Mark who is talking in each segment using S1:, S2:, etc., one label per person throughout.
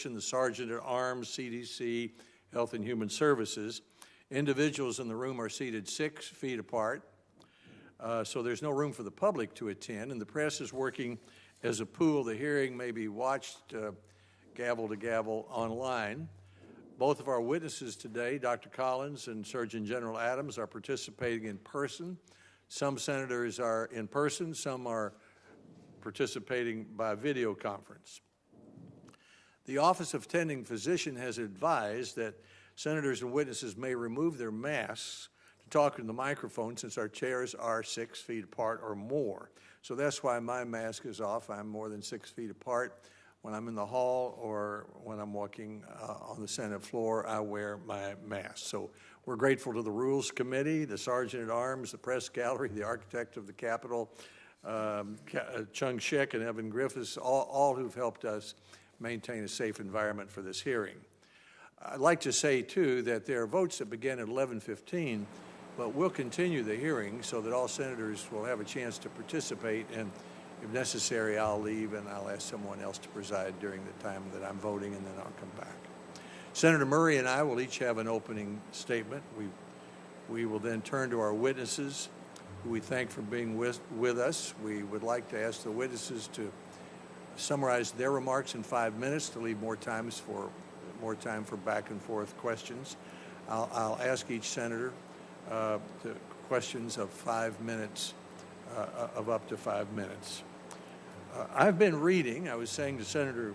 S1: the Sergeant at Arms, CDC, Health and Human Services. Individuals in the room are seated 6 feet apart, so there's no room for the public to attend, and the press is working as a pool. The hearing may be watched gavel to gavel online. Both of our witnesses today, Dr. Collins and Surgeon General Adams, are participating in person. Some senators are in person, some are participating by video conference. The Office of Attending Physician has advised that senators and witnesses may remove their masks to talk in the microphone since our chairs are 6 feet apart or more. So that's why my mask is off. I'm more than 6 feet apart. When I'm in the hall or when I'm walking on the Senate floor, I wear my mask. So we're grateful to the Rules Committee, the Sergeant at Arms, the Press Gallery, the Architect of the Capitol, Chung Shek and Evan Griffiths, all who've helped us maintain a safe environment for this hearing. I'd like to say, too, that there are votes that begin at 11:15, but we'll continue the hearing so that all senators will have a chance to participate, and if necessary, I'll leave and I'll ask someone else to preside during the time that I'm voting, and then I'll come back. Senator Murray and I will each have an opening statement. We will then turn to our witnesses, who we thank for being with us. We would like to ask the witnesses to summarize their remarks in 5 minutes to leave more time for back and forth questions. I'll ask each senator the questions of 5 minutes, of up to 5 minutes. I've been reading. I was saying to Senator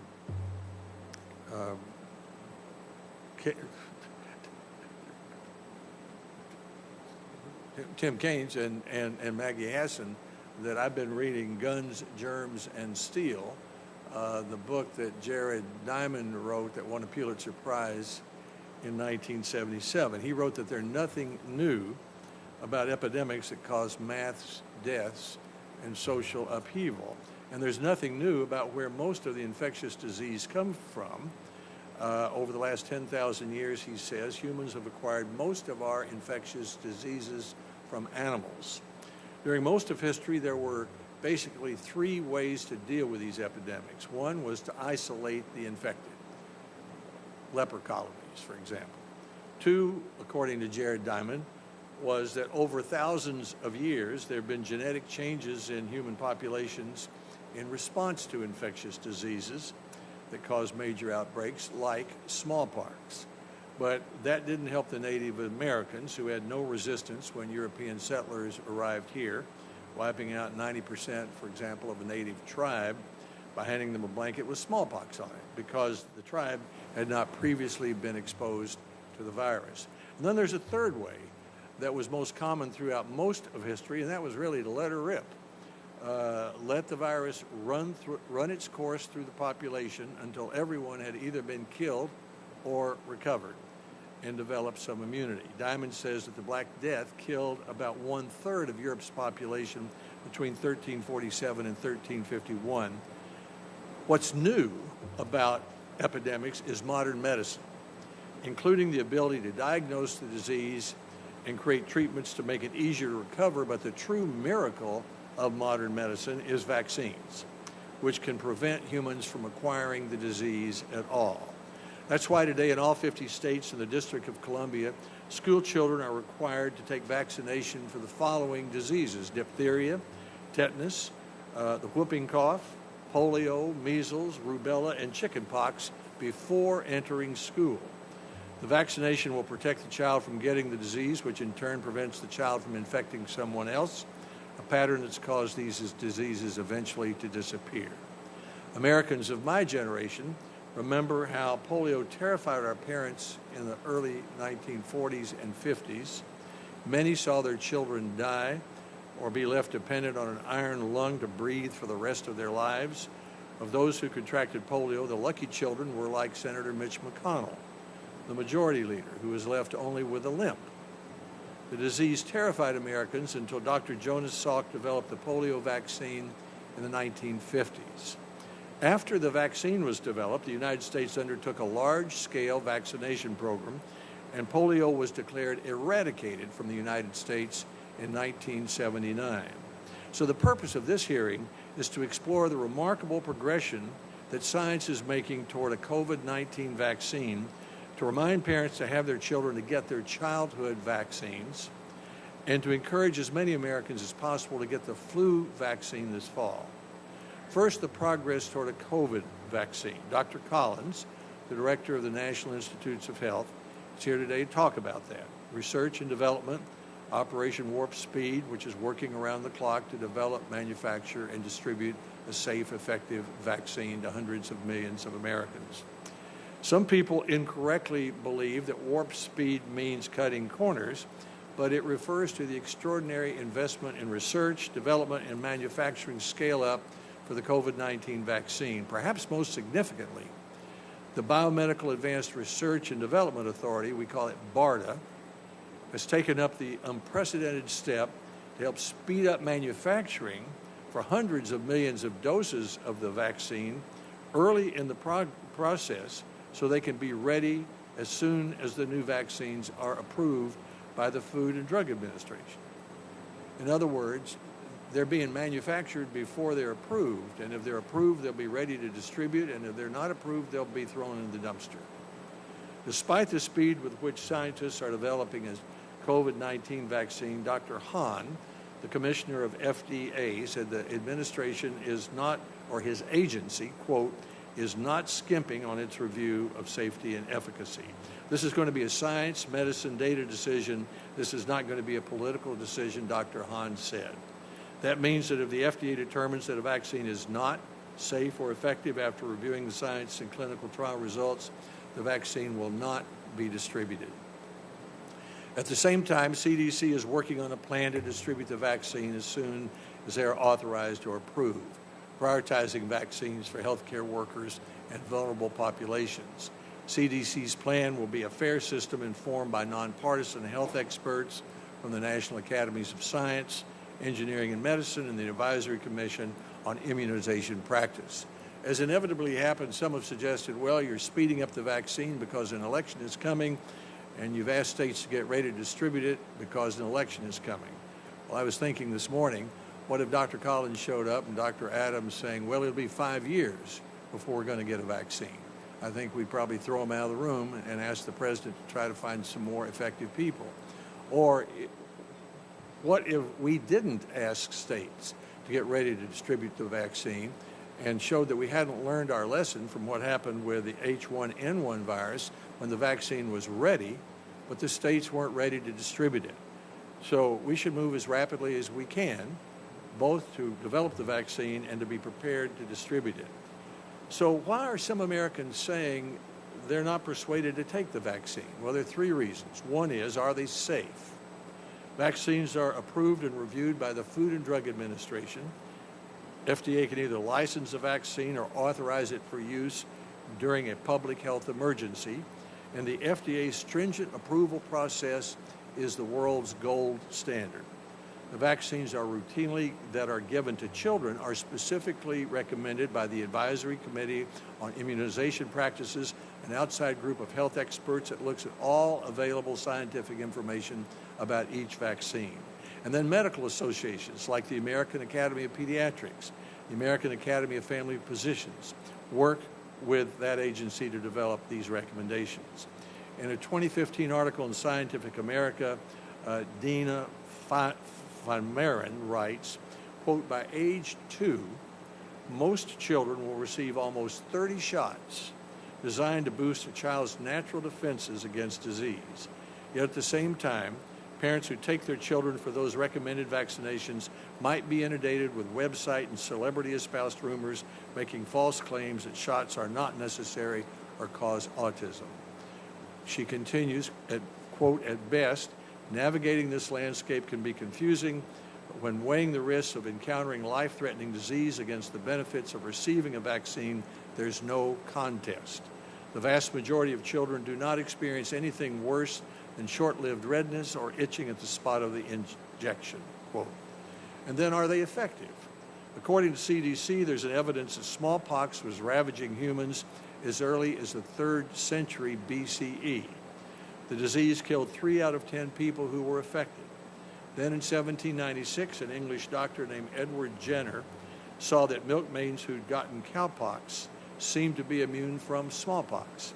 S1: Tim Kaine and Maggie Hassan that I've been reading Guns, Germs, and Steel, the book that Jared Diamond wrote that won a Pulitzer Prize in 1977. He wrote that there's nothing new about epidemics that cause mass deaths and social upheaval. And there's nothing new about where most of the infectious disease come from. Over the last 10,000 years, he says, humans have acquired most of our infectious diseases from animals. During most of history, there were basically 3 ways to deal with these epidemics. One was to isolate the infected, leper colonies, for example. 2, according to Jared Diamond, was that over thousands of years, there have been genetic changes in human populations in response to infectious diseases that cause major outbreaks like smallpox. But that didn't help the Native Americans, who had no resistance when European settlers arrived here, wiping out 90%, for example, of a native tribe by handing them a blanket with smallpox on it because the tribe had not previously been exposed to the virus. And then there's a third way that was most common throughout most of history, and that was really to let her rip. Let the virus run its course through the population until everyone had either been killed or recovered and developed some immunity. Diamond says that the Black Death killed about 1/3 of Europe's population between 1347 and 1351. What's new about epidemics is modern medicine, including the ability to diagnose the disease and create treatments to make it easier to recover. But the true miracle of modern medicine is vaccines, which can prevent humans from acquiring the disease at all. That's why today in all 50 states and the District of Columbia, school children are required to take vaccination for the following diseases: diphtheria, tetanus, the whooping cough, polio, measles, rubella, and chickenpox before entering school. The vaccination will protect the child from getting the disease, which in turn prevents the child from infecting someone else, a pattern that's caused these diseases eventually to disappear. Americans of my generation remember how polio terrified our parents in the early 1940s and 50s. Many saw their children die or be left dependent on an iron lung to breathe for the rest of their lives. Of those who contracted polio, the lucky children were like Senator Mitch McConnell, the majority leader, who was left only with a limp. The disease terrified Americans until Dr. Jonas Salk developed the polio vaccine in the 1950s. After the vaccine was developed, the United States undertook a large-scale vaccination program, and polio was declared eradicated from the United States in 1979. So the purpose of this hearing is to explore the remarkable progression that science is making toward a COVID-19 vaccine to remind parents to have their children to get their childhood vaccines and to encourage as many Americans as possible to get the flu vaccine this fall. First, the progress toward a COVID vaccine. Dr. Collins, the director of the National Institutes of Health, is here today to talk about that. Research and development, Operation Warp Speed, which is working around the clock to develop, manufacture, and distribute a safe, effective vaccine to hundreds of millions of Americans. Some people incorrectly believe that warp speed means cutting corners, but it refers to the extraordinary investment in research, development, and manufacturing scale-up for the COVID-19 vaccine. Perhaps most significantly, the Biomedical Advanced Research and Development Authority, we call it BARDA, has taken up the unprecedented step to help speed up manufacturing for hundreds of millions of doses of the vaccine early in the process so they can be ready as soon as the new vaccines are approved by the Food and Drug Administration. In other words, they're being manufactured before they're approved, and if they're approved, they'll be ready to distribute, and if they're not approved, they'll be thrown in the dumpster. Despite the speed with which scientists are developing a COVID-19 vaccine, Dr. Hahn, the commissioner of FDA, said the administration is not, or his agency, quote, is not skimping on its review of safety and efficacy. This is going to be a science, medicine, data decision. This is not going to be a political decision, Dr. Hahn said. That means that if the FDA determines that a vaccine is not safe or effective after reviewing the science and clinical trial results, the vaccine will not be distributed. At the same time, CDC is working on a plan to distribute the vaccine as soon as they are authorized or approved, prioritizing vaccines for healthcare workers and vulnerable populations. CDC's plan will be a fair system informed by nonpartisan health experts from the National Academies of Science, Engineering and Medicine, and the Advisory Commission on Immunization Practice. As inevitably happens, some have suggested, well, you're speeding up the vaccine because an election is coming, and you've asked states to get ready to distribute it because an election is coming. Well, I was thinking this morning, what if Dr. Collins showed up and Dr. Adams saying, well, it'll be 5 years before we're going to get a vaccine? I think we'd probably throw him out of the room and ask the president to try to find some more effective people. Or what if we didn't ask states to get ready to distribute the vaccine and showed that we hadn't learned our lesson from what happened with the H1N1 virus when the vaccine was ready, but the states weren't ready to distribute it? So we should move as rapidly as we can, both to develop the vaccine and to be prepared to distribute it. So why are some Americans saying they're not persuaded to take the vaccine? Well, there are three reasons. One is, are they safe? Vaccines are approved and reviewed by the Food and Drug Administration. FDA can either license a vaccine or authorize it for use during a public health emergency. And the FDA's stringent approval process is the world's gold standard. The vaccines that are given to children are specifically recommended by the Advisory Committee on Immunization Practices, an outside group of health experts that looks at all available scientific information about each vaccine. And then medical associations like the American Academy of Pediatrics, the American Academy of Family Physicians work with that agency to develop these recommendations. In a 2015 article in Scientific America, Dina Van Maren writes, quote, by age 2, most children will receive almost 30 shots designed to boost a child's natural defenses against disease. Yet at the same time, parents who take their children for those recommended vaccinations might be inundated with website and celebrity-espoused rumors making false claims that shots are not necessary or cause autism. She continues, quote, at best, navigating this landscape can be confusing, but when weighing the risks of encountering life-threatening disease against the benefits of receiving a vaccine, there's no contest. The vast majority of children do not experience anything worse than short-lived redness or itching at the spot of the injection, quote. And then, are they effective? According to CDC, there's evidence that smallpox was ravaging humans as early as the 3rd century BCE. The disease killed 3 out of 10 people who were affected. Then in 1796, an English doctor named Edward Jenner saw that milkmaids who'd gotten cowpox seemed to be immune from smallpox.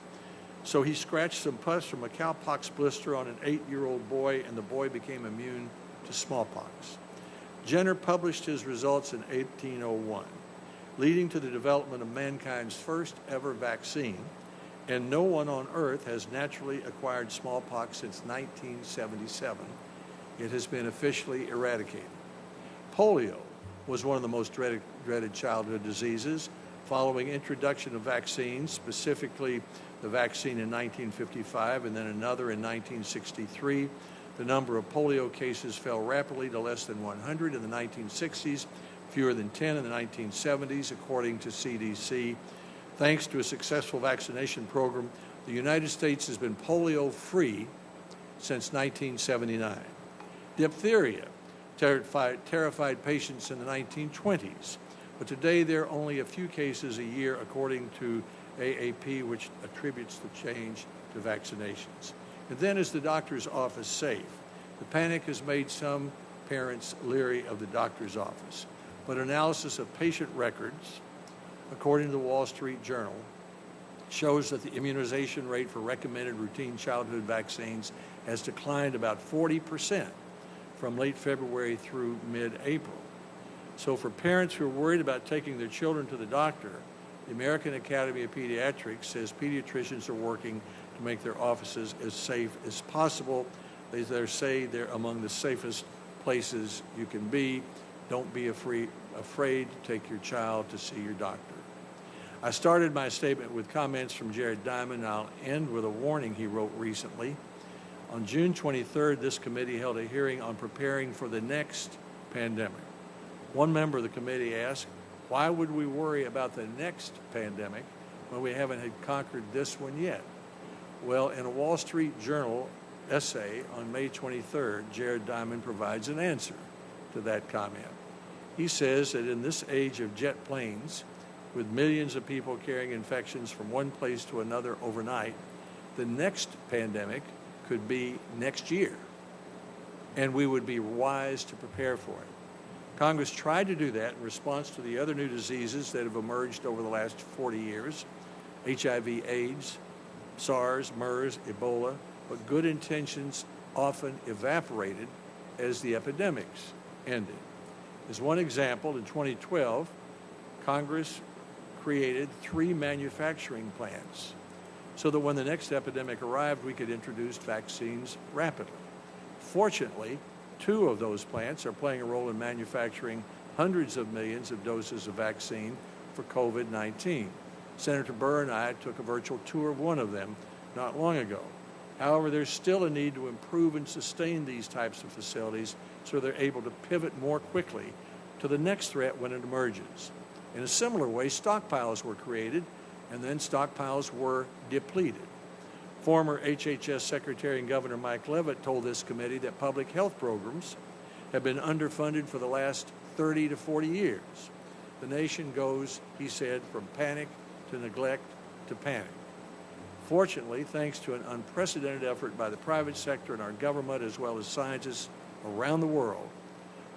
S1: So he scratched some pus from a cowpox blister on an 8-year-old boy, and the boy became immune to smallpox. Jenner published his results in 1801, leading to the development of mankind's first ever vaccine, and no one on Earth has naturally acquired smallpox since 1977. It has been officially eradicated. Polio was one of the most dreaded childhood diseases. Following introduction of vaccines, specifically the vaccine in 1955 and then another in 1963, the number of polio cases fell rapidly to less than 100 in the 1960s, fewer than 10 in the 1970s, according to CDC. Thanks to a successful vaccination program, the United States has been polio-free since 1979. Diphtheria terrified patients in the 1920s, but today there are only a few cases a year, according to AAP, which attributes the change to vaccinations. And then, is the doctor's office safe? The panic has made some parents leery of the doctor's office, but analysis of patient records, according to the Wall Street Journal, shows that the immunization rate for recommended routine childhood vaccines has declined about 40% from late February through mid-April. So for parents who are worried about taking their children to the doctor, the American Academy of Pediatrics says pediatricians are working to make their offices as safe as possible. They say they're among the safest places you can be. Don't be afraid to take your child to see your doctor. I started my statement with comments from Jared Diamond, and I'll end with a warning he wrote recently. On June 23rd, this committee held a hearing on preparing for the next pandemic. One member of the committee asked, why would we worry about the next pandemic when we haven't had conquered this one yet? Well, in a Wall Street Journal essay on May 23rd, Jared Diamond provides an answer to that comment. He says that in this age of jet planes, with millions of people carrying infections from one place to another overnight, the next pandemic could be next year, and we would be wise to prepare for it. Congress tried to do that in response to the other new diseases that have emerged over the last 40 years, HIV, AIDS, SARS, MERS, Ebola, but good intentions often evaporated as the epidemics ended. As one example, in 2012, Congress created 3 manufacturing plants so that when the next epidemic arrived, we could introduce vaccines rapidly. Fortunately, 2 of those plants are playing a role in manufacturing hundreds of millions of doses of vaccine for COVID-19. Senator Burr and I took a virtual tour of one of them not long ago. However, there's still a need to improve and sustain these types of facilities so they're able to pivot more quickly to the next threat when it emerges. In a similar way, stockpiles were created, and then stockpiles were depleted. Former HHS Secretary and Governor Mike Leavitt told this committee that public health programs have been underfunded for the last 30 to 40 years. The nation goes, he said, from panic to neglect to panic. Fortunately, thanks to an unprecedented effort by the private sector and our government, as well as scientists around the world,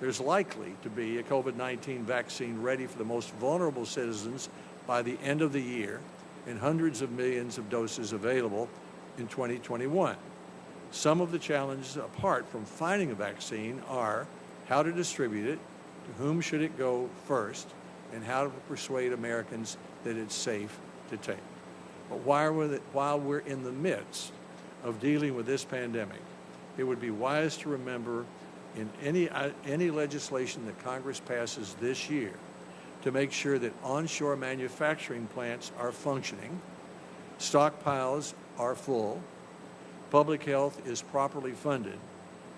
S1: there's likely to be a COVID-19 vaccine ready for the most vulnerable citizens by the end of the year, and hundreds of millions of doses available in 2021. Some of the challenges apart from finding a vaccine are how to distribute it, to whom should it go first, and how to persuade Americans that it's safe to take. But while we're in the midst of dealing with this pandemic, it would be wise to remember in any legislation that Congress passes this year to make sure that onshore manufacturing plants are functioning, stockpiles are full, public health is properly funded,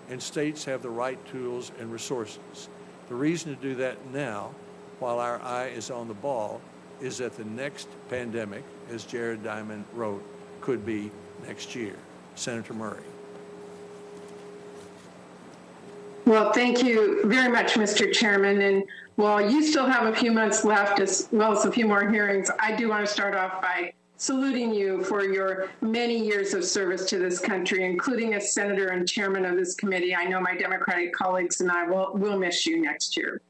S1: and states have the right tools and resources. The reason to do that now, while our eye is on the ball, is that the next pandemic, as Jared Diamond wrote, could be next year. Senator Murray.
S2: Well, thank you very much, Mr. Chairman. And while you still have a few months left, as well as a few more hearings, I do want to start off by saluting you for your many years of service to this country, including as Senator and Chairman of this committee. I know my Democratic colleagues and I will miss you next year.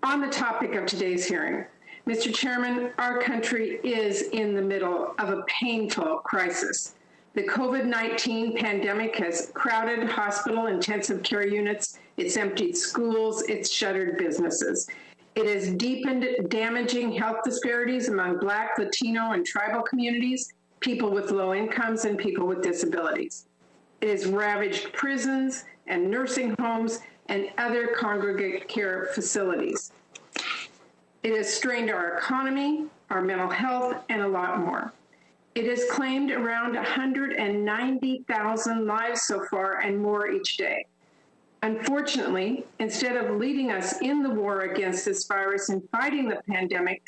S2: On the topic of today's hearing, Mr. Chairman, our country is in the middle of a painful crisis. The COVID-19 pandemic has crowded hospital intensive care units, it's emptied schools, it's shuttered businesses. It has deepened damaging health disparities among Black, Latino, and tribal communities, people with low incomes, and people with disabilities. It has ravaged prisons and nursing homes and other congregate care facilities. It has strained our economy, our mental health, and a lot more. It has claimed around 190,000 lives so far and more each day. Unfortunately, instead of leading us in the war against this virus and fighting the pandemic,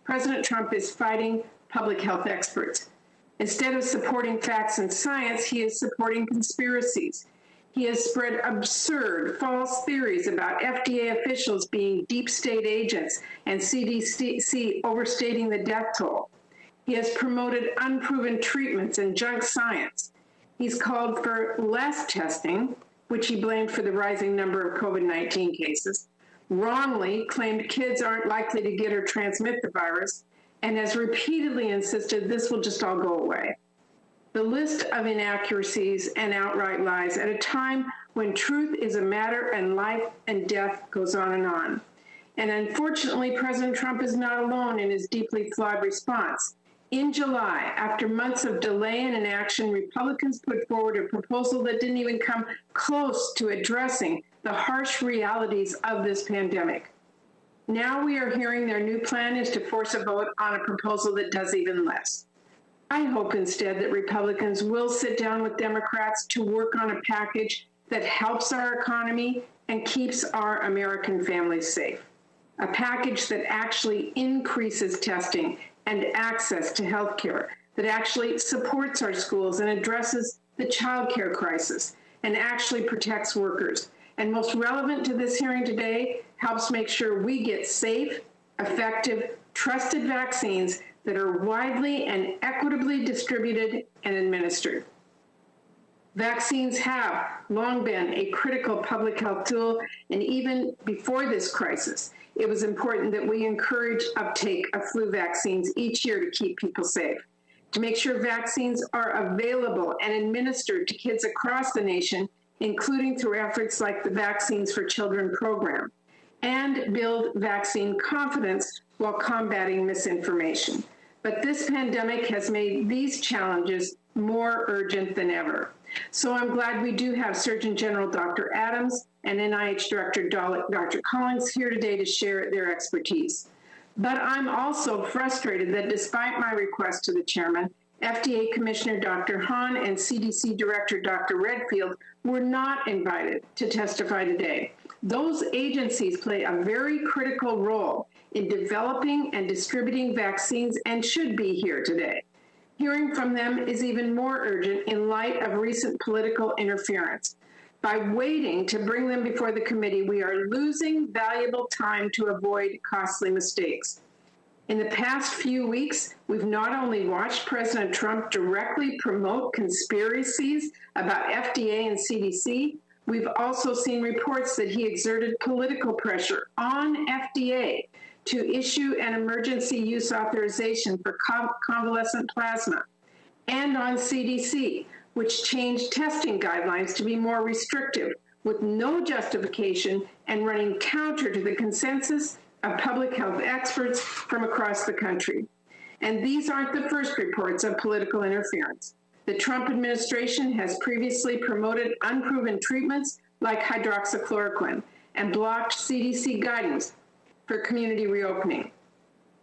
S2: President Trump is fighting public health experts. Instead of supporting facts and science, he is supporting conspiracies. He has spread absurd, false theories about FDA officials being deep state agents and CDC overstating the death toll. He has promoted unproven treatments and junk science. He's called for less testing, which he blamed for the rising number of COVID-19 cases, wrongly claimed kids aren't likely to get or transmit the virus, and has repeatedly insisted this will just all go away. The list of inaccuracies and outright lies at a time when truth is a matter and life and death goes on and on. And unfortunately, President Trump is not alone in his deeply flawed response. In July, after months of delay and inaction, Republicans put forward a proposal that didn't even come close to addressing the harsh realities of this pandemic. Now we are hearing their new plan is to force a vote on a proposal that does even less. I hope instead that Republicans will sit down with Democrats to work on a package that helps our economy and keeps our American families safe. A package that actually increases testing and access to health care, that actually supports our schools and addresses the child care crisis and actually protects workers. And most relevant to this hearing today, helps make sure we get safe, effective, trusted vaccines that are widely and equitably distributed and administered. Vaccines have long been a critical public health tool, and even before this crisis, it was important that we encourage uptake of flu vaccines each year to keep people safe, to make sure vaccines are available and administered to kids across the nation, including through efforts like the Vaccines for Children program, and build vaccine confidence while combating misinformation. But this pandemic has made these challenges more urgent than ever. So I'm glad we do have Surgeon General Dr. Adams and NIH Director Dr. Collins here today to share their expertise. But I'm also frustrated that despite my request to the chairman, FDA Commissioner Dr. Hahn and CDC Director Dr. Redfield were not invited to testify today. Those agencies play a very critical role in developing and distributing vaccines and should be here today. Hearing from them is even more urgent in light of recent political interference. By waiting to bring them before the committee, we are losing valuable time to avoid costly mistakes. In the past few weeks, we've not only watched President Trump directly promote conspiracies about FDA and CDC, we've also seen reports that he exerted political pressure on FDA to issue an emergency use authorization for convalescent plasma, and on CDC, which changed testing guidelines to be more restrictive with no justification and running counter to the consensus of public health experts from across the country. And these aren't the first reports of political interference. The Trump administration has previously promoted unproven treatments like hydroxychloroquine and blocked CDC guidance for community reopening.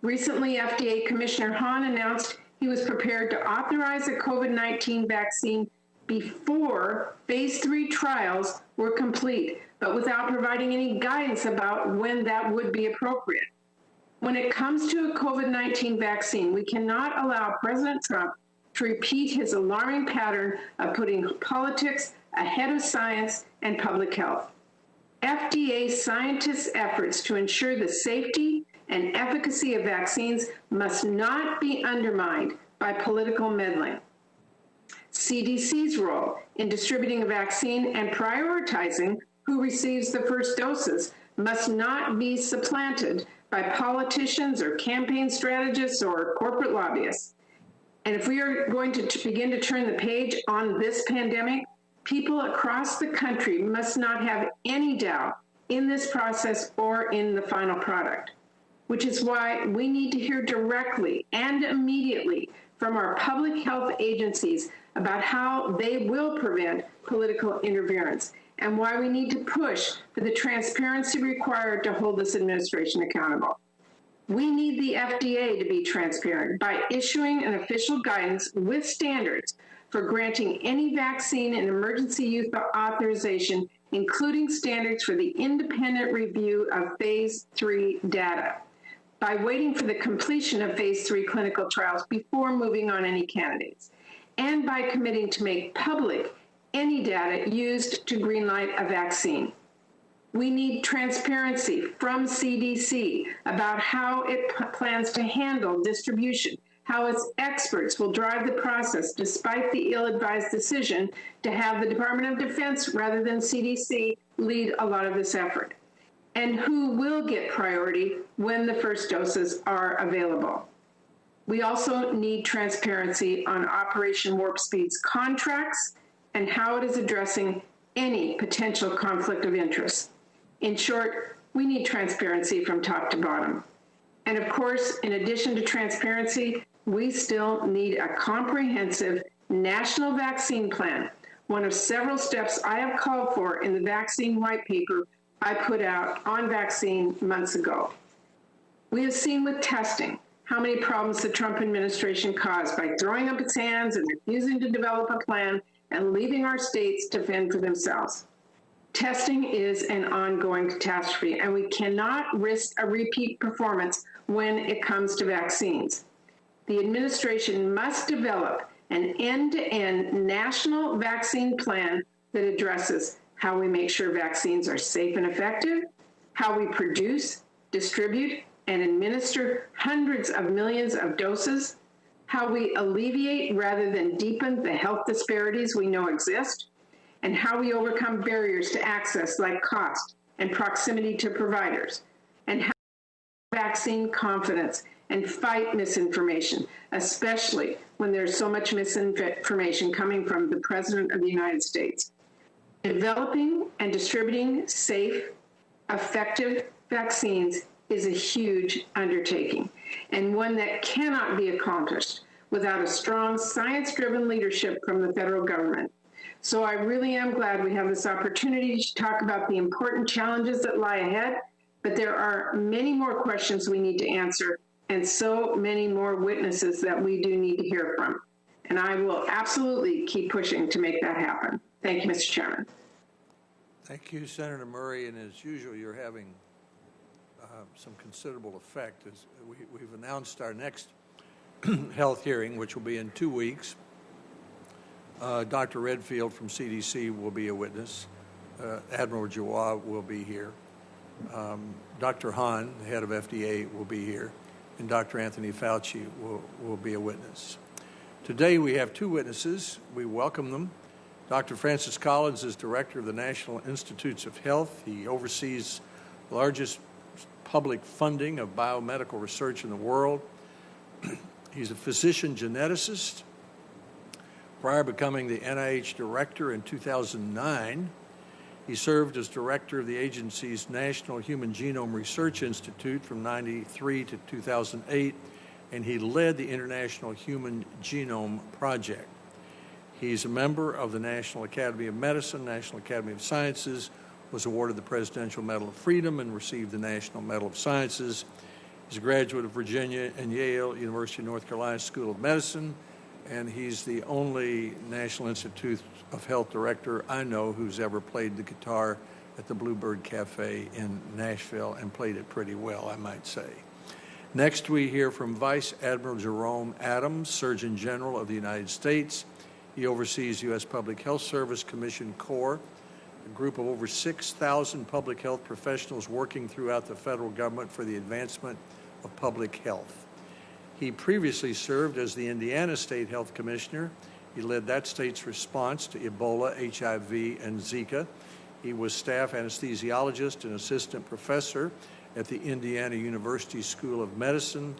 S2: Recently, FDA Commissioner Hahn announced he was prepared to authorize a COVID-19 vaccine before phase 3 trials were complete, but without providing any guidance about when that would be appropriate. When it comes to a COVID-19 vaccine, we cannot allow President Trump to repeat his alarming pattern of putting politics ahead of science and public health. FDA scientists' efforts to ensure the safety and efficacy of vaccines must not be undermined by political meddling. CDC's role in distributing a vaccine and prioritizing who receives the first doses must not be supplanted by politicians or campaign strategists or corporate lobbyists. And if we are going to begin to turn the page on this pandemic, people across the country must not have any doubt in this process or in the final product, which is why we need to hear directly and immediately from our public health agencies about how they will prevent political interference and why we need to push for the transparency required to hold this administration accountable. We need the FDA to be transparent by issuing an official guidance with standards for granting any vaccine and emergency use authorization, including standards for the independent review of phase 3 data, by waiting for the completion of phase 3 clinical trials before moving on any candidates, and by committing to make public any data used to greenlight a vaccine. We need transparency from CDC about how it plans to handle distribution, how its experts will drive the process despite the ill-advised decision to have the Department of Defense rather than CDC lead a lot of this effort, and who will get priority when the first doses are available. We also need transparency on Operation Warp Speed's contracts and how it is addressing any potential conflict of interest. In short, we need transparency from top to bottom. And of course, in addition to transparency, we still need a comprehensive national vaccine plan, one of several steps I have called for in the vaccine white paper I put out on vaccine months ago. We have seen with testing how many problems the Trump administration caused by throwing up its hands and refusing to develop a plan and leaving our states to fend for themselves. Testing is an ongoing catastrophe, and we cannot risk a repeat performance when it comes to vaccines. The administration must develop an end-to-end national vaccine plan that addresses how we make sure vaccines are safe and effective, how we produce, distribute, and administer hundreds of millions of doses, how we alleviate rather than deepen the health disparities we know exist, and how we overcome barriers to access like cost and proximity to providers, and how vaccine confidence and fight misinformation, especially when there's so much misinformation coming from the President of the United States. Developing and distributing safe, effective vaccines is a huge undertaking, and one that cannot be accomplished without a strong science-driven leadership from the federal government. So I really am glad we have this opportunity to talk about the important challenges that lie ahead, but there are many more questions we need to answer and so many more witnesses that we do need to hear from. And I will absolutely keep pushing to make that happen. Thank you, Mr. Chairman.
S1: Thank you, Senator Murray. And as usual, you're having some considerable effect. As we've announced our next health hearing, which will be in 2 weeks. Dr. Redfield from CDC will be a witness. Admiral Jawad will be here. Dr. Hahn, the head of FDA, will be here. And Dr. Anthony Fauci will be a witness. Today we have 2 witnesses. We welcome them. Dr. Francis Collins is director of the National Institutes of Health. He oversees the largest public funding of biomedical research in the world. He's a physician geneticist. Prior to becoming the NIH director in 2009, he served as director of the agency's National Human Genome Research Institute from 1993 to 2008, and he led the International Human Genome Project. He's a member of the National Academy of Medicine, National Academy of Sciences, was awarded the Presidential Medal of Freedom and received the National Medal of Sciences. He's a graduate of Virginia and Yale, University of North Carolina School of Medicine, and he's the only National Institute of Health director I know who's ever played the guitar at the Bluebird Cafe in Nashville and played it pretty well, I might say. Next, we hear from Vice Admiral Jerome Adams, Surgeon General of the United States. He oversees U.S. Public Health Service Commission Corps, a group of over 6,000 public health professionals working throughout the federal government for the advancement of public health. He previously served as the Indiana State Health Commissioner. He led that state's response to Ebola, HIV, and Zika. He was staff anesthesiologist and assistant professor at the Indiana University School of Medicine.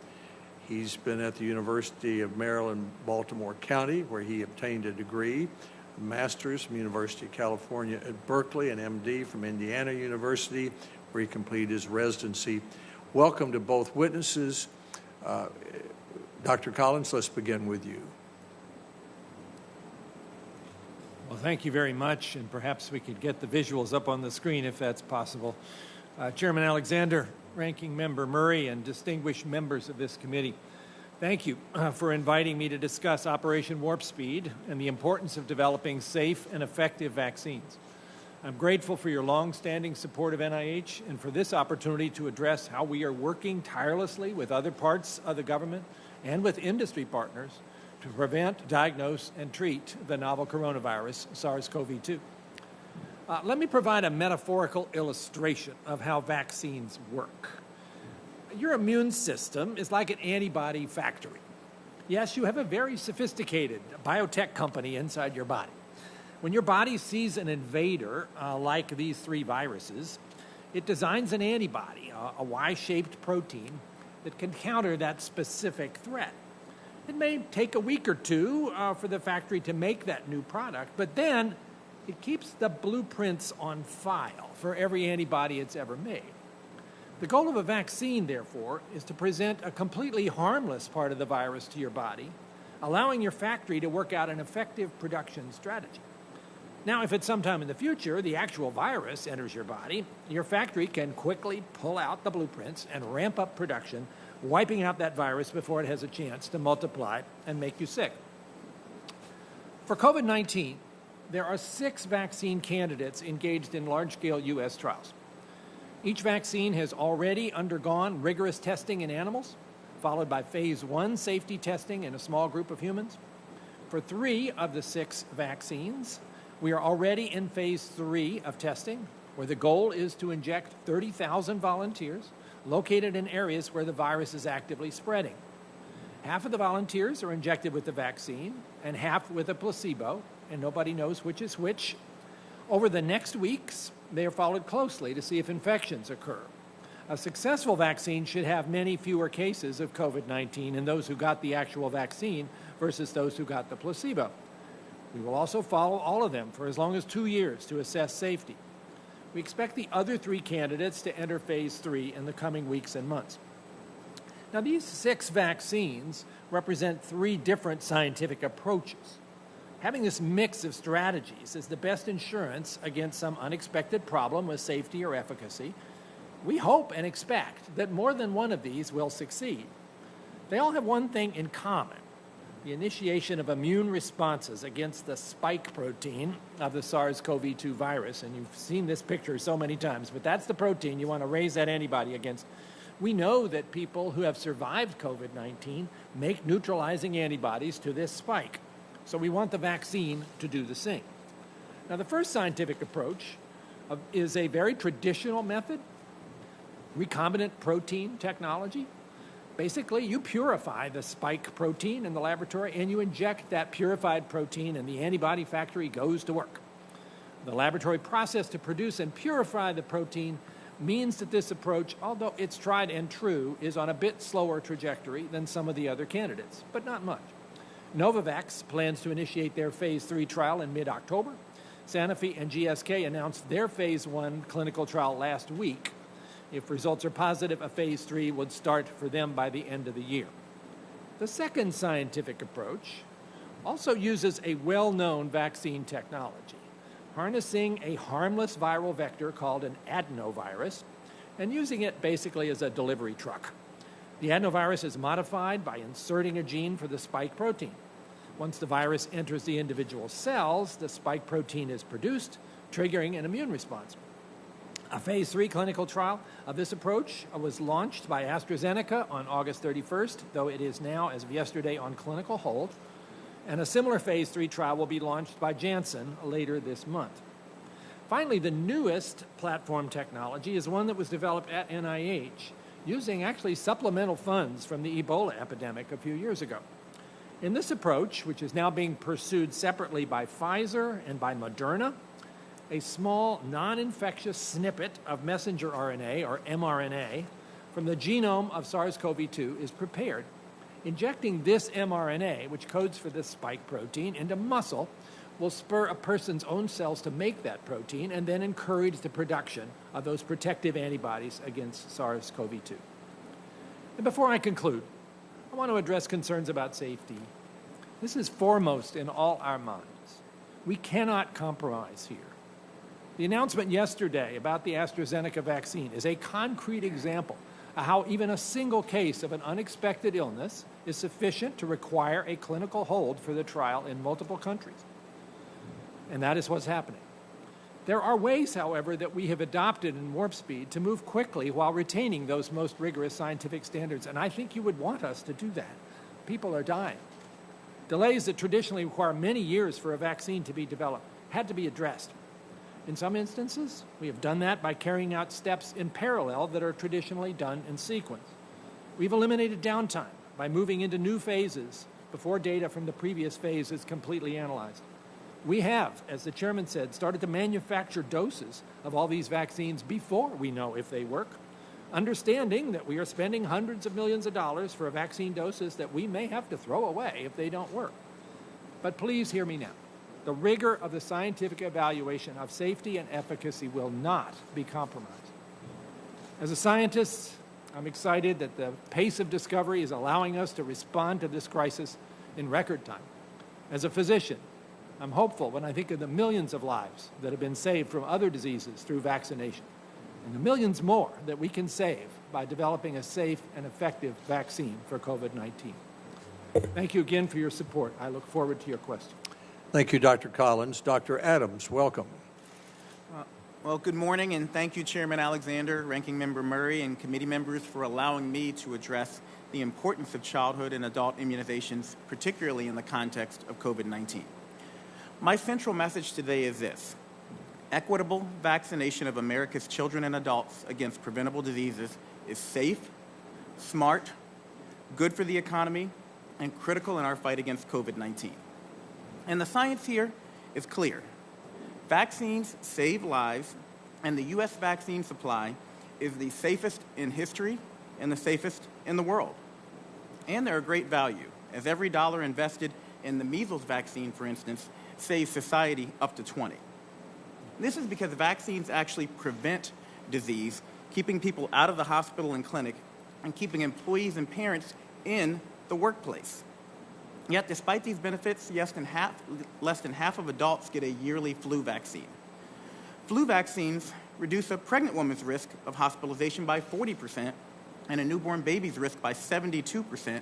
S1: He's been at the University of Maryland, Baltimore County, where he obtained a degree, a master's from University of California at Berkeley, an MD from Indiana University, where he completed his residency. Welcome to both witnesses. Dr. Collins, let's begin with you.
S3: Well, thank you very much, and perhaps we could get the visuals up on the screen if that's possible. Chairman Alexander, Ranking Member Murray, and distinguished members of this committee, thank you for inviting me to discuss Operation Warp Speed and the importance of developing safe and effective vaccines. I'm grateful for your long-standing support of NIH and for this opportunity to address how we are working tirelessly with other parts of the government and with industry partners to prevent, diagnose, and treat the novel coronavirus, SARS-CoV-2. Let me provide a metaphorical illustration of how vaccines work. Your immune system is like an antibody factory. Yes, you have a very sophisticated biotech company inside your body. When your body sees an invader, like these 3 viruses, it designs an antibody, a Y-shaped protein, that can counter that specific threat. It may take a week or 2 for the factory to make that new product, but then it keeps the blueprints on file for every antibody it's ever made. The goal of a vaccine, therefore, is to present a completely harmless part of the virus to your body, allowing your factory to work out an effective production strategy. Now, if at some time in the future the actual virus enters your body, your factory can quickly pull out the blueprints and ramp up production, wiping out that virus before it has a chance to multiply and make you sick. For COVID-19, there are 6 vaccine candidates engaged in large-scale U.S. trials. Each vaccine has already undergone rigorous testing in animals, followed by phase 1 safety testing in a small group of humans. For 3 of the 6 vaccines, we are already in phase 3 of testing, where the goal is to inject 30,000 volunteers located in areas where the virus is actively spreading. Half of the volunteers are injected with the vaccine and half with a placebo, and nobody knows which is which. Over the next weeks, they are followed closely to see if infections occur. A successful vaccine should have many fewer cases of COVID-19 in those who got the actual vaccine versus those who got the placebo. We will also follow all of them for as long as 2 years to assess safety. We expect the other 3 candidates to enter phase 3 in the coming weeks and months. Now, these 6 vaccines represent 3 different scientific approaches. Having this mix of strategies is the best insurance against some unexpected problem with safety or efficacy. We hope and expect that more than one of these will succeed. They all have one thing in common: the initiation of immune responses against the spike protein of the SARS-CoV-2 virus. And you've seen this picture so many times, but that's the protein you want to raise that antibody against. We know that people who have survived COVID-19 make neutralizing antibodies to this spike. So we want the vaccine to do the same. Now, the first scientific approach is a very traditional method, recombinant protein technology. Basically, you purify the spike protein in the laboratory and you inject that purified protein and the antibody factory goes to work. The laboratory process to produce and purify the protein means that this approach, although it's tried and true, is on a bit slower trajectory than some of the other candidates, but not much. Novavax plans to initiate their phase 3 trial in mid-October. Sanofi and GSK announced their phase 1 clinical trial last week. If results are positive, a phase 3 would start for them by the end of the year. The second scientific approach also uses a well-known vaccine technology, harnessing a harmless viral vector called an adenovirus and using it basically as a delivery truck. The adenovirus is modified by inserting a gene for the spike protein. Once the virus enters the individual cells, the spike protein is produced, triggering an immune response. A phase 3 clinical trial of this approach was launched by AstraZeneca on August 31st, though it is now, as of yesterday, on clinical hold. And a similar phase 3 trial will be launched by Janssen later this month. Finally, the newest platform technology is one that was developed at NIH using actually supplemental funds from the Ebola epidemic a few years ago. In this approach, which is now being pursued separately by Pfizer and by Moderna, a small non-infectious snippet of messenger RNA, or mRNA, from the genome of SARS-CoV-2 is prepared. Injecting this mRNA, which codes for this spike protein, into muscle will spur a person's own cells to make that protein and then encourage the production of those protective antibodies against SARS-CoV-2. And before I conclude, I want to address concerns about safety. This is foremost in all our minds. We cannot compromise here. The announcement yesterday about the AstraZeneca vaccine is a concrete example of how even a single case of an unexpected illness is sufficient to require a clinical hold for the trial in multiple countries. And that is what's happening. There are ways, however, that we have adopted in Warp Speed to move quickly while retaining those most rigorous scientific standards, and I think you would want us to do that. People are dying. Delays that traditionally require many years for a vaccine to be developed had to be addressed. In some instances, we have done that by carrying out steps in parallel that are traditionally done in sequence. We've eliminated downtime by moving into new phases before data from the previous phase is completely analyzed. We have, as the chairman said, started to manufacture doses of all these vaccines before we know if they work, understanding that we are spending hundreds of millions of dollars for vaccine doses that we may have to throw away if they don't work. But please hear me now. The rigor of the scientific evaluation of safety and efficacy will not be compromised. As a scientist, I'm excited that the pace of discovery is allowing us to respond to this crisis in record time. As a physician, I'm hopeful when I think of the millions of lives that have been saved from other diseases through vaccination, and the millions more that we can save by developing a safe and effective vaccine for COVID-19. Thank you again for your support. I look forward to your questions.
S1: Thank you, Dr. Collins. Dr. Adams, welcome.
S4: Well, good morning, and thank you, Chairman Alexander, Ranking Member Murray, and committee members for allowing me to address the importance of childhood and adult immunizations, particularly in the context of COVID-19. My central message today is this: equitable vaccination of America's children and adults against preventable diseases is safe, smart, good for the economy, and critical in our fight against COVID-19. And the science here is clear. Vaccines save lives, and the U.S. vaccine supply is the safest in history and the safest in the world. And they're a great value, as every dollar invested in the measles vaccine, for instance, saves society up to 20. This is because vaccines actually prevent disease, keeping people out of the hospital and clinic, and keeping employees and parents in the workplace. Yet, despite these benefits, less than half of adults get a yearly flu vaccine. Flu vaccines reduce a pregnant woman's risk of hospitalization by 40% and a newborn baby's risk by 72%.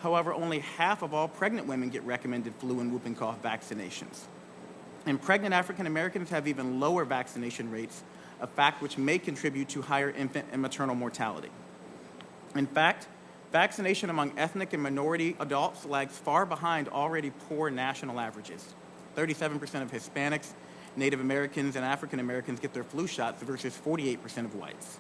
S4: However, only half of all pregnant women get recommended flu and whooping cough vaccinations. And pregnant African Americans have even lower vaccination rates, a fact which may contribute to higher infant and maternal mortality. In fact, vaccination among ethnic and minority adults lags far behind already poor national averages. 37% of Hispanics, Native Americans, and African Americans get their flu shots versus 48% of whites.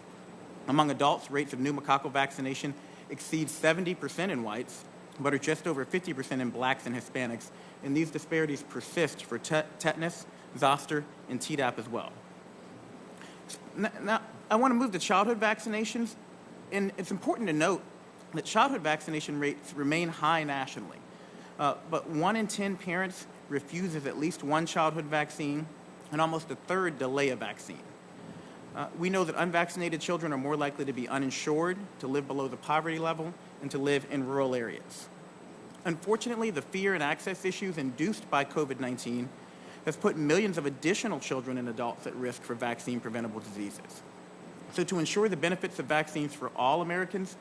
S4: Among adults, rates of pneumococcal vaccination exceed 70% in whites, but are just over 50% in blacks and Hispanics, and these disparities persist for tetanus, zoster, and Tdap as well. Now, I want to move to childhood vaccinations, and it's important to note that childhood vaccination rates remain high nationally, but 1 in 10 parents refuses at least one childhood vaccine, and almost a third delay a vaccine. We know that unvaccinated children are more likely to be uninsured, to live below the poverty level, and to live in rural areas. Unfortunately, the fear and access issues induced by COVID-19 has put millions of additional children and adults at risk for vaccine-preventable diseases. So to ensure the benefits of vaccines for all Americans,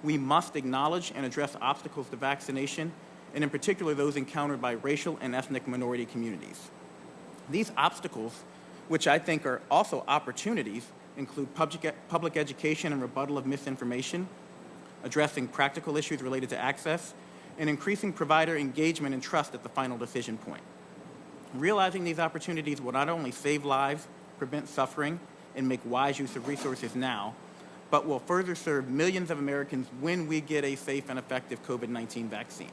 S4: we must acknowledge and address obstacles to vaccination, and in particular those encountered by racial and ethnic minority communities. These obstacles, which I think are also opportunities, include public education and rebuttal of misinformation, addressing practical issues related to access, and increasing provider engagement and trust at the final decision point. Realizing these opportunities will not only save lives, prevent suffering, and make wise use of resources now, but will further serve millions of Americans when we get a safe and effective COVID-19 vaccine.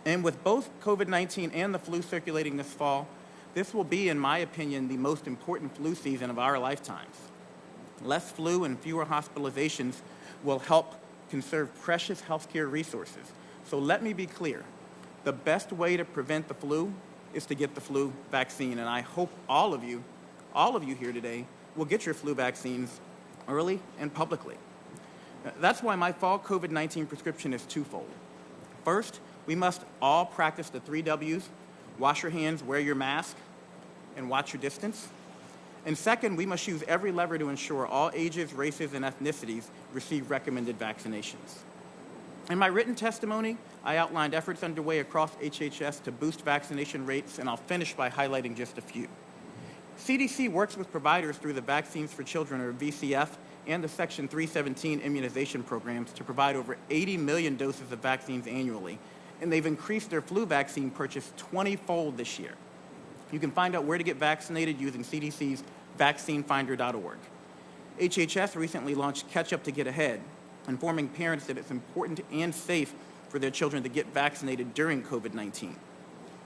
S4: And with both COVID-19 and the flu circulating this fall, This will be, in my opinion, the most important flu season of our lifetimes. Less flu and fewer hospitalizations will help conserve precious healthcare resources. So let me be clear. The best way to prevent the flu is to get the flu vaccine, and I hope all of you here today will get your flu vaccines early and publicly. That's why my fall COVID-19 prescription is twofold. First, we must all practice the 3 W's: wash your hands, wear your mask, and watch your distance. And second, we must use every lever to ensure all ages, races, and ethnicities receive recommended vaccinations. In my written testimony, I outlined efforts underway across HHS to boost vaccination rates, and I'll finish by highlighting just a few. CDC works with providers through the Vaccines for Children, or VCF, and the Section 317 immunization programs to provide over 80 million doses of vaccines annually, and they've increased their flu vaccine purchase 20-fold this year. You can find out where to get vaccinated using CDC's vaccinefinder.org. HHS recently launched Catch Up to Get Ahead, informing parents that it's important and safe for their children to get vaccinated during COVID-19.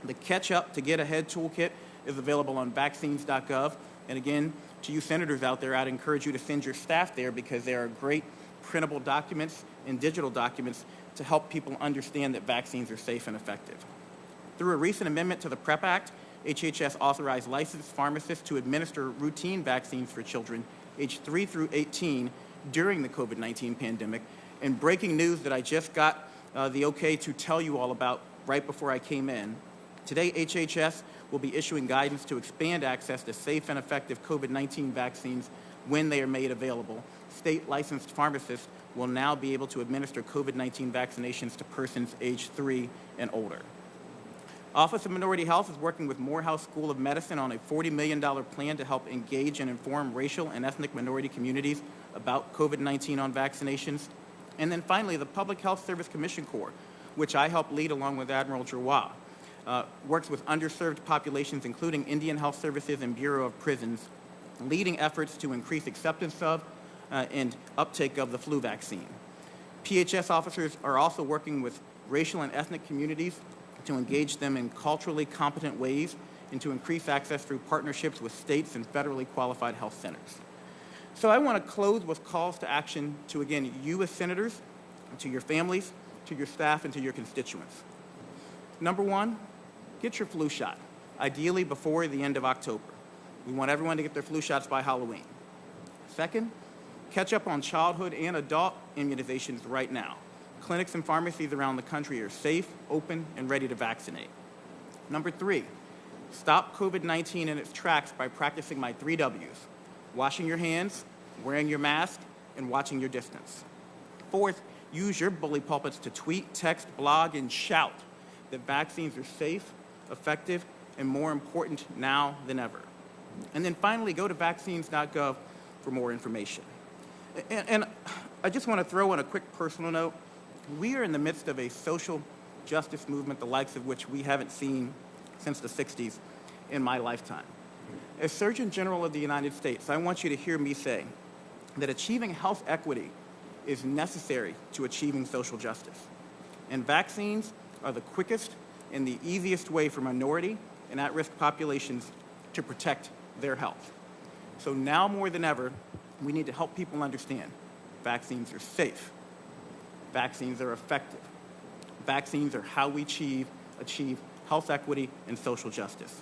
S4: The Catch Up to Get Ahead toolkit is available on vaccines.gov. And again, to you senators out there, I'd encourage you to send your staff there because there are great printable documents and digital documents to help people understand that vaccines are safe and effective. Through a recent amendment to the PrEP Act, HHS authorized licensed pharmacists to administer routine vaccines for children aged 3 through 18 during the COVID-19 pandemic. And breaking news that I just got the okay to tell you all about right before I came in. Today, HHS will be issuing guidance to expand access to safe and effective COVID-19 vaccines when they are made available. State licensed pharmacists will now be able to administer COVID-19 vaccinations to persons aged 3 and older. Office of Minority Health is working with Morehouse School of Medicine on a $40 million plan to help engage and inform racial and ethnic minority communities about COVID-19 on vaccinations. And then finally, the Public Health Service Commission Corps, which I help lead along with Admiral Jerome, works with underserved populations, including Indian Health Services and Bureau of Prisons, leading efforts to increase acceptance of and uptake of the flu vaccine. PHS officers are also working with racial and ethnic communities to engage them in culturally competent ways and to increase access through partnerships with states and federally qualified health centers. So I want to close with calls to action to, again, you as senators, to your families, to your staff, and to your constituents. Number one, get your flu shot, ideally before the end of October. We want everyone to get their flu shots by Halloween. Second, catch up on childhood and adult immunizations right now. Clinics and pharmacies around the country are safe, open, and ready to vaccinate. Number three, stop COVID-19 in its tracks by practicing my 3 W's: washing your hands, wearing your mask, and watching your distance. Fourth, use your bully pulpits to tweet, text, blog, and shout that vaccines are safe, effective, and more important now than ever. And then finally, go to vaccines.gov for more information. And I just want to throw in a quick personal note. We are in the midst of a social justice movement, the likes of which we haven't seen since the 60s in my lifetime. As Surgeon General of the United States, I want you to hear me say that achieving health equity is necessary to achieving social justice. And vaccines are the quickest and the easiest way for minority and at-risk populations to protect their health. So now more than ever, we need to help people understand vaccines are safe. Vaccines are effective. Vaccines are how we achieve health equity and social justice.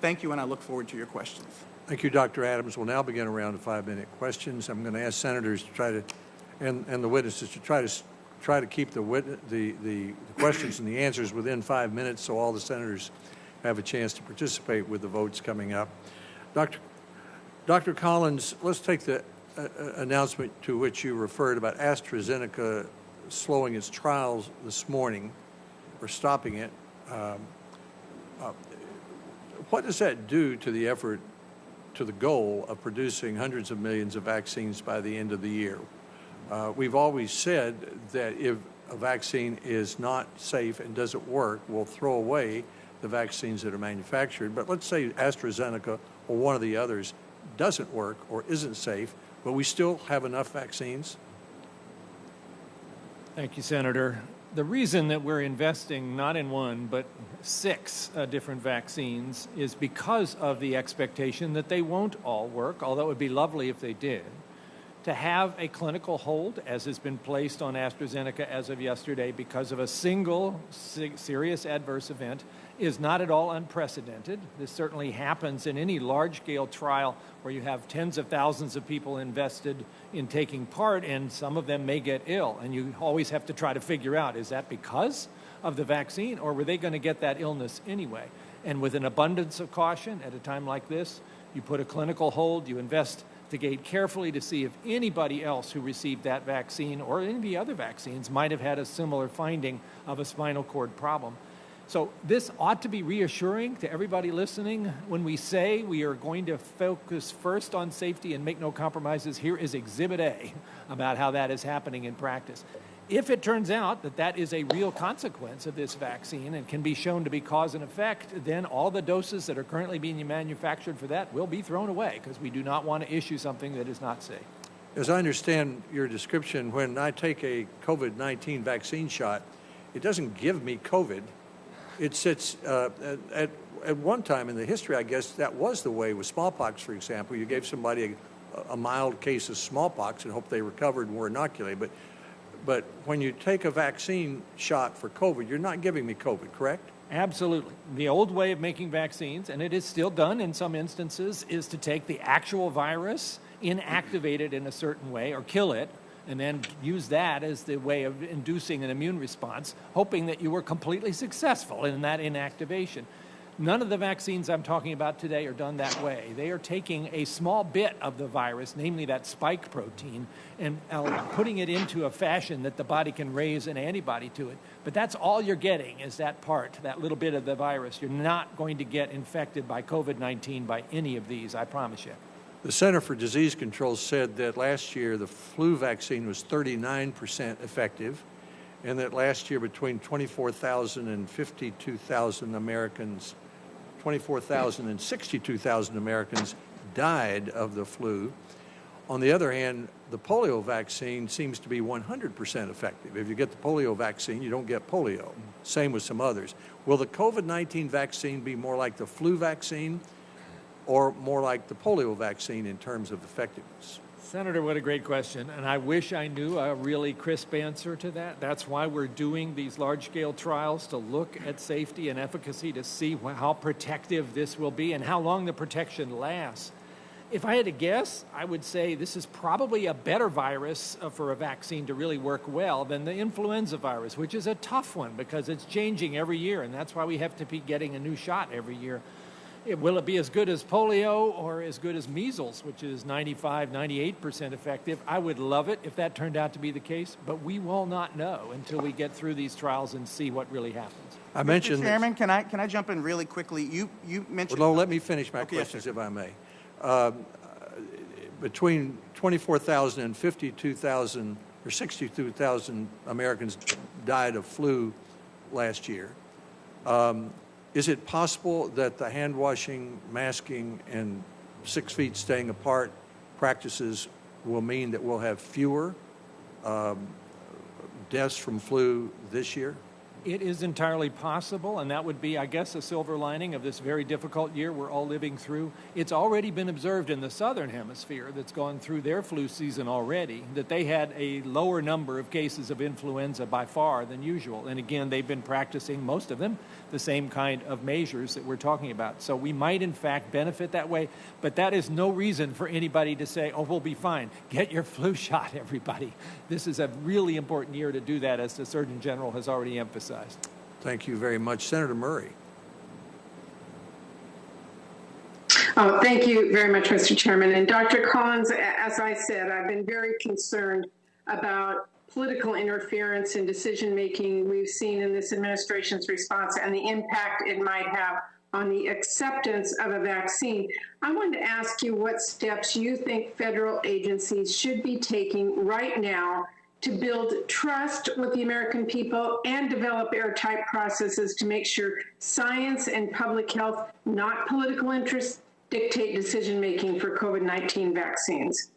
S4: Thank you, and I look forward to your questions.
S1: Thank you, Dr. Adams. We'll now begin a round of 5-minute questions. I'm going to ask senators to try to, and the witnesses to try to keep the questions and the answers within 5 minutes so all the senators have a chance to participate with the votes coming up. Dr. Collins, let's take the announcement to which you referred about AstraZeneca slowing its trials this morning, or stopping it. What does that do to the effort, to the goal of producing hundreds of millions of vaccines by the end of the year? We've always said that if a vaccine is not safe and doesn't work, we'll throw away the vaccines that are manufactured. But let's say AstraZeneca or one of the others doesn't work or isn't safe, but we still have enough vaccines?
S3: Thank you, Senator. The reason that we're investing not in one, but 6 different vaccines is because of the expectation that they won't all work, although it would be lovely if they did. To have a clinical hold, as has been placed on AstraZeneca as of yesterday because of a single serious adverse event, is not at all unprecedented. This certainly happens in any large-scale trial where you have tens of thousands of people invested in taking part, and some of them may get ill. And you always have to try to figure out, is that because of the vaccine, or were they going to get that illness anyway? And with an abundance of caution at a time like this, you put a clinical hold, you investigate carefully to see if anybody else who received that vaccine or any of the other vaccines might have had a similar finding of a spinal cord problem. So this ought to be reassuring to everybody listening. When we say we are going to focus first on safety and make no compromises, here is Exhibit A about how that is happening in practice. If it turns out that that is a real consequence of this vaccine and can be shown to be cause and effect, then all the doses that are currently being manufactured for that will be thrown away because we do not want to issue something that is not safe.
S1: As I understand your description, when I take a COVID-19 vaccine shot, it doesn't give me COVID. It sits at one time in the history, I guess, that was the way with smallpox, for example. You gave somebody a mild case of smallpox and hoped they recovered and were inoculated. But when you take a vaccine shot for COVID, you're not giving me COVID, correct?
S3: Absolutely. The old way of making vaccines, and it is still done in some instances, is to take the actual virus, inactivate it in a certain way, or kill it, and then use that as the way of inducing an immune response, hoping that you were completely successful in that inactivation. None of the vaccines I'm talking about today are done that way. They are taking a small bit of the virus, namely that spike protein, and putting it into a fashion that the body can raise an antibody to it. But that's all you're getting is that part, that little bit of the virus. You're not going to get infected by COVID-19 by any of these, I promise you.
S1: The Center for Disease Control said that last year the flu vaccine was 39% effective, and that last year between 24,000 and 52,000 Americans, 24,000 and 62,000 Americans died of the flu. On the other hand, the polio vaccine seems to be 100% effective. If you get the polio vaccine, you don't get polio. Same with some others. Will the COVID-19 vaccine be more like the flu vaccine or more like the polio vaccine in terms of effectiveness?
S3: Senator, what a great question. And I wish I knew a really crisp answer to that. That's why we're doing these large-scale trials, to look at safety and efficacy to see how protective this will be and how long the protection lasts. If I had to guess, I would say this is probably a better virus for a vaccine to really work well than the influenza virus, which is a tough one because it's changing every year, and that's why we have to be getting a new shot every year. Will it be as good as polio or as good as measles, which is 95, 98% effective? I would love it if that turned out to be the case, but we will not know until we get through these trials and see what really happens.
S1: I mentioned
S4: Mr. Chairman, can I jump in really quickly? You mentioned...
S1: Well, no, let me finish my questions, if I may. Between 24,000 and 52,000 or 62,000 Americans died of flu last year. Is it possible that the hand washing, masking, and 6 feet staying apart practices will mean that we'll have fewer deaths from flu this year?
S3: It is entirely possible, and that would be, I guess, a silver lining of this very difficult year we're all living through. It's already been observed in the southern hemisphere that's gone through their flu season already, that they had a lower number of cases of influenza by far than usual. And again, they've been practicing, most of them, the same kind of measures that we're talking about. So we might, in fact, benefit that way, but that is no reason for anybody to say, oh, we'll be fine. Get your flu shot, everybody. This is a really important year to do that, as the Surgeon General has already emphasized.
S1: Thank you very much. Senator Murray.
S2: Oh, thank you very much, Mr. Chairman. And Dr. Collins, as I said, I've been very concerned about political interference in decision-making we've seen in this administration's response and the impact it might have on the acceptance of a vaccine. I wanted to ask you what steps you think federal agencies should be taking right now to build trust with the American people and develop airtight processes to make sure science and public health, not political interests, dictate decision-making for COVID-19 vaccines.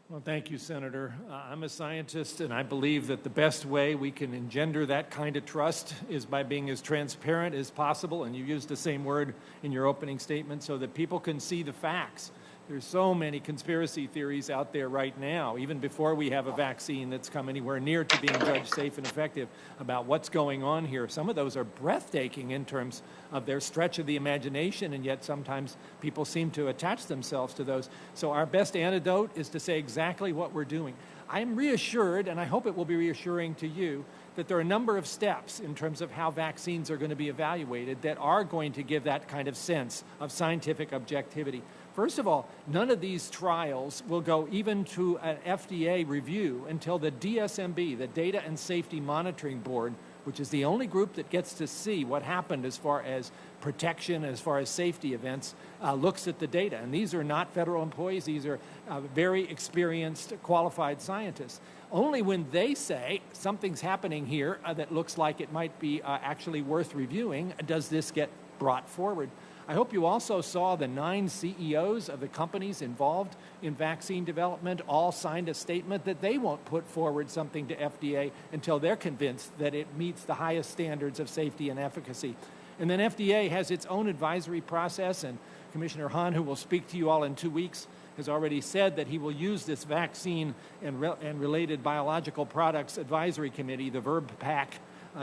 S3: Well, thank you, Senator. I'm a scientist, and I believe that the best way we can engender that kind of trust is by being as transparent as possible, and you used the same word in your opening statement, so that people can see the facts. There's so many conspiracy theories out there right now, even before we have a vaccine that's come anywhere near to being judged safe and effective, about what's going on here. Some of those are breathtaking in terms of their stretch of the imagination, and yet sometimes people seem to attach themselves to those. So our best antidote is to say exactly what we're doing. I'm reassured, and I hope it will be reassuring to you, that there are a number of steps in terms of how vaccines are going to be evaluated that are going to give that kind of sense of scientific objectivity. First of all, none of these trials will go even to an FDA review until the DSMB, the Data and Safety Monitoring Board, which is the only group that gets to see what happened as far as protection, as far as safety events, looks at the data. And these are not federal employees. These are very experienced, qualified scientists. Only when they say something's happening here that looks like it might be actually worth reviewing does this get brought forward. I hope you also saw the 9 CEOs of the companies involved in vaccine development all signed a statement that they won't put forward something to FDA until they're convinced that it meets the highest standards of safety and efficacy. And then FDA has its own advisory process, and Commissioner Hahn, who will speak to you all in 2 weeks, has already said that he will use this vaccine and related biological products advisory committee, the VERB PAC,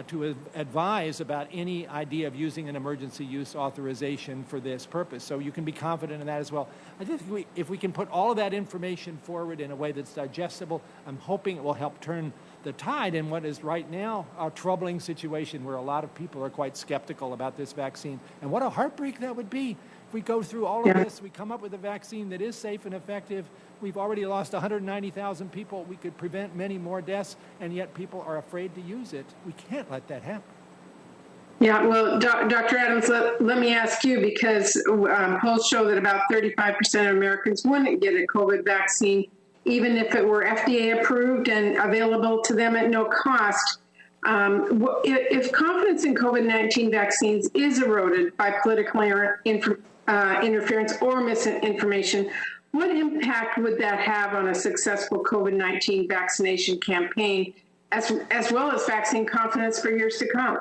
S3: to advise about any idea of using an emergency use authorization for this purpose. So you can be confident in that as well. I think if we can put all of that information forward in a way that's digestible, I'm hoping it will help turn the tide in what is right now a troubling situation where a lot of people are quite skeptical about this vaccine. And what a heartbreak that would be if we go through all of this, we come up with a vaccine that is safe and effective. We've already lost 190,000 people. We could prevent many more deaths, and yet people are afraid to use it. We can't let that happen.
S2: Yeah, well, Dr. Adams, let me ask you, because polls show that about 35% of Americans wouldn't get a COVID vaccine, even if it were FDA approved and available to them at no cost. If confidence in COVID-19 vaccines is eroded by political interference or misinformation, what impact would that have on a successful COVID-19 vaccination campaign, as well as vaccine confidence for years to come?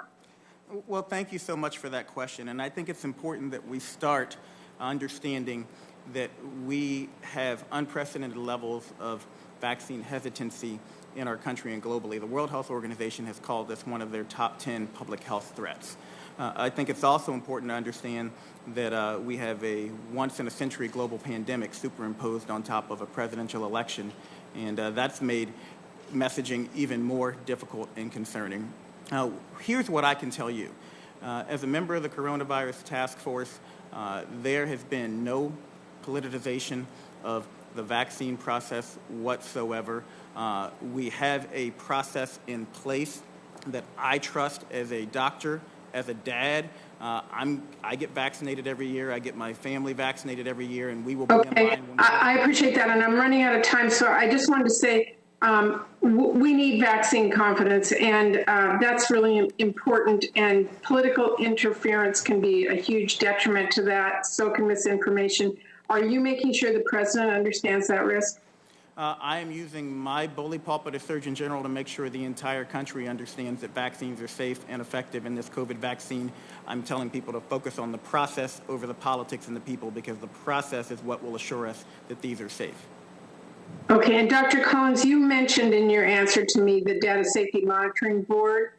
S4: Well, thank you so much for that question. And I think it's important that we start understanding that we have unprecedented levels of vaccine hesitancy in our country and globally. The World Health Organization has called this one of their top 10 public health threats. I think it's also important to understand that we have a once-in-a-century global pandemic superimposed on top of a presidential election, and that's made messaging even more difficult and concerning. Here's what I can tell you. As a member of the coronavirus task force, there has been no politicization of the vaccine process whatsoever. We have a process in place that I trust as a doctor, as a dad. I get vaccinated every year. I get my family vaccinated every year, and we will be in line.
S2: I appreciate that, and I'm running out of time, so I just wanted to say we need vaccine confidence, and that's really important, and political interference can be a huge detriment to that, so can misinformation. Are you making sure the president understands that risk?
S4: I am using my bully pulpit as Surgeon General to make sure the entire country understands that vaccines are safe and effective in this COVID vaccine. I'm telling people to focus on the process over the politics and the people, because the process is what will assure us that these are safe.
S2: Okay, and Dr. Collins, you mentioned in your answer to me the Data Safety Monitoring Board.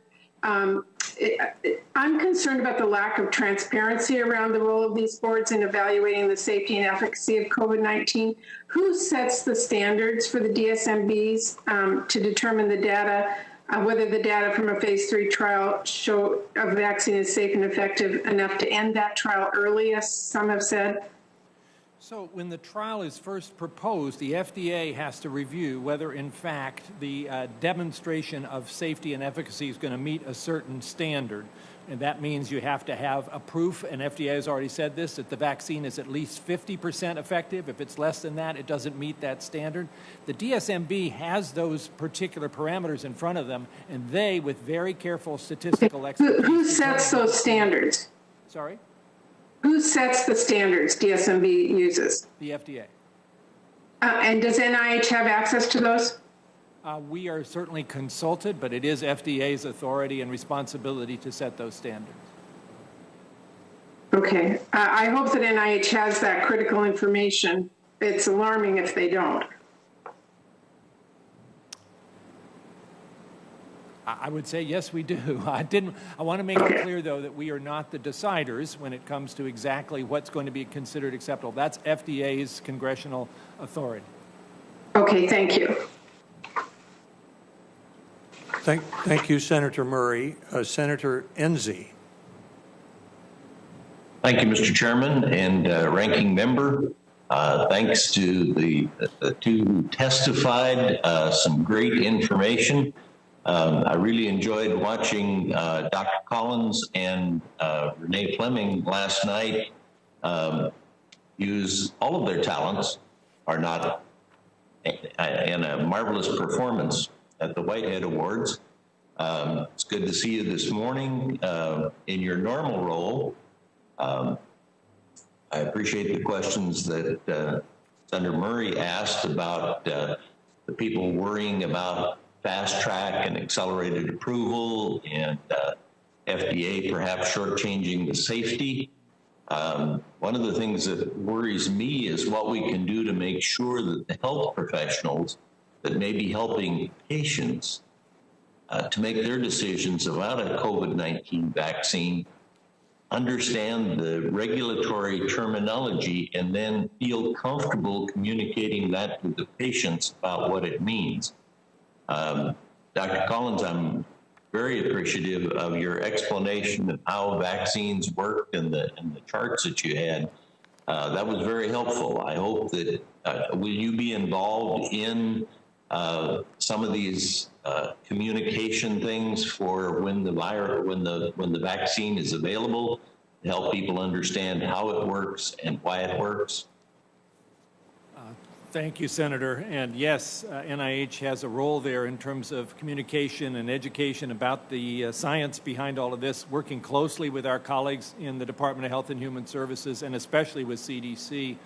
S2: I'm concerned about the lack of transparency around the role of these boards in evaluating the safety and efficacy of COVID-19. Who sets the standards for the DSMBs to determine the data, whether the data from a phase 3 trial show a vaccine is safe and effective enough to end that trial early, as some have said?
S3: So when the trial is first proposed, the FDA has to review whether, in fact, the demonstration of safety and efficacy is going to meet a certain standard. And that means you have to have a proof, and FDA has already said this, that the vaccine is at least 50% effective. If it's less than that, it doesn't meet that standard. The DSMB has those particular parameters in front of them, and they, with very careful statistical expertise...
S2: Who sets those standards?
S3: Sorry?
S2: Who sets the standards DSMB uses?
S3: The FDA.
S2: And does NIH have access to those?
S3: We are certainly consulted, but it is FDA's authority and responsibility to set those standards.
S2: Okay. I hope that NIH has that critical information. It's alarming if they don't.
S3: I would say yes, we do. I want to make it clear, though, that we are not the deciders when it comes to exactly what's going to be considered acceptable. That's FDA's congressional authority.
S2: Okay, thank you.
S1: Thank you, Senator Murray. Senator Enzi.
S5: Thank you, Mr. Chairman and Ranking Member. Thanks to the two who testified, some great information. I really enjoyed watching Dr. Collins and Renee Fleming last night use all of their talents, are not, and a marvelous performance at the Whitehead Awards. It's good to see you this morning in your normal role. I appreciate the questions that Senator Murray asked about the people worrying about fast track and accelerated approval and FDA perhaps shortchanging the safety. One of the things that worries me is what we can do to make sure that the health professionals that may be helping patients to make their decisions about a COVID-19 vaccine understand the regulatory terminology and then feel comfortable communicating that to the patients about what it means. Dr. Collins, I'm very appreciative of your explanation of how vaccines work and the charts that you had. That was very helpful. I hope that, will you be involved in some of these communication things for when the vaccine is available to help people understand how it works and why it works?
S3: Thank you, Senator. And yes, NIH has a role there in terms of communication and education about the science behind all of this, working closely with our colleagues in the Department of Health and Human Services and especially with CDC.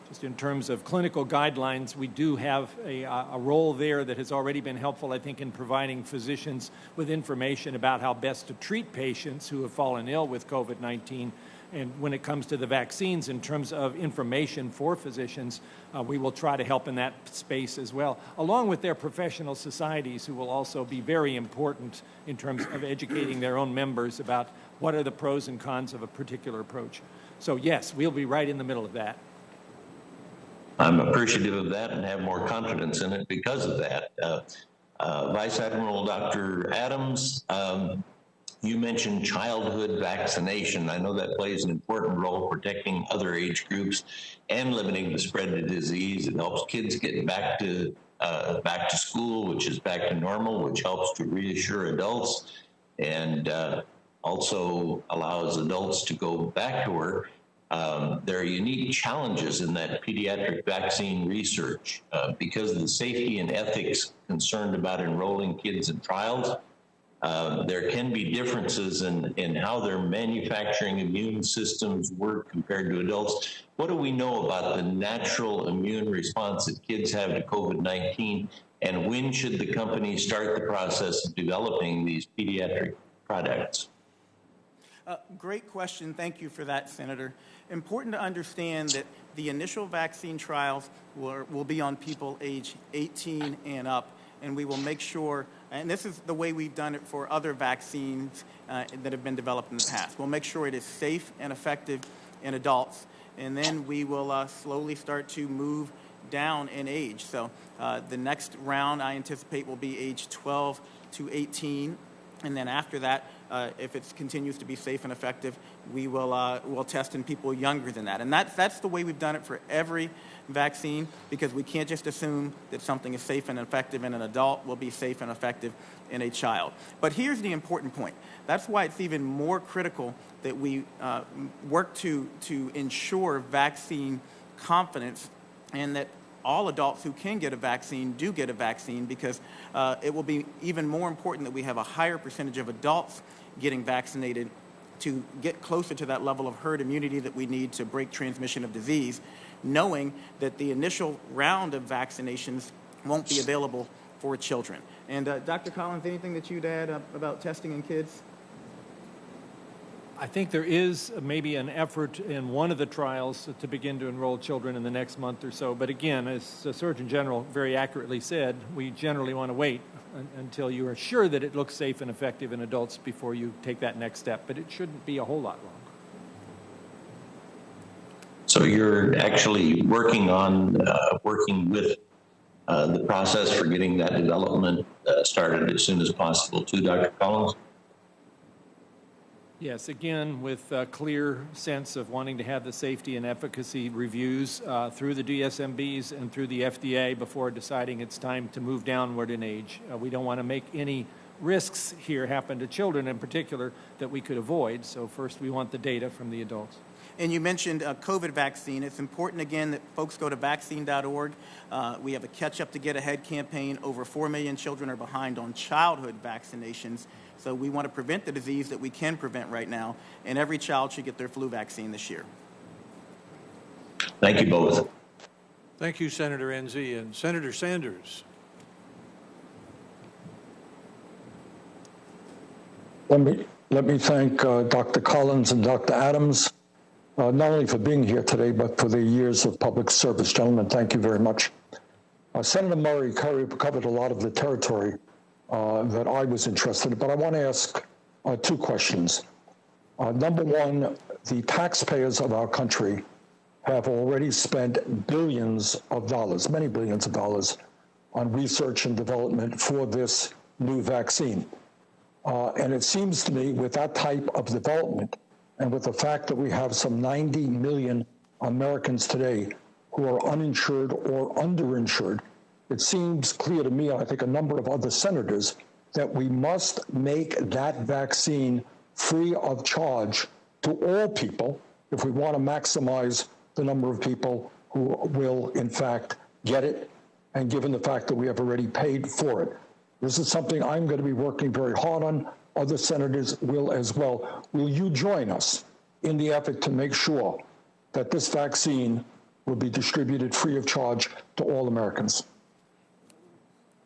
S3: Just in terms of clinical guidelines, we do have a role there that has already been helpful, I think, in providing physicians with information about how best to treat patients who have fallen ill with COVID-19. And when it comes to the vaccines, in terms of information for physicians, we will try to help in that space as well, along with their professional societies, who will also be very important in terms of educating their own members about what are the pros and cons of a particular approach. So yes, we'll be right in the middle of that.
S5: I'm appreciative of that and have more confidence in it because of that. Vice Admiral Dr. Adams, you mentioned childhood vaccination. I know that plays an important role protecting other age groups and limiting the spread of disease. It helps kids get back to school, which is back to normal, which helps to reassure adults and also allows adults to go back to work. There are unique challenges in that pediatric vaccine research because of the safety and ethics concerned about enrolling kids in trials. There can be differences in how their manufacturing immune systems work compared to adults. What do we know about the natural immune response that kids have to COVID-19, and when should the company start the process of developing these pediatric products?
S4: Great question. Thank you for that, Senator. Important to understand that the initial vaccine trials will be on people age 18 and up, and we will make sure, and this is the way we've done it for other vaccines that have been developed in the past. We'll make sure it is safe and effective in adults, and then we will slowly start to move down in age. So the next round I anticipate will be age 12 to 18, and then after that, if it continues to be safe and effective, we'll test in people younger than that. And that's the way we've done it for every vaccine, because we can't just assume that something is safe and effective in an adult will be safe and effective in a child. But here's the important point. That's why it's even more critical that we work to ensure vaccine confidence, and that all adults who can get a vaccine do get a vaccine, because it will be even more important that we have a higher percentage of adults getting vaccinated to get closer to that level of herd immunity that we need to break transmission of disease, knowing that the initial round of vaccinations won't be available for children. And Dr. Collins, anything that you'd add about testing in kids?
S3: I think there is maybe an effort in one of the trials to begin to enroll children in the next month or so. But again, as the Surgeon General very accurately said, we generally want to wait until you are sure that it looks safe and effective in adults before you take that next step. But it shouldn't be a whole lot longer.
S5: So you're actually working with the process for getting that development started as soon as possible too, Dr. Collins?
S3: Yes, again, with a clear sense of wanting to have the safety and efficacy reviews through the DSMBs and through the FDA before deciding it's time to move downward in age. We don't want to make any risks here happen to children in particular that we could avoid. So first we want the data from the adults.
S4: And you mentioned COVID vaccine. It's important, again, that folks go to vaccine.org. We have a Catch Up to Get Ahead campaign. Over 4 million children are behind on childhood vaccinations. So we want to prevent the disease that we can prevent right now, and every child should get their flu vaccine this year.
S5: Thank you both.
S1: Thank you, Senator Enzi. And Senator Sanders.
S6: Let me thank Dr. Collins and Dr. Adams, not only for being here today, but for their years of public service. Gentlemen, thank you very much. Senator Murray covered a lot of the territory that I was interested in, but I want to ask two questions. Number one, the taxpayers of our country have already spent billions of dollars, many billions of dollars, on research and development for this new vaccine. And it seems to me with that type of development and with the fact that we have some 90 million Americans today who are uninsured or underinsured, it seems clear to me, and I think a number of other senators, that we must make that vaccine free of charge to all people if we want to maximize the number of people who will, in fact, get it, and given the fact that we have already paid for it. This is something I'm going to be working very hard on. Other senators will as well. Will you join us in the effort to make sure that this vaccine will be distributed free of charge to all Americans?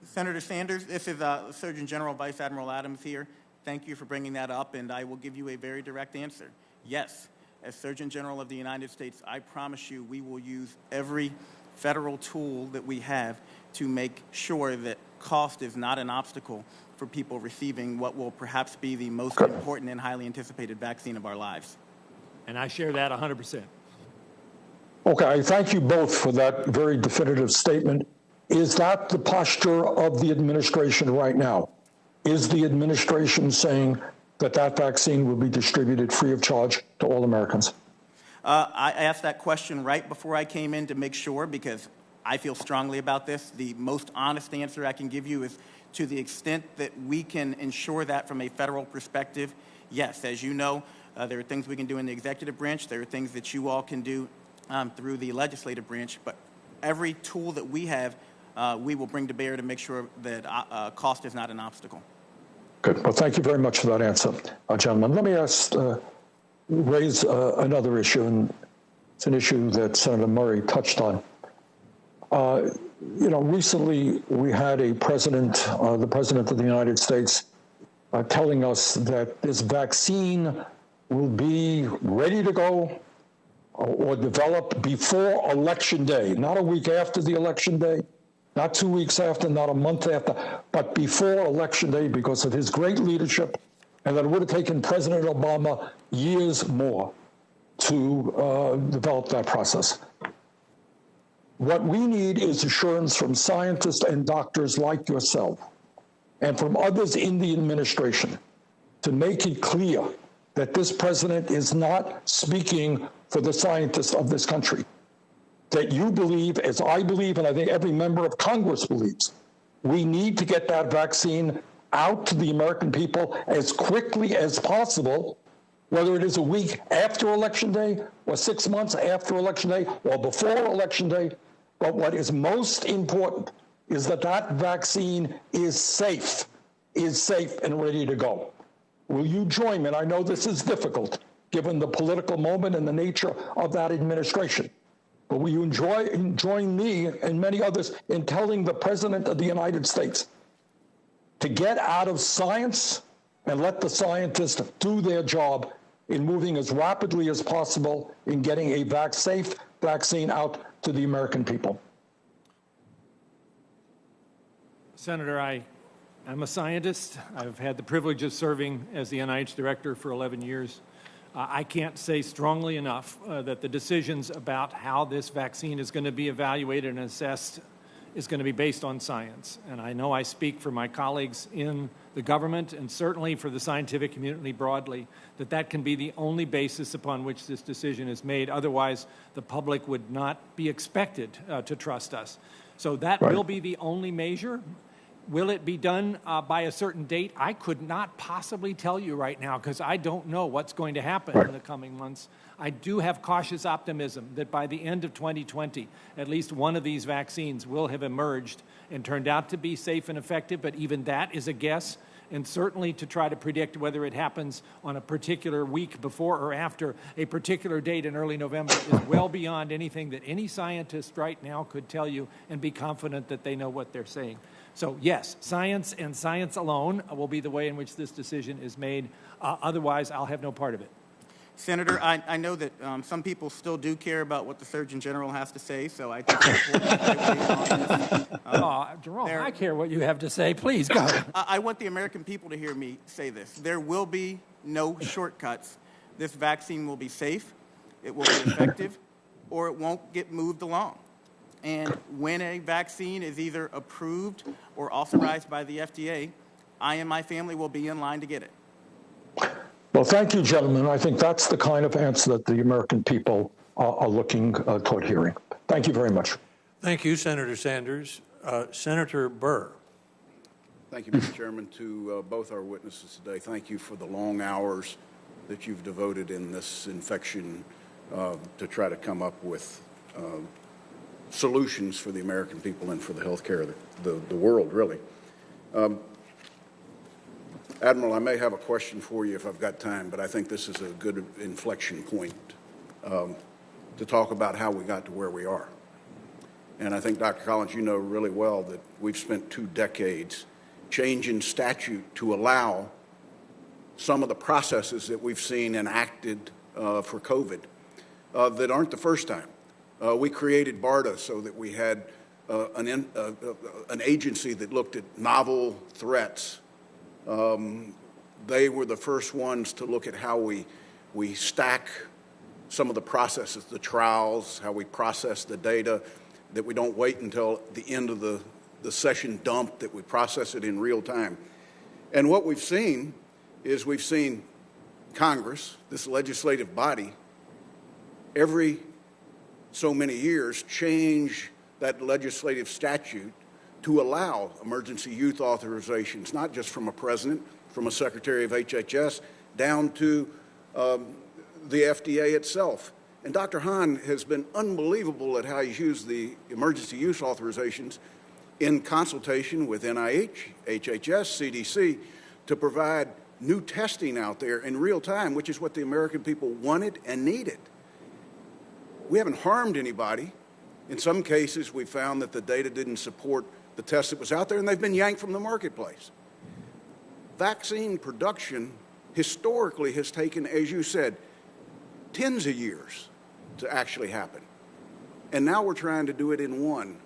S4: Senator Sanders, this is Surgeon General Vice Admiral Adams here. Thank you for bringing that up, and I will give you a very direct answer. Yes, as Surgeon General of the United States, I promise you we will use every federal tool that we have to make sure that cost is not an obstacle for people receiving what will perhaps be the most important and highly anticipated vaccine of our lives.
S3: And I share that 100%.
S6: Okay, I thank you both for that very definitive statement. Is that the posture of the administration right now? Is the administration saying that that vaccine will be distributed free of charge to all Americans?
S4: I asked that question right before I came in to make sure, because I feel strongly about this. The most honest answer I can give you is to the extent that we can ensure that from a federal perspective. Yes, as you know, there are things we can do in the executive branch. There are things that you all can do through the legislative branch. But every tool that we have, we will bring to bear to make sure that cost is not an obstacle.
S6: Good. Well, thank you very much for that answer, gentlemen. Let me raise another issue, and it's an issue that Senator Murray touched on. Recently we had a president, the President of the United States, telling us that this vaccine will be ready to go or developed before Election Day, not a week after the Election Day, not 2 weeks after, not a month after, but before Election Day because of his great leadership, and that it would have taken President Obama years more to develop that process. What we need is assurance from scientists and doctors like yourself and from others in the administration to make it clear that this president is not speaking for the scientists of this country, that you believe, as I believe, and I think every member of Congress believes, we need to get that vaccine out to the American people as quickly as possible, whether it is a week after Election Day or 6 months after Election Day or before Election Day. But what is most important is that that vaccine is safe and ready to go. Will you join me? And I know this is difficult, given the political moment and the nature of that administration. But will you join me and many others in telling the President of the United States to get out of science and let the scientists do their job in moving as rapidly as possible in getting a safe vaccine out to the American people?
S3: Senator, I'm a scientist. I've had the privilege of serving as the NIH director for 11 years. I can't say strongly enough that the decisions about how this vaccine is going to be evaluated and assessed is going to be based on science. And I know I speak for my colleagues in the government and certainly for the scientific community broadly, that can be the only basis upon which this decision is made. Otherwise, the public would not be expected to trust us. So that will be the only measure. Will it be done by a certain date? I could not possibly tell you right now because I don't know what's going to happen in the coming months. I do have cautious optimism that by the end of 2020, at least one of these vaccines will have emerged and turned out to be safe and effective, but even that is a guess. And certainly to try to predict whether it happens on a particular week before or after a particular date in early November is well beyond anything that any scientist right now could tell you and be confident that they know what they're saying. So yes, science and science alone will be the way in which this decision is made. Otherwise, I'll have no part of it.
S4: Senator, I know that some people still do care about what the Surgeon General has to say, so I think it's important to
S3: Jerome, I care what you have to say. Please go.
S4: I want the American people to hear me say this. There will be no shortcuts. This vaccine will be safe, it will be effective, or it won't get moved along. And when a vaccine is either approved or authorized by the FDA, I and my family will be in line to get it.
S6: Well, thank you, gentlemen. I think that's the kind of answer that the American people are looking toward hearing. Thank you very much.
S1: Thank you, Senator Sanders. Senator Burr.
S7: Thank you, Mr. Chairman. To both our witnesses today, thank you for the long hours that you've devoted in this infection to try to come up with solutions for the American people and for the healthcare of the world, really. Admiral, I may have a question for you if I've got time, but I think this is a good inflection point to talk about how we got to where we are. And I think, Dr. Collins, you know really well that we've spent 2 decades changing statute to allow some of the processes that we've seen enacted for COVID that aren't the first time. We created BARDA so that we had an agency that looked at novel threats. They were the first ones to look at how we stack some of the processes, the trials, how we process the data, that we don't wait until the end of the session dump, that we process it in real time. And what we've seen is we've seen Congress, this legislative body, every so many years change that legislative statute to allow emergency use authorizations, not just from a president, from a secretary of HHS, down to the FDA itself. And Dr. Hahn has been unbelievable at how he's used the emergency use authorizations in consultation with NIH, HHS, CDC, to provide new testing out there in real time, which is what the American people wanted and needed. We haven't harmed anybody. In some cases, we found that the data didn't support the test that was out there, and they've been yanked from the marketplace. Vaccine production historically has taken, as you said, tens of years to actually happen. And now we're trying to do it in one.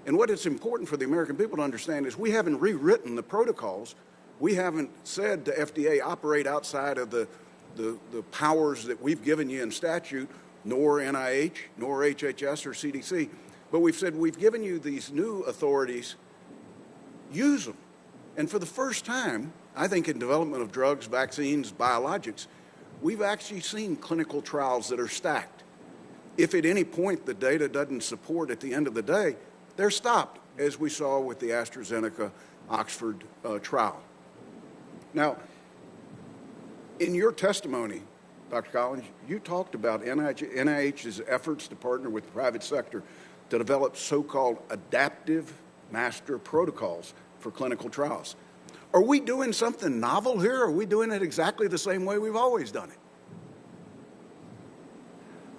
S7: And what is important for the American people to understand is we haven't rewritten the protocols. We haven't said to FDA, operate outside of the powers that we've given you in statute, nor NIH, nor HHS or CDC. But we've said we've given you these new authorities, use them. And for the first time, I think in development of drugs, vaccines, biologics, we've actually seen clinical trials that are stacked. If at any point the data doesn't support at the end of the day, they're stopped, as we saw with the AstraZeneca-Oxford trial. Now, in your testimony, Dr. Collins, you talked about NIH's efforts to partner with the private sector to develop so-called adaptive master protocols for clinical trials. Are we doing something novel here? Or are we doing it exactly the same way we've always done it?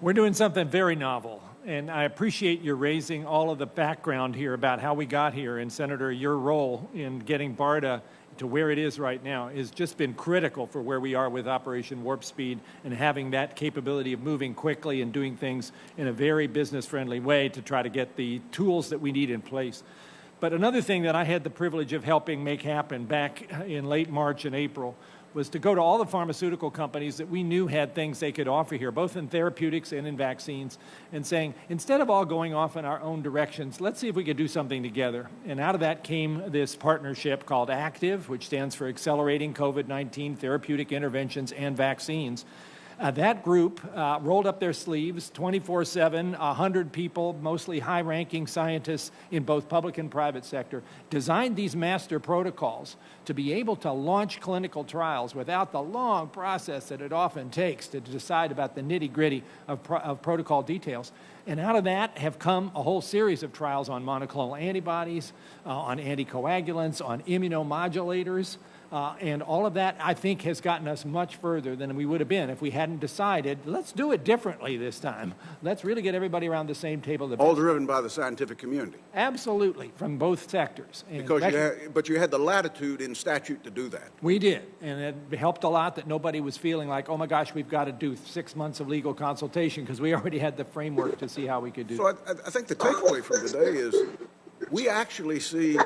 S3: We're doing something very novel, and I appreciate you raising all of the background here about how we got here. And Senator, your role in getting BARDA to where it is right now has just been critical for where we are with Operation Warp Speed and having that capability of moving quickly and doing things in a very business-friendly way to try to get the tools that we need in place. But another thing that I had the privilege of helping make happen back in late March and April was to go to all the pharmaceutical companies that we knew had things they could offer here, both in therapeutics and in vaccines, and saying, instead of all going off in our own directions, let's see if we could do something together. And out of that came this partnership called ACTIVE, which stands for Accelerating COVID-19 Therapeutic Interventions and Vaccines. That group rolled up their sleeves 24/7, 100 people, mostly high-ranking scientists in both public and private sector, designed these master protocols to be able to launch clinical trials without the long process that it often takes to decide about the nitty-gritty of protocol details. And out of that have come a whole series of trials on monoclonal antibodies, on anticoagulants, on immunomodulators, and all of that, I think, has gotten us much further than we would have been if we hadn't decided, let's do it differently this time. Let's really get everybody around the same table.
S7: All driven by the scientific community.
S3: Absolutely, from both sectors.
S7: But you had the latitude in statute to do that.
S3: We did, and it helped a lot that nobody was feeling like, oh my gosh, we've got to do 6 months of legal consultation, because we already had the framework to see how we could do it.
S7: So I think the takeaway from today is we actually see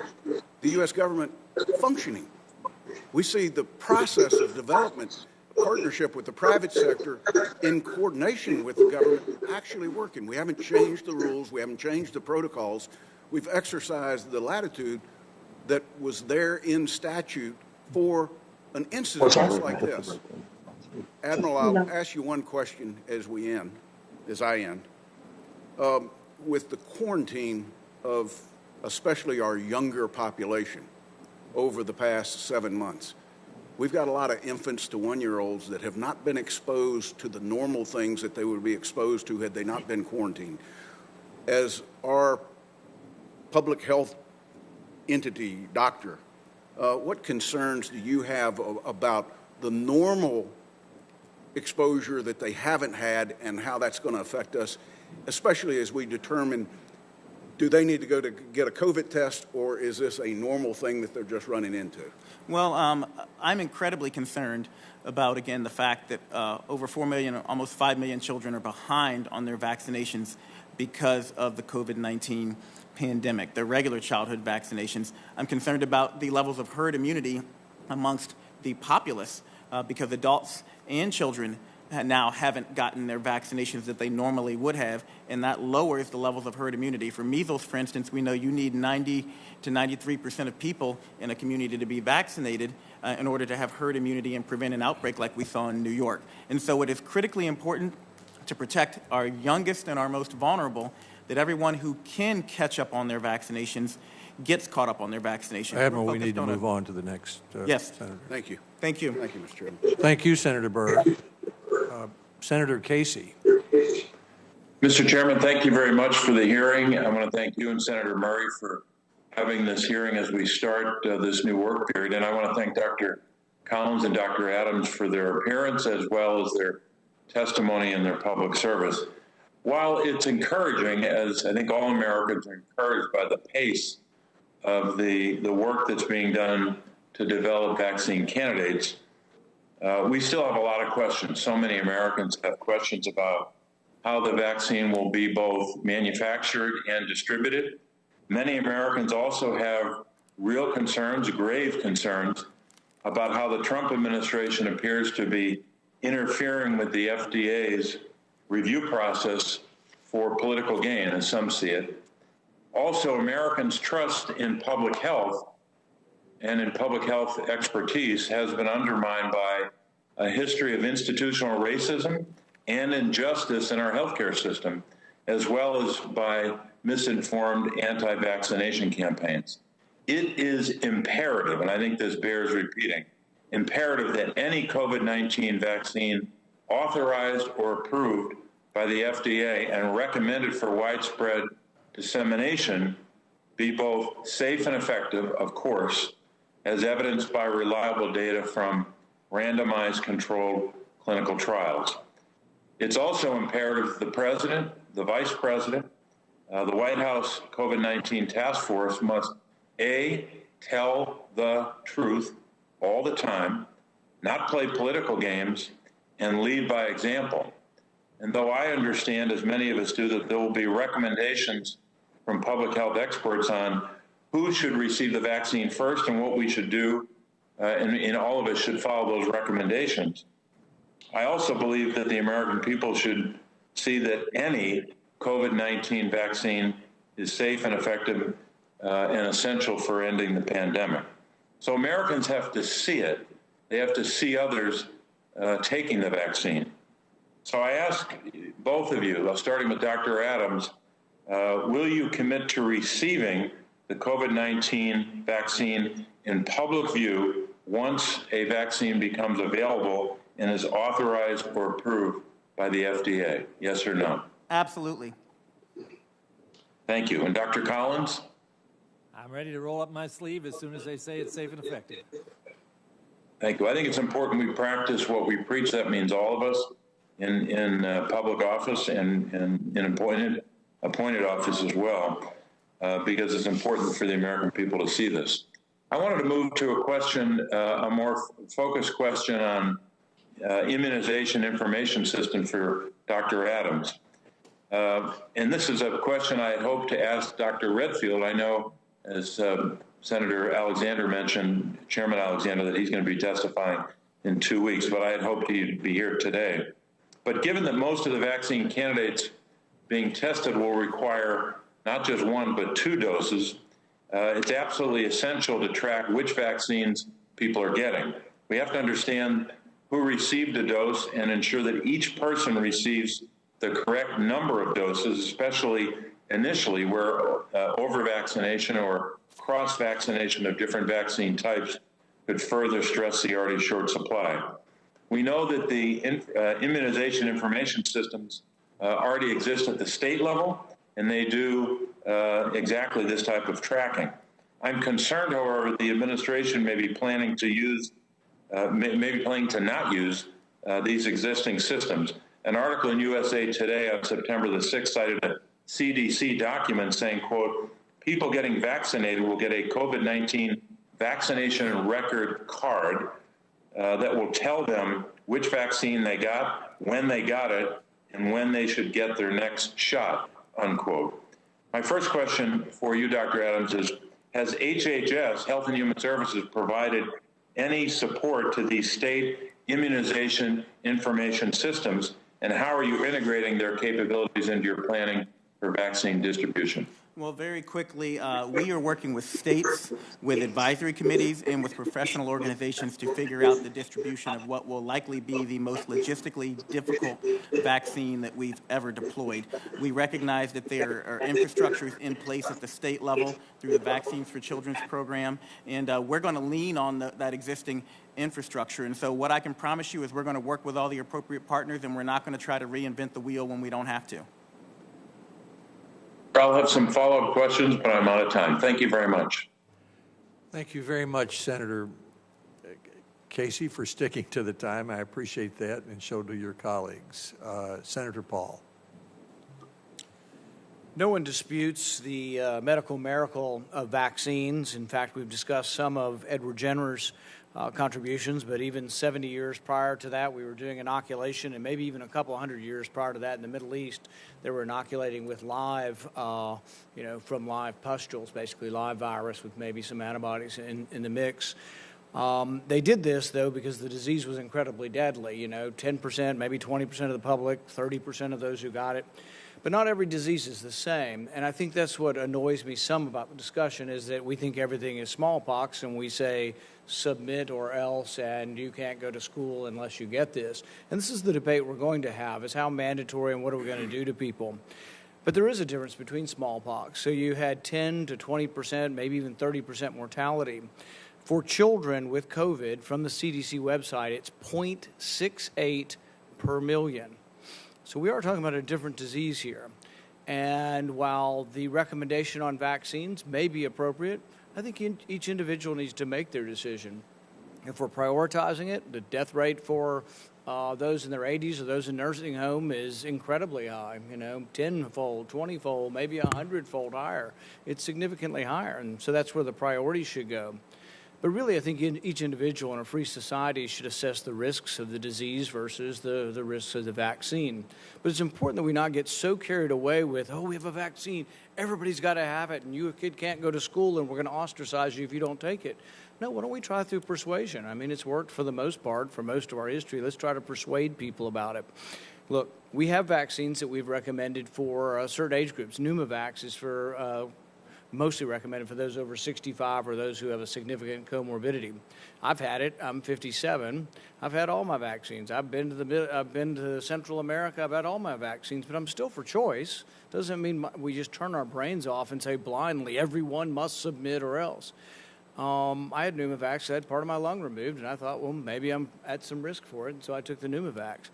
S7: the U.S. government functioning. We see the process of development, partnership with the private sector in coordination with the government actually working. We haven't changed the rules. We haven't changed the protocols. We've exercised the latitude that was there in statute for an incident just like this. Admiral, I'll ask you one question as I end. With the quarantine of especially our younger population over the past 7 months, we've got a lot of infants to 1-year-olds that have not been exposed to the normal things that they would be exposed to had they not been quarantined. As our public health entity, doctor, what concerns do you have about the normal exposure that they haven't had and how that's going to affect us, especially as we determine, do they need to go to get a COVID test, or is this a normal thing that they're just running into?
S4: Well, I'm incredibly concerned about, again, the fact that over 4 million, almost 5 million children are behind on their vaccinations because of the COVID-19 pandemic, their regular childhood vaccinations. I'm concerned about the levels of herd immunity amongst the populace because adults and children now haven't gotten their vaccinations that they normally would have, and that lowers the levels of herd immunity. For measles, for instance, we know you need 90 to 93% of people in a community to be vaccinated in order to have herd immunity and prevent an outbreak like we saw in New York. And so it is critically important to protect our youngest and our most vulnerable, that everyone who can catch up on their vaccinations gets caught up on their vaccination.
S1: Admiral, we need to move on to the next
S4: yes.
S1: Senator.
S7: Thank you.
S4: Thank you.
S7: Thank you, Mr. Chairman.
S1: Thank you, Senator Burr. Senator Casey.
S8: Mr. Chairman, thank you very much for the hearing. I want to thank you and Senator Murray for having this hearing as we start this new work period. And I want to thank Dr. Collins and Dr. Adams for their appearance as well as their testimony and their public service. While it's encouraging, as I think all Americans are encouraged by the pace of the work that's being done to develop vaccine candidates, we still have a lot of questions. So many Americans have questions about how the vaccine will be both manufactured and distributed. Many Americans also have real concerns, grave concerns, about how the Trump administration appears to be interfering with the FDA's review process for political gain, as some see it. Also, Americans' trust in public health and in public health expertise has been undermined by a history of institutional racism and injustice in our healthcare system, as well as by misinformed anti-vaccination campaigns. It is imperative, and I think this bears repeating, imperative that any COVID-19 vaccine authorized or approved by the FDA and recommended for widespread dissemination be both safe and effective, of course, as evidenced by reliable data from randomized controlled clinical trials. It's also imperative that the President, the Vice President, the White House COVID-19 task force must, A, tell the truth all the time, not play political games, and lead by example. And though I understand, as many of us do, that there will be recommendations from public health experts on who should receive the vaccine first and what we should do, and all of us should follow those recommendations, I also believe that the American people should see that any COVID-19 vaccine is safe and effective and essential for ending the pandemic. So Americans have to see it. They have to see others taking the vaccine. So I ask both of you, starting with Dr. Adams, will you commit to receiving the COVID-19 vaccine in public view once a vaccine becomes available and is authorized or approved by the FDA? Yes or no?
S4: Absolutely.
S8: Thank you. And Dr. Collins?
S3: I'm ready to roll up my sleeve as soon as they say it's safe and effective.
S8: Thank you. I think it's important we practice what we preach. That means all of us in public office and in appointed office as well, because it's important for the American people to see this. I wanted to move to a question, a more focused question on immunization information system for Dr. Adams. And this is a question I had hoped to ask Dr. Redfield. I know, as Senator Alexander mentioned, Chairman Alexander, that he's going to be testifying in 2 weeks, but I had hoped he'd be here today. But given that most of the vaccine candidates being tested will require not just 1, but 2 doses, it's absolutely essential to track which vaccines people are getting. We have to understand who received a dose and ensure that each person receives the correct number of doses, especially initially where over-vaccination or cross-vaccination of different vaccine types could further stress the already short supply. We know that the immunization information systems already exist at the state level, and they do exactly this type of tracking. I'm concerned, however, the administration may be planning to use, maybe planning to not use these existing systems. An article in USA Today on September the 6th cited a CDC document saying, quote, people getting vaccinated will get a COVID-19 vaccination record card that will tell them which vaccine they got, when they got it, and when they should get their next shot, unquote. My first question for you, Dr. Adams, is, has HHS, Health and Human Services, provided any support to these state immunization information systems, and how are you integrating their capabilities into your planning for vaccine distribution?
S4: Well, very quickly, we are working with states, with advisory committees, and with professional organizations to figure out the distribution of what will likely be the most logistically difficult vaccine that we've ever deployed. We recognize that there are infrastructures in place at the state level through the Vaccines for Children's program, and we're going to lean on that existing infrastructure. And so what I can promise you is we're going to work with all the appropriate partners, and we're not going to try to reinvent the wheel when we don't have to.
S8: I'll have some follow-up questions, but I'm out of time. Thank you very much.
S1: Thank you very much, Senator Casey, for sticking to the time. I appreciate that, and so do your colleagues. Senator Paul.
S9: No one disputes the medical miracle of vaccines. In fact, we've discussed some of Edward Jenner's contributions, but even 70 years prior to that, we were doing inoculation, and maybe even a couple hundred years prior to that in the Middle East, they were inoculating with live, from live pustules, basically live virus with maybe some antibodies in the mix. They did this, though, because the disease was incredibly deadly. 10%, maybe 20% of the public, 30% of those who got it. But not every disease is the same, and I think that's what annoys me some about the discussion is that we think everything is smallpox, and we say submit or else, and you can't go to school unless you get this. And this is the debate we're going to have, is how mandatory and what are we going to do to people. But there is a difference between smallpox. So you had 10 to 20%, maybe even 30% mortality. For children with COVID, from the CDC website, it's 0.68 per million. So we are talking about a different disease here. And while the recommendation on vaccines may be appropriate, I think each individual needs to make their decision. If we're prioritizing it, the death rate for those in their 80s or those in nursing home is incredibly high, 10-fold, 20-fold, maybe 100-fold higher. It's significantly higher, and so that's where the priority should go. But really, I think each individual in a free society should assess the risks of the disease versus the risks of the vaccine. But it's important that we not get so carried away with, we have a vaccine, everybody's got to have it, and you, a kid, can't go to school, and we're going to ostracize you if you don't take it. No, why don't we try through persuasion? I mean, it's worked for the most part for most of our history. Let's try to persuade people about it. Look, we have vaccines that we've recommended for certain age groups. Pneumovax is for mostly recommended for those over 65 or those who have a significant comorbidity. I've had it. I'm 57. I've had all my vaccines. I've been to Central America. I've had all my vaccines, but I'm still for choice. Doesn't mean we just turn our brains off and say blindly everyone must submit or else. I had Pneumovax. I had part of my lung removed, and I thought, well, maybe I'm at some risk for it, and so I took the Pneumovax.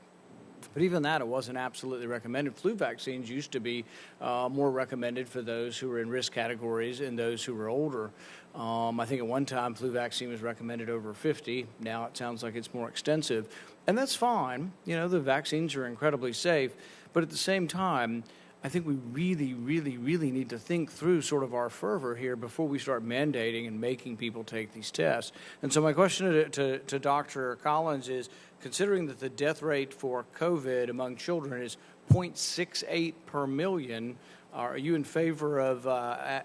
S9: But even that, it wasn't absolutely recommended. Flu vaccines used to be more recommended for those who were in risk categories and those who were older. I think at one time, flu vaccine was recommended over 50. Now it sounds like it's more extensive. And that's fine. The vaccines are incredibly safe. But at the same time, I think we really, really, really need to think through sort of our fervor here before we start mandating and making people take these tests. And so my question to Dr. Collins is, considering that the death rate for COVID among children is 0.68 per million, are you in favor of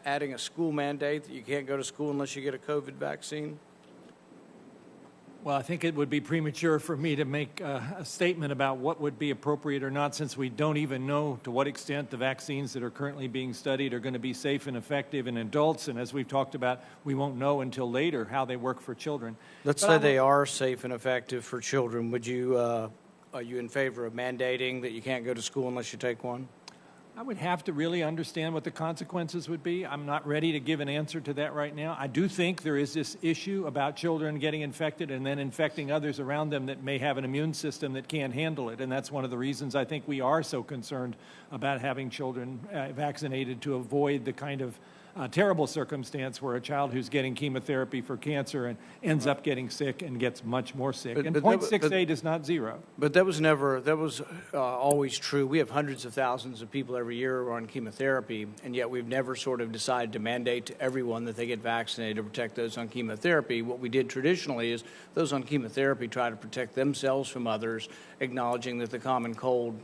S9: adding a school mandate that you can't go to school unless you get a COVID vaccine?
S3: Well, I think it would be premature for me to make a statement about what would be appropriate or not, since we don't even know to what extent the vaccines that are currently being studied are going to be safe and effective in adults. And as we've talked about, we won't know until later how they work for children.
S9: Let's say they are safe and effective for children. Would you, are you in favor of mandating that you can't go to school unless you take one?
S3: I would have to really understand what the consequences would be. I'm not ready to give an answer to that right now. I do think there is this issue about children getting infected and then infecting others around them that may have an immune system that can't handle it. And that's one of the reasons I think we are so concerned about having children vaccinated, to avoid the kind of terrible circumstance where a child who's getting chemotherapy for cancer and ends up getting sick and gets much more sick. And 0.68 is not zero.
S9: But that was always true. We have hundreds of thousands of people every year who are on chemotherapy, and yet we've never sort of decided to mandate to everyone that they get vaccinated to protect those on chemotherapy. What we did traditionally is those on chemotherapy try to protect themselves from others, acknowledging that the common cold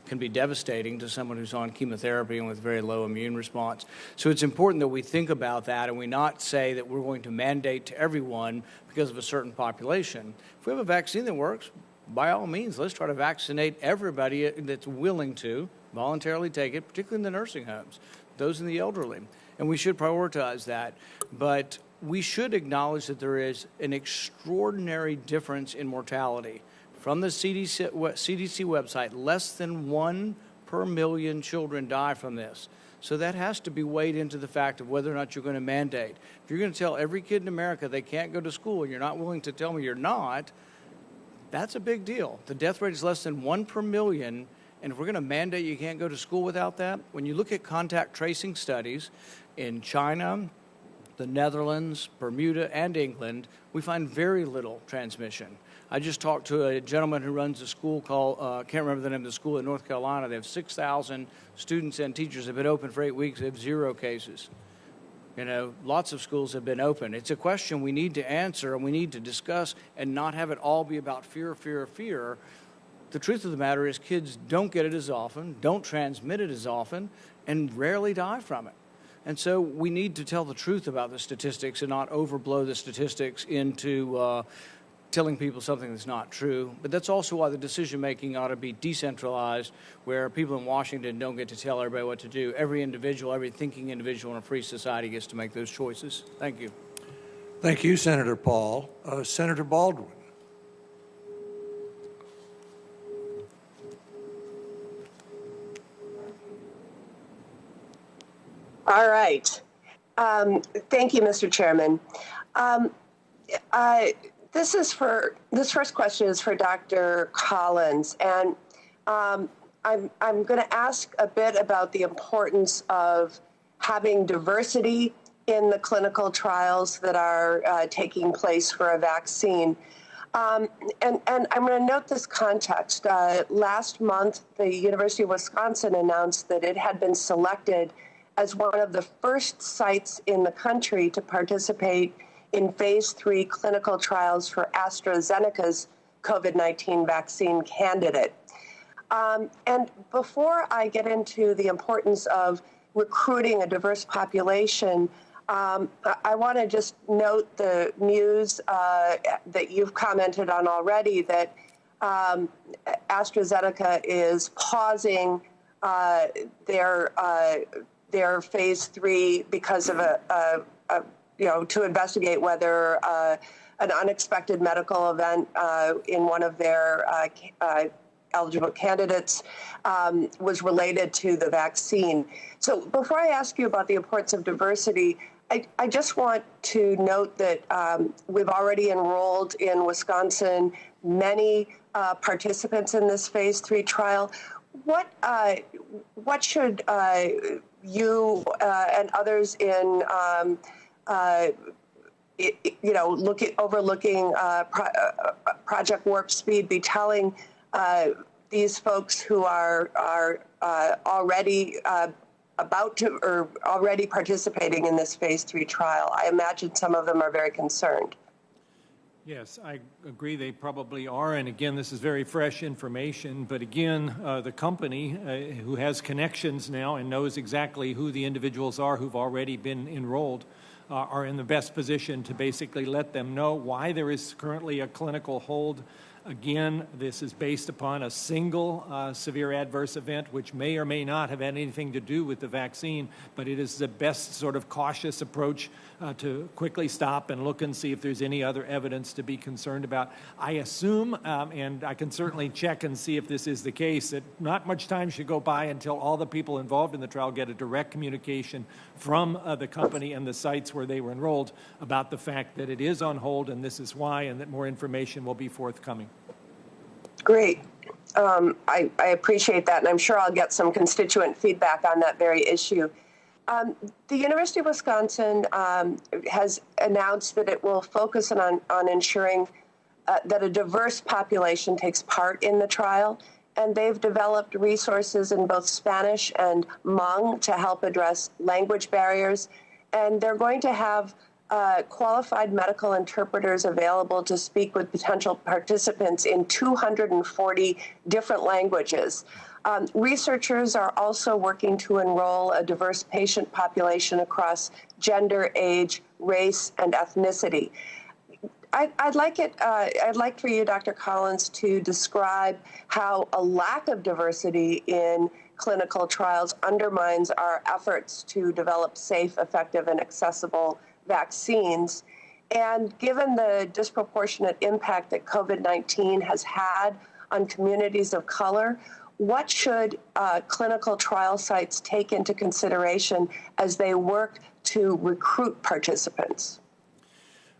S9: can be devastating to someone who's on chemotherapy and with very low immune response. So it's important that we think about that and we not say that we're going to mandate to everyone because of a certain population. If we have a vaccine that works, by all means, let's try to vaccinate everybody that's willing to voluntarily take it, particularly in the nursing homes, those in the elderly. And we should prioritize that. But we should acknowledge that there is an extraordinary difference in mortality. From the CDC website, less than 1 per million children die from this. So that has to be weighed into the fact of whether or not you're going to mandate. If you're going to tell every kid in America they can't go to school and you're not willing to tell me you're not, that's a big deal. The death rate is less than 1 per million, and if we're going to mandate you can't go to school without that, when you look at contact tracing studies in China, the Netherlands, Bermuda, and England, we find very little transmission. I just talked to a gentleman who runs a school called, can't remember the name of the school in North Carolina. They have 6,000 students and teachers. They've been open for 8 weeks. They have 0 cases. Lots of schools have been open. It's a question we need to answer and we need to discuss and not have it all be about fear, fear, fear. The truth of the matter is kids don't get it as often, don't transmit it as often, and rarely die from it. And so we need to tell the truth about the statistics and not overblow the statistics into telling people something that's not true. But that's also why the decision-making ought to be decentralized, where people in Washington don't get to tell everybody what to do. Every individual, every thinking individual in a free society gets to make those choices. Thank you.
S1: Thank you, Senator Paul. Senator Baldwin.
S10: All right. Thank you, Mr. Chairman. This first question is for Dr. Collins, and I'm going to ask a bit about the importance of having diversity in the clinical trials that are taking place for a vaccine. And I'm going to note this context. Last month, the University of Wisconsin announced that it had been selected as one of the first sites in the country to participate in phase 3 clinical trials for AstraZeneca's COVID-19 vaccine candidate. And before I get into the importance of recruiting a diverse population, I want to just note the news that you've commented on already, that AstraZeneca is pausing their phase 3 because of to investigate whether an unexpected medical event in one of their eligible candidates was related to the vaccine. So before I ask you about the importance of diversity, I just want to note that we've already enrolled in Wisconsin many participants in this phase 3 trial. What should you and others in overlooking Project Warp Speed be telling these folks who are already about to or already participating in this phase 3 trial? I imagine some of them are very concerned.
S3: Yes, I agree they probably are. And again, this is very fresh information. But again, the company who has connections now and knows exactly who the individuals are who've already been enrolled are in the best position to basically let them know why there is currently a clinical hold. Again, this is based upon a single severe adverse event, which may or may not have had anything to do with the vaccine, but it is the best sort of cautious approach to quickly stop and look and see if there's any other evidence to be concerned about. I assume, and I can certainly check and see if this is the case, that not much time should go by until all the people involved in the trial get a direct communication from the company and the sites where they were enrolled about the fact that it is on hold and this is why, and that more information will be forthcoming.
S10: Great. I appreciate that, and I'm sure I'll get some constituent feedback on that very issue. The University of Wisconsin has announced that it will focus on ensuring that a diverse population takes part in the trial, and they've developed resources in both Spanish and Hmong to help address language barriers, and they're going to have qualified medical interpreters available to speak with potential participants in 240 different languages. Researchers are also working to enroll a diverse patient population across gender, age, race, and ethnicity. I'd like for you, Dr. Collins, to describe how a lack of diversity in clinical trials undermines our efforts to develop safe, effective, and accessible vaccines. And given the disproportionate impact that COVID-19 has had on communities of color, what should clinical trial sites take into consideration as they work to recruit participants?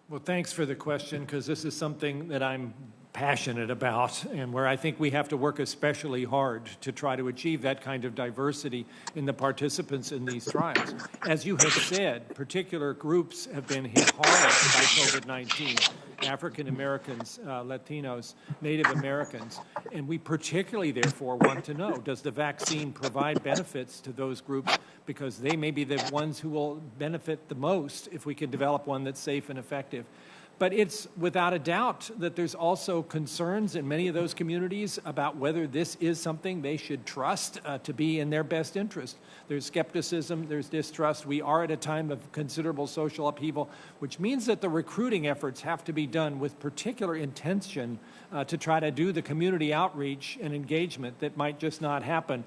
S3: Well, thanks for the question, because this is something that I'm passionate about and where I think we have to work especially hard to try to achieve that kind of diversity in the participants in these trials. As you have said, particular groups have been hit hard by COVID-19. African Americans, Latinos, Native Americans, and we particularly therefore want to know, does the vaccine provide benefits to those groups, because they may be the ones who will benefit the most if we can develop one that's safe and effective. But it's without a doubt that there's also concerns in many of those communities about whether this is something they should trust to be in their best interest. There's skepticism, there's distrust. We are at a time of considerable social upheaval, which means that the recruiting efforts have to be done with particular intention to try to do the community outreach and engagement that might just not happen.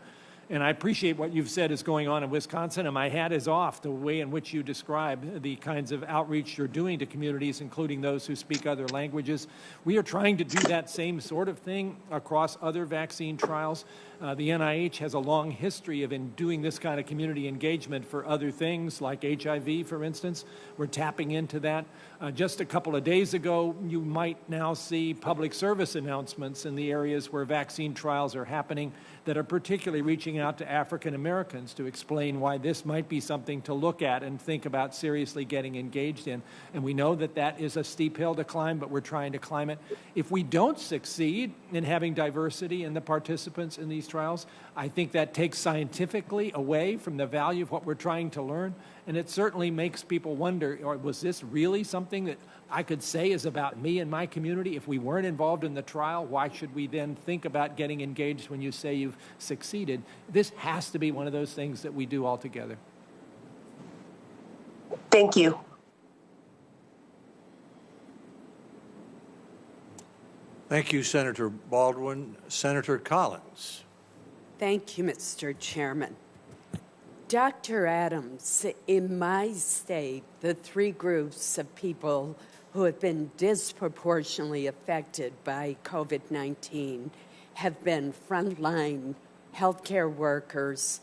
S3: And I appreciate what you've said is going on in Wisconsin, and my hat is off the way in which you describe the kinds of outreach you're doing to communities, including those who speak other languages. We are trying to do that same sort of thing across other vaccine trials. The NIH has a long history of doing this kind of community engagement for other things, like HIV, for instance. We're tapping into that. Just a couple of days ago, you might now see public service announcements in the areas where vaccine trials are happening. that are particularly reaching out to African Americans to explain why this might be something to look at and think about seriously getting engaged in. And we know that that is a steep hill to climb, but we're trying to climb it. If we don't succeed in having diversity in the participants in these trials, I think that takes scientifically away from the value of what we're trying to learn. And it certainly makes people wonder, or was this really something that I could say is about me and my community? If we weren't involved in the trial, why should we then think about getting engaged when you say you've succeeded? This has to be one of those things that we do all together.
S10: Thank you.
S1: Thank you, Senator Baldwin. Senator Collins.
S11: Thank you, Mr. Chairman. Dr. Adams, in my state, the three groups of people who have been disproportionately affected by COVID-19 have been frontline healthcare workers,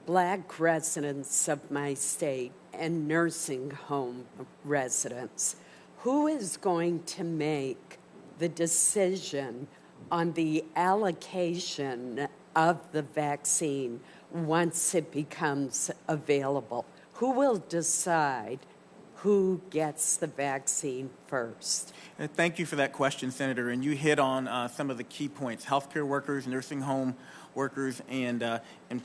S11: Black residents of my state, and nursing home residents. Who is going to make the decision on the allocation of the vaccine once it becomes available? Who will decide who gets the vaccine first?
S4: Thank you for that question, Senator. And you hit on some of the key points. Healthcare workers, nursing home workers, and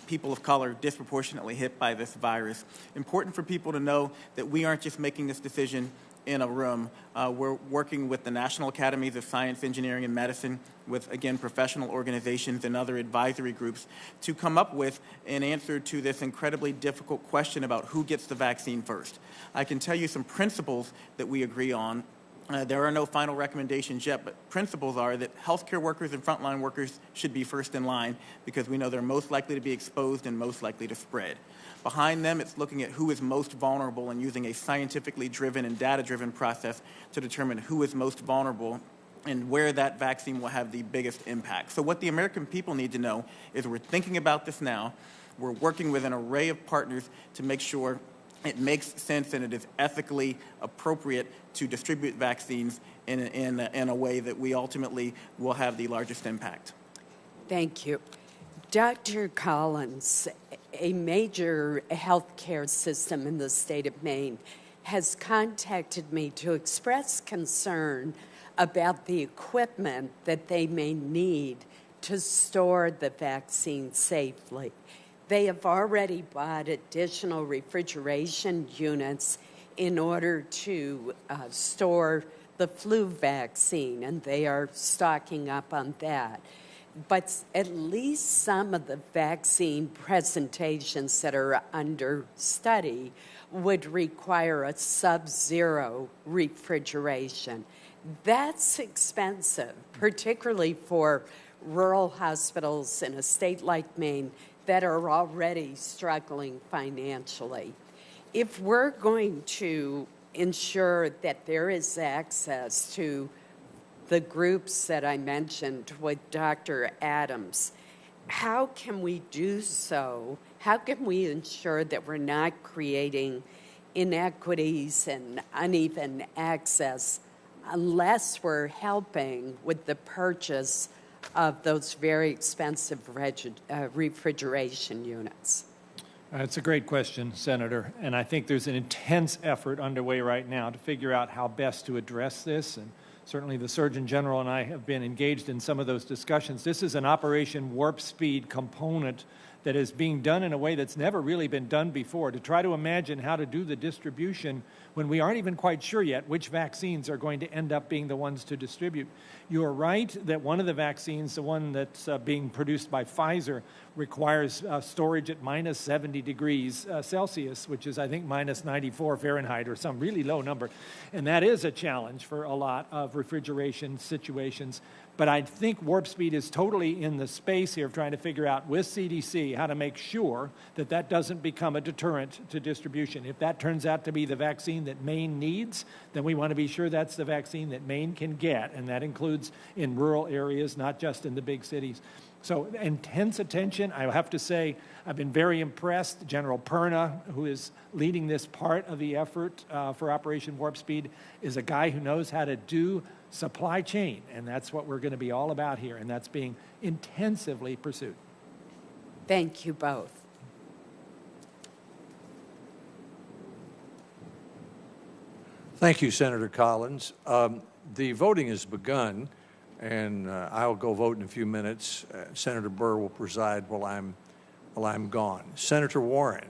S4: people of color disproportionately hit by this virus. Important for people to know that we aren't just making this decision in a room. We're working with the National Academies of Science, Engineering, and Medicine, with, again, professional organizations and other advisory groups to come up with an answer to this incredibly difficult question about who gets the vaccine first. I can tell you some principles that we agree on. There are no final recommendations yet, but principles are that healthcare workers and frontline workers should be first in line because we know they're most likely to be exposed and most likely to spread. Behind them, it's looking at who is most vulnerable and using a scientifically driven and data-driven process to determine who is most vulnerable and where that vaccine will have the biggest impact. So what the American people need to know is we're thinking about this now. We're working with an array of partners to make sure it makes sense and it is ethically appropriate to distribute vaccines in a way that we ultimately will have the largest impact.
S11: Thank you. Dr. Collins, a major healthcare system in the state of Maine has contacted me to express concern about the equipment that they may need to store the vaccine safely. They have already bought additional refrigeration units in order to store the flu vaccine, and they are stocking up on that. But at least some of the vaccine presentations that are under study would require a sub-zero refrigeration. That's expensive, particularly for rural hospitals in a state like Maine that are already struggling financially. If we're going to ensure that there is access to the groups that I mentioned with Dr. Adams, how can we do so? How can we ensure that we're not creating inequities and uneven access unless we're helping with the purchase of those very expensive refrigeration units?
S3: It's a great question, Senator, and I think there's an intense effort underway right now to figure out how best to address this, and certainly the Surgeon General and I have been engaged in some of those discussions. This is an Operation Warp Speed component that is being done in a way that's never really been done before, to try to imagine how to do the distribution when we aren't even quite sure yet which vaccines are going to end up being the ones to distribute. You are right that one of the vaccines, the one that's being produced by Pfizer, requires storage at minus 70 degrees Celsius, which is, I think, minus 94 Fahrenheit or some really low number. And that is a challenge for a lot of refrigeration situations. But I think Warp Speed is totally in the space here of trying to figure out with CDC how to make sure that that doesn't become a deterrent to distribution. If that turns out to be the vaccine that Maine needs, then we want to be sure that's the vaccine that Maine can get, and that includes in rural areas, not just in the big cities. So intense attention. I have to say I've been very impressed. General Perna, who is leading this part of the effort for Operation Warp Speed, is a guy who knows how to do supply chain, and that's what we're going to be all about here, and that's being intensively pursued.
S11: Thank you both.
S1: Thank you, Senator Collins. The voting has begun, and I'll go vote in a few minutes. Senator Burr will preside while I'm gone. Senator Warren.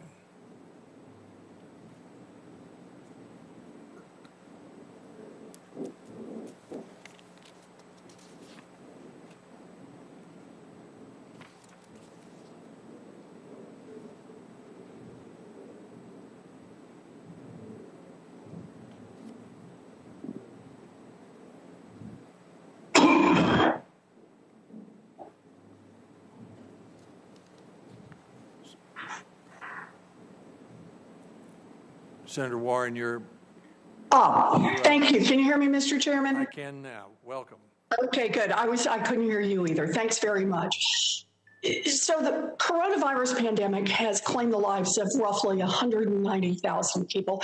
S1: Senator Warren, you're...
S12: Thank you. Can you hear me, Mr. Chairman?
S1: I can now. Welcome.
S12: Okay, good. I couldn't hear you either. Thanks very much. So the coronavirus pandemic has claimed the lives of roughly 190,000 people.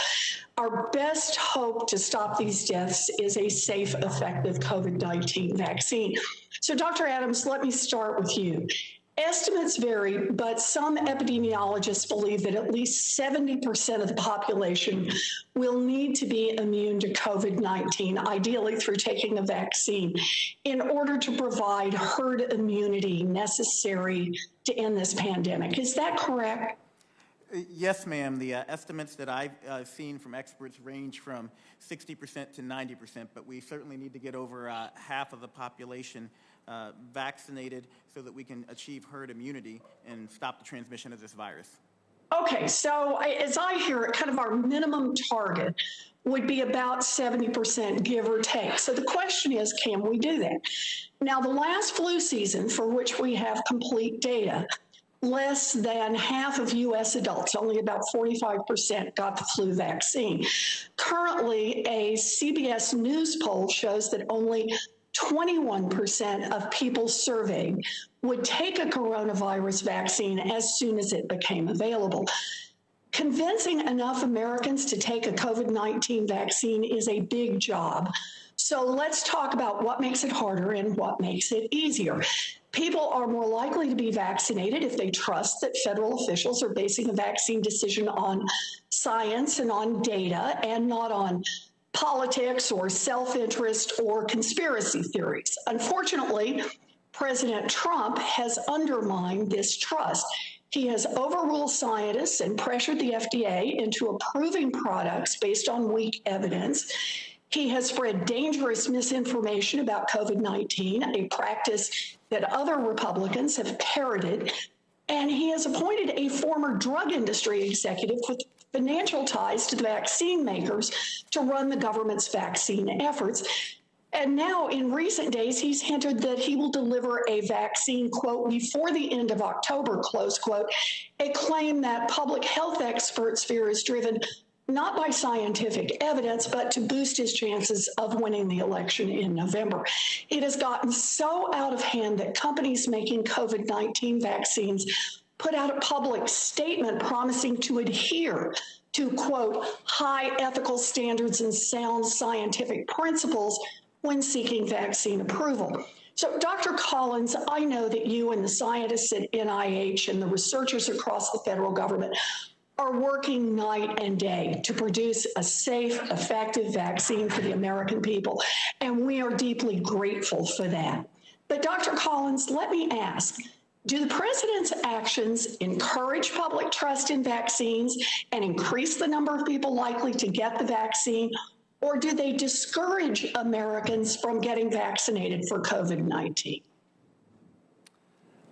S12: Our best hope to stop these deaths is a safe, effective COVID-19 vaccine. So Dr. Adams, let me start with you. Estimates vary, but some epidemiologists believe that at least 70% of the population will need to be immune to COVID-19, ideally through taking the vaccine, in order to provide herd immunity necessary to end this pandemic. Is that correct?
S4: Yes, ma'am. The estimates that I've seen from experts range from 60% to 90%, but we certainly need to get over half of the population vaccinated so that we can achieve herd immunity and stop the transmission of this virus.
S12: Okay, so as I hear it, kind of our minimum target would be about 70%, give or take. So the question is, can we do that? Now, the last flu season, for which we have complete data, less than half of U.S. adults, only about 45%, got the flu vaccine. Currently, a CBS News poll shows that only 21% of people surveyed would take a coronavirus vaccine as soon as it became available. Convincing enough Americans to take a COVID-19 vaccine is a big job. So let's talk about what makes it harder and what makes it easier. People are more likely to be vaccinated if they trust that federal officials are basing a vaccine decision on science and on data and not on politics or self-interest or conspiracy theories. Unfortunately, President Trump has undermined this trust. He has overruled scientists and pressured the FDA into approving products based on weak evidence. He has spread dangerous misinformation about COVID-19, a practice that other Republicans have parroted. And he has appointed a former drug industry executive with financial ties to the vaccine makers to run the government's vaccine efforts. And now, in recent days, he's hinted that he will deliver a vaccine, quote, before the end of October, close quote, a claim that public health experts fear is driven not by scientific evidence, but to boost his chances of winning the election in November. It has gotten so out of hand that companies making COVID-19 vaccines put out a public statement promising to adhere to, quote, high ethical standards and sound scientific principles when seeking vaccine approval. So, Dr. Collins, I know that you and the scientists at NIH and the researchers across the federal government are working night and day to produce a safe, effective vaccine for the American people, and we are deeply grateful for that. But Dr. Collins, let me ask, do the president's actions encourage public trust in vaccines and increase the number of people likely to get the vaccine, or do they discourage Americans from getting vaccinated for COVID-19?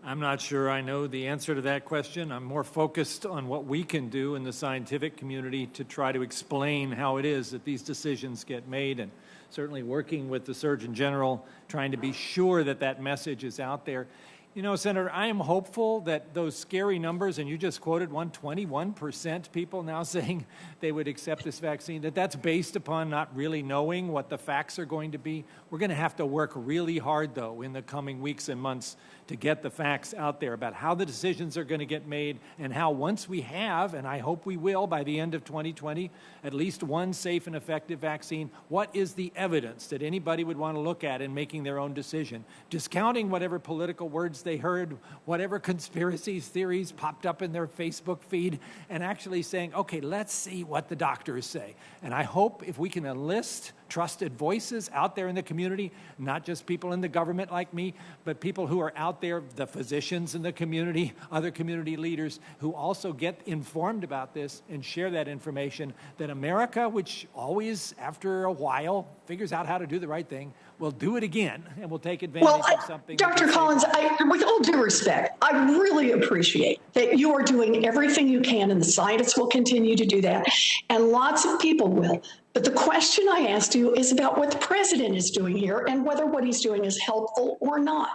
S3: I'm not sure I know the answer to that question. I'm more focused on what we can do in the scientific community to try to explain how it is that these decisions get made, and certainly working with the Surgeon General, trying to be sure that that message is out there. You know, Senator, I am hopeful that those scary numbers, and you just quoted 21% people now saying they would accept this vaccine, that's based upon not really knowing what the facts are going to be. We're going to have to work really hard, though, in the coming weeks and months to get the facts out there about how the decisions are going to get made and how once we have, and I hope we will by the end of 2020, at least one safe and effective vaccine, what is the evidence that anybody would want to look at in making their own decision, discounting whatever political words because they heard whatever conspiracy theories popped up in their Facebook feed, and actually saying, okay, let's see what the doctors say. And I hope if we can enlist trusted voices out there in the community, not just people in the government like me, but people who are out there, the physicians in the community, other community leaders who also get informed about this and share that information, that America, which always, after a while, figures out how to do the right thing, will do it again and will take advantage of something.
S12: Dr. Collins, with all due respect, I really appreciate that you are doing everything you can, and the scientists will continue to do that, and lots of people will. But the question I asked you is about what the president is doing here and whether what he's doing is helpful or not.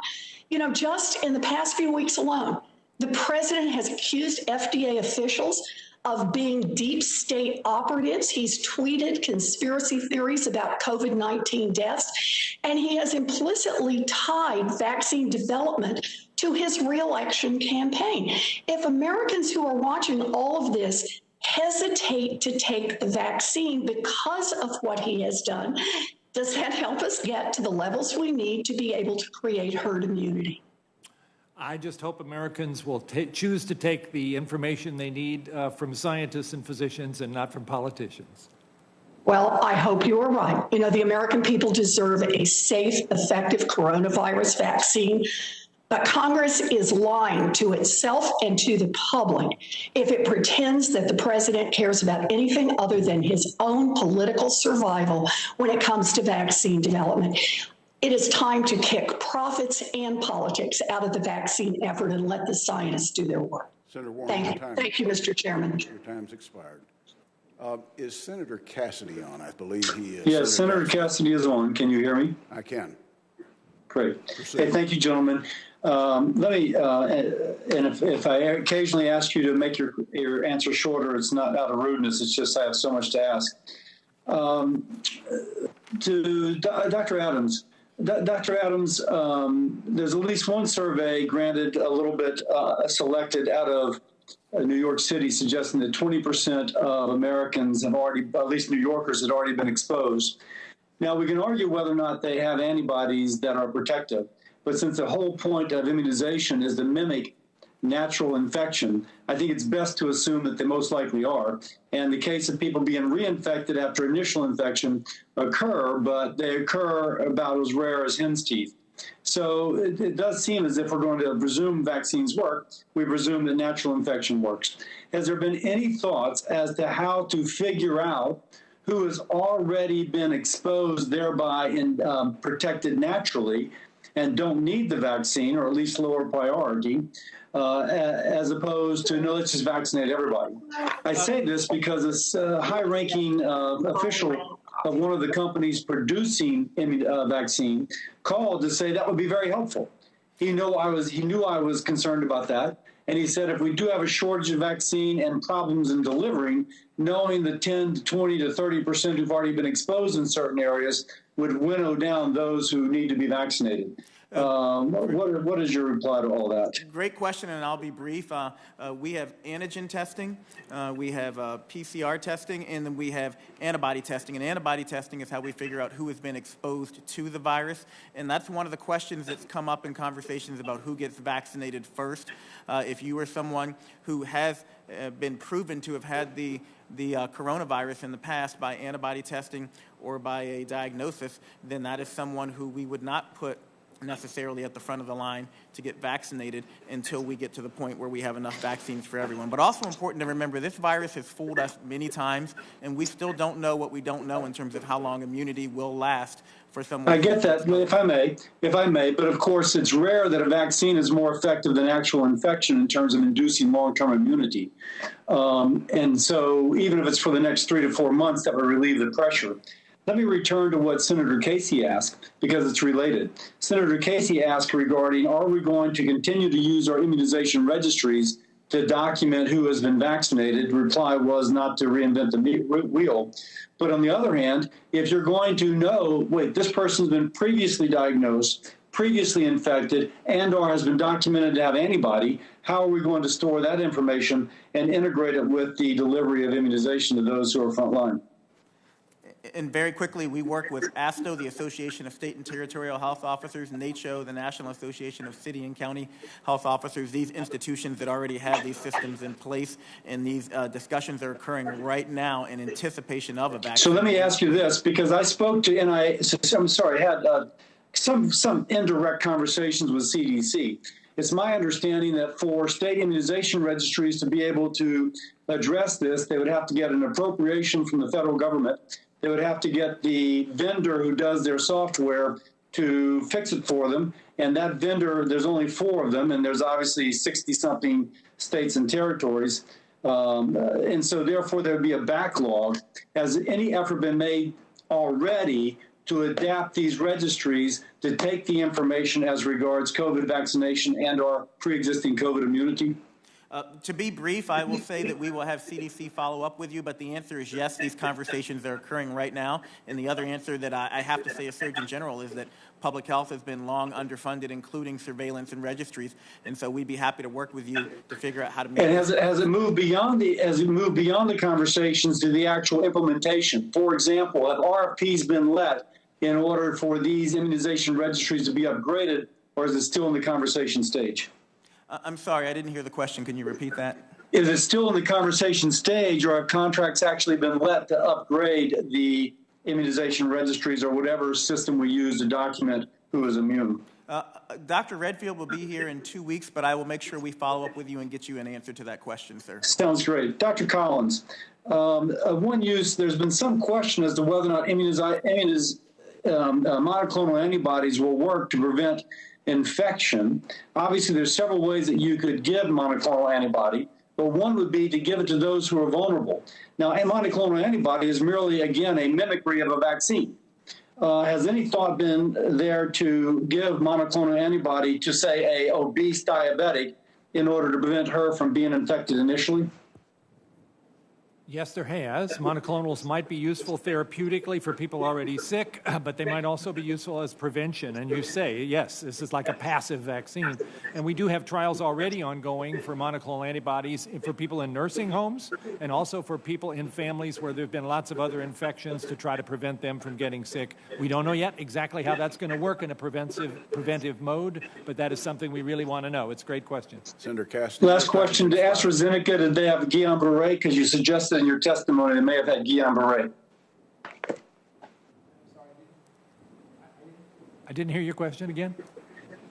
S12: You know, just in the past few weeks alone, the president has accused FDA officials of being deep state operatives. He's tweeted conspiracy theories about COVID-19 deaths, and he has implicitly tied vaccine development to his re-election campaign. If Americans who are watching all of this hesitate to take the vaccine because of what he has done, does that help us get to the levels we need to be able to create herd immunity?
S3: I just hope Americans will choose to take the information they need from scientists and physicians and not from politicians.
S12: Well, I hope you are right. You know, the American people deserve a safe, effective coronavirus vaccine. But Congress is lying to itself and to the public if it pretends that the president cares about anything other than his own political survival when it comes to vaccine development. It is time to kick profits and politics out of the vaccine effort and let the scientists do their work.
S7: Senator Warren,
S12: Thank you, Mr. Chairman.
S7: Your time's expired. Is Senator Cassidy on? I believe he is.
S13: Yes, Senator Cassidy is on. Can you hear me?
S7: I can.
S13: Great.
S7: Proceed.
S13: Hey, thank you, gentlemen. Let me, and if I occasionally ask you to make your answer shorter, it's not out of rudeness. It's just I have so much to ask. To Dr. Adams. Dr. Adams, there's at least one survey, granted a little bit selected out of New York City, suggesting that 20% of Americans have already, at least New Yorkers, had already been exposed. Now, we can argue whether or not they have antibodies that are protective, but since the whole point of immunization is to mimic natural infection, I think it's best to assume that they most likely are. And the case of people being reinfected after initial infection occur, but they occur about as rare as hen's teeth. So it does seem as if we're going to presume vaccines work, we presume that natural infection works. Has there been any thoughts as to how to figure out who has already been exposed, thereby protected naturally, and don't need the vaccine, or at least lower priority, as opposed to, no, let's just vaccinate everybody? I say this because a high-ranking official of one of the companies producing vaccine called to say that would be very helpful. He knew I was concerned about that. And he said, if we do have a shortage of vaccine and problems in delivering, knowing the 10 to 20 to 30% who've already been exposed in certain areas would winnow down those who need to be vaccinated. What is your reply to all that?
S4: Great question, and I'll be brief. We have antigen testing, we have PCR testing, and then we have antibody testing. And antibody testing is how we figure out who has been exposed to the virus. And that's one of the questions that's come up in conversations about who gets vaccinated first. If you are someone who has been proven to have had the coronavirus in the past by antibody testing or by a diagnosis, then that is someone who we would not put necessarily at the front of the line to get vaccinated until we get to the point where we have enough vaccines for everyone. But also important to remember, this virus has fooled us many times, and we still don't know what we don't know in terms of how long immunity will last for someone.
S13: I get that, if I may, but of course it's rare that a vaccine is more effective than actual infection in terms of inducing long-term immunity. And so even if it's for the next 3 to 4 months, that would relieve the pressure. Let me return to what Senator Casey asked, because it's related. Senator Casey asked regarding, are we going to continue to use our immunization registries to document who has been vaccinated? The reply was not to reinvent the wheel. But on the other hand, if you're going to know, wait, this person's been previously diagnosed, previously infected, and or has been documented to have antibody, how are we going to store that information and integrate it with the delivery of immunization to those who are frontline?
S4: And very quickly, we work with ASTO, the Association of State and Territorial Health Officers, NACHO, the National Association of City and County Health Officers, these institutions that already have these systems in place, and these discussions are occurring right now in anticipation of a vaccine.
S13: So let me ask you this, because I spoke to had some indirect conversations with CDC. It's my understanding that for state immunization registries to be able to address this, they would have to get an appropriation from the federal government. They would have to get the vendor who does their software to fix it for them. And that vendor, there's only 4 of them, and there's obviously 60-something states and territories. And so therefore there would be a backlog. Has any effort been made already to adapt these registries to take the information as regards COVID vaccination and or pre-existing COVID immunity?
S4: To be brief, I will say that we will have CDC follow up with you, but the answer is yes, these conversations are occurring right now. And the other answer that I have to say as Surgeon General is that public health has been long underfunded, including surveillance and registries. And so we'd be happy to work with you to figure out how to make
S13: it. And has it moved beyond the conversations to the actual implementation? For example, have RFPs been let in order for these immunization registries to be upgraded, or is it still in the conversation stage?
S4: I'm sorry, I didn't hear the question. Can you repeat that?
S13: Is it still in the conversation stage, or have contracts actually been let to upgrade the immunization registries or whatever system we use to document who is immune?
S4: Dr. Redfield will be here in 2 weeks, but I will make sure we follow up with you and get you an answer to that question, sir.
S13: Sounds great. Dr. Collins, there's been some question as to whether or not monoclonal antibodies will work to prevent infection. Obviously, there's several ways that you could give monoclonal antibody, but one would be to give it to those who are vulnerable. Now, a monoclonal antibody is merely, again, a mimicry of a vaccine. Has any thought been there to give monoclonal antibody to, say, a obese diabetic in order to prevent her from being infected initially?
S3: Yes, there has. Monoclonals might be useful therapeutically for people already sick, but they might also be useful as prevention. And you say, yes, this is like a passive vaccine. And we do have trials already ongoing for monoclonal antibodies for people in nursing homes and also for people in families where there have been lots of other infections to try to prevent them from getting sick. We don't know yet exactly how that's going to work in a preventive mode, but that is something we really want to know. It's a great question.
S7: Senator Cassidy.
S13: Last question. To AstraZeneca, did they have Guillain-Barré? Because you suggested in your testimony they may have had Guillain-Barré.
S3: I didn't hear your question again.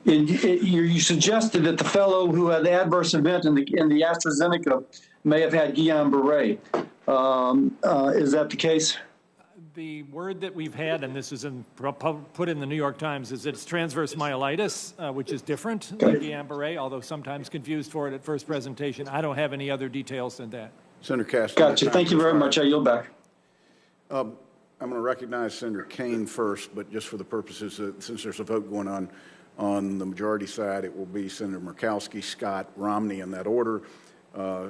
S13: You suggested that the fellow who had the adverse event in the AstraZeneca may have had Guillain-Barré. Is that the case?
S3: The word that we've had, and this is put in the New York Times, is that it's transverse myelitis, which is different than Guillain-Barré, although sometimes confused for it at first presentation. I don't have any other details than that.
S7: Senator Cassidy.
S13: Gotcha. Thank you very much. I yield back.
S7: I'm going to recognize Senator Kane first, but just for the purposes of, since there's a vote going on the majority side, it will be Senator Murkowski, Scott, Romney in that order.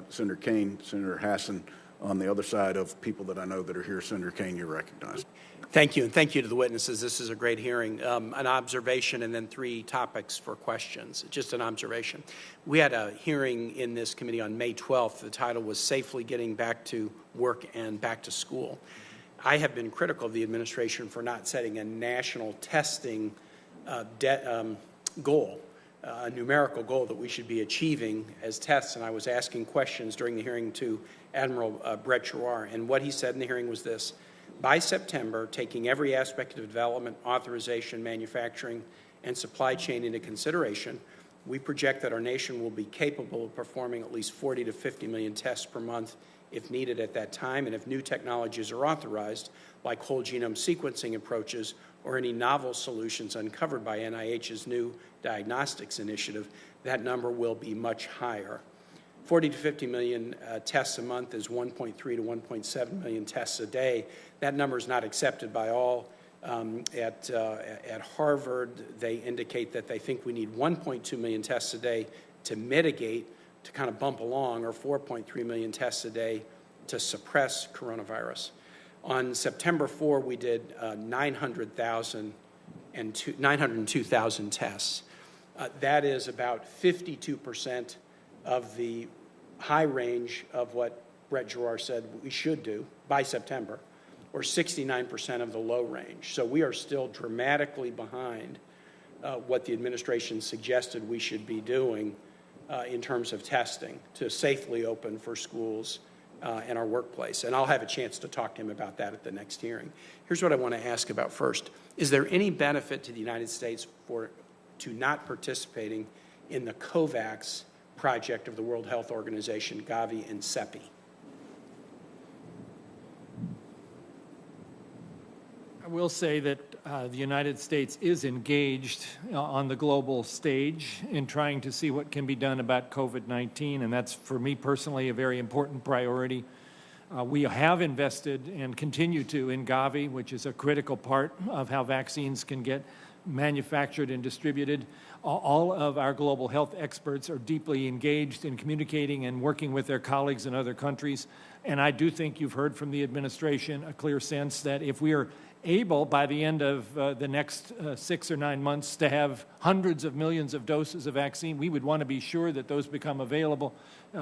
S7: Senator Kane, Senator Hassan on the other side of people that I know that are here. Senator Kane, you're recognized.
S14: Thank you, and thank you to the witnesses. This is a great hearing. An observation and then 3 topics for questions. Just an observation. We had a hearing in this committee on May 12th. The title was Safely Getting Back to Work and Back to School. I have been critical of the administration for not setting a national testing goal, a numerical goal that we should be achieving as tests. And I was asking questions during the hearing to Admiral Brett Giroir, and what he said in the hearing was this: by September, taking every aspect of development, authorization, manufacturing, and supply chain into consideration, we project that our nation will be capable of performing at least 40 to 50 million tests per month if needed at that time, and if new technologies are authorized, like whole genome sequencing approaches or any novel solutions uncovered by NIH's new diagnostics initiative, that number will be much higher. 40 to 50 million tests a month is 1.3 to 1.7 million tests a day. That number is not accepted by all. At Harvard, they indicate that they think we need 1.2 million tests a day to mitigate, to kind of bump along, or 4.3 million tests a day to suppress coronavirus. On September 4, we did 902,000 tests. That is about 52% of the high range of what Brett Giroir said we should do by September, or 69% of the low range. So we are still dramatically behind what the administration suggested we should be doing in terms of testing to safely open for schools and our workplace. And I'll have a chance to talk to him about that at the next hearing. Here's what I want to ask about first. Is there any benefit to the United States to not participating in the COVAX project of the World Health Organization, Gavi and CEPI?
S3: I will say that the United States is engaged on the global stage in trying to see what can be done about COVID-19, and that's, for me personally, a very important priority. We have invested and continue to in Gavi, which is a critical part of how vaccines can get manufactured and distributed. All of our global health experts are deeply engaged in communicating and working with their colleagues in other countries. And I do think you've heard from the administration a clear sense that if we are able, by the end of the next 6 or 9 months, to have hundreds of millions of doses of vaccine, we would want to be sure that those become available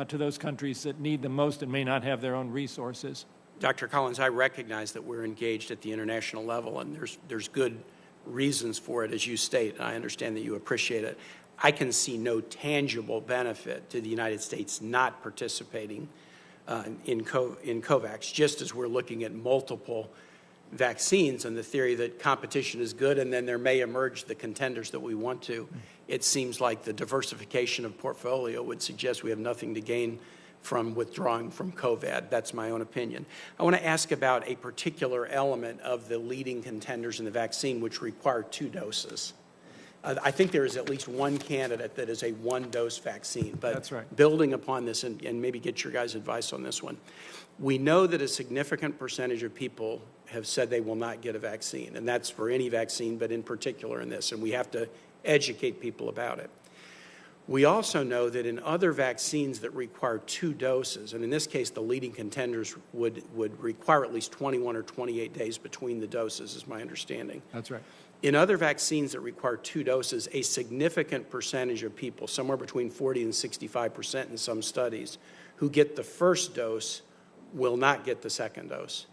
S3: to those countries that need them most and may not have their own resources.
S14: Dr. Collins, I recognize that we're engaged at the international level, and there's good reasons for it, as you state, and I understand that you appreciate it. I can see no tangible benefit to the United States not participating in COVAX, just as we're looking at multiple vaccines on the theory that competition is good and then there may emerge the contenders that we want to. It seems like the diversification of portfolio would suggest we have nothing to gain from withdrawing from COVID. That's my own opinion. I want to ask about a particular element of the leading contenders in the vaccine which require 2 doses. I think there is at least one candidate that is a 1-dose vaccine. But
S3: that's right.
S14: Building upon this, and maybe get your guys' advice on this one, we know that a significant percentage of people have said they will not get a vaccine, and that's for any vaccine, but in particular in this, and we have to educate people about it. We also know that in other vaccines that require 2 doses, and in this case the leading contenders would require at least 21 or 28 days between the doses, is my understanding.
S3: That's right.
S14: In other vaccines that require 2 doses, a significant percentage of people, somewhere between 40 and 65% in some studies, who get the first dose will not get the second dose.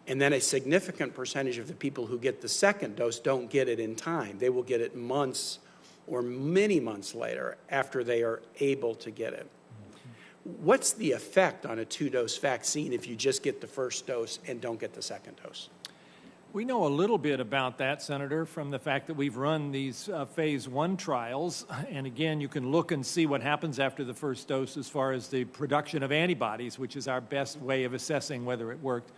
S14: And then a significant percentage of the people who get the second dose don't get it in time. They will get it months or many months later after they are able to get it. What's the effect on a 2-dose vaccine if you just get the first dose and don't get the second dose?
S3: We know a little bit about that, Senator, from the fact that we've run these phase 1 trials. And again, you can look and see what happens after the first dose as far as the production of antibodies, which is our best way of assessing whether it worked.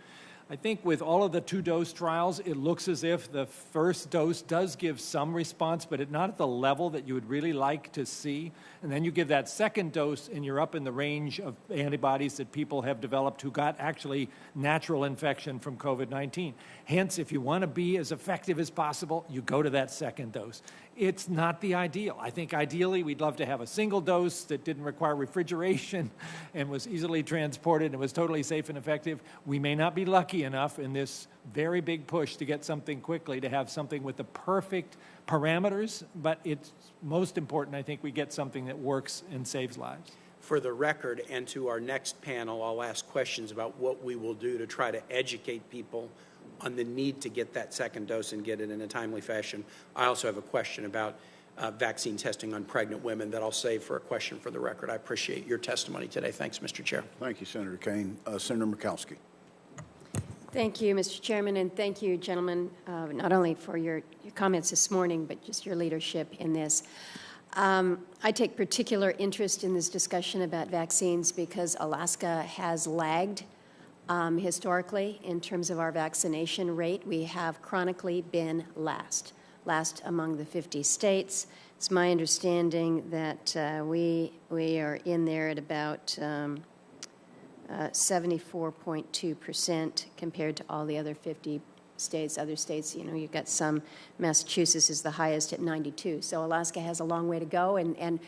S3: I think with all of the 2-dose trials, it looks as if the first dose does give some response, but not at the level that you would really like to see. And then you give that second dose, and you're up in the range of antibodies that people have developed who got actually natural infection from COVID-19. Hence, if you want to be as effective as possible, you go to that second dose. It's not the ideal. I think ideally we'd love to have a single dose that didn't require refrigeration and was easily transported and was totally safe and effective. We may not be lucky enough in this very big push to get something quickly, to have something with the perfect parameters, but it's most important, I think, we get something that works and saves lives.
S14: For the record, and to our next panel, I'll ask questions about what we will do to try to educate people on the need to get that second dose and get it in a timely fashion. I also have a question about vaccine testing on pregnant women that I'll save for a question for the record. I appreciate your testimony today. Thanks, Mr. Chair.
S7: Thank you, Senator Kane. Senator Murkowski.
S15: Thank you, Mr. Chairman, and thank you, gentlemen, not only for your comments this morning, but just your leadership in this. I take particular interest in this discussion about vaccines because Alaska has lagged historically in terms of our vaccination rate. We have chronically been last among the 50 states. It's my understanding that we are in there at about 74.2% compared to all the other 50 states. Other states, you've got some, Massachusetts is the highest at 92. So Alaska has a long way to go, and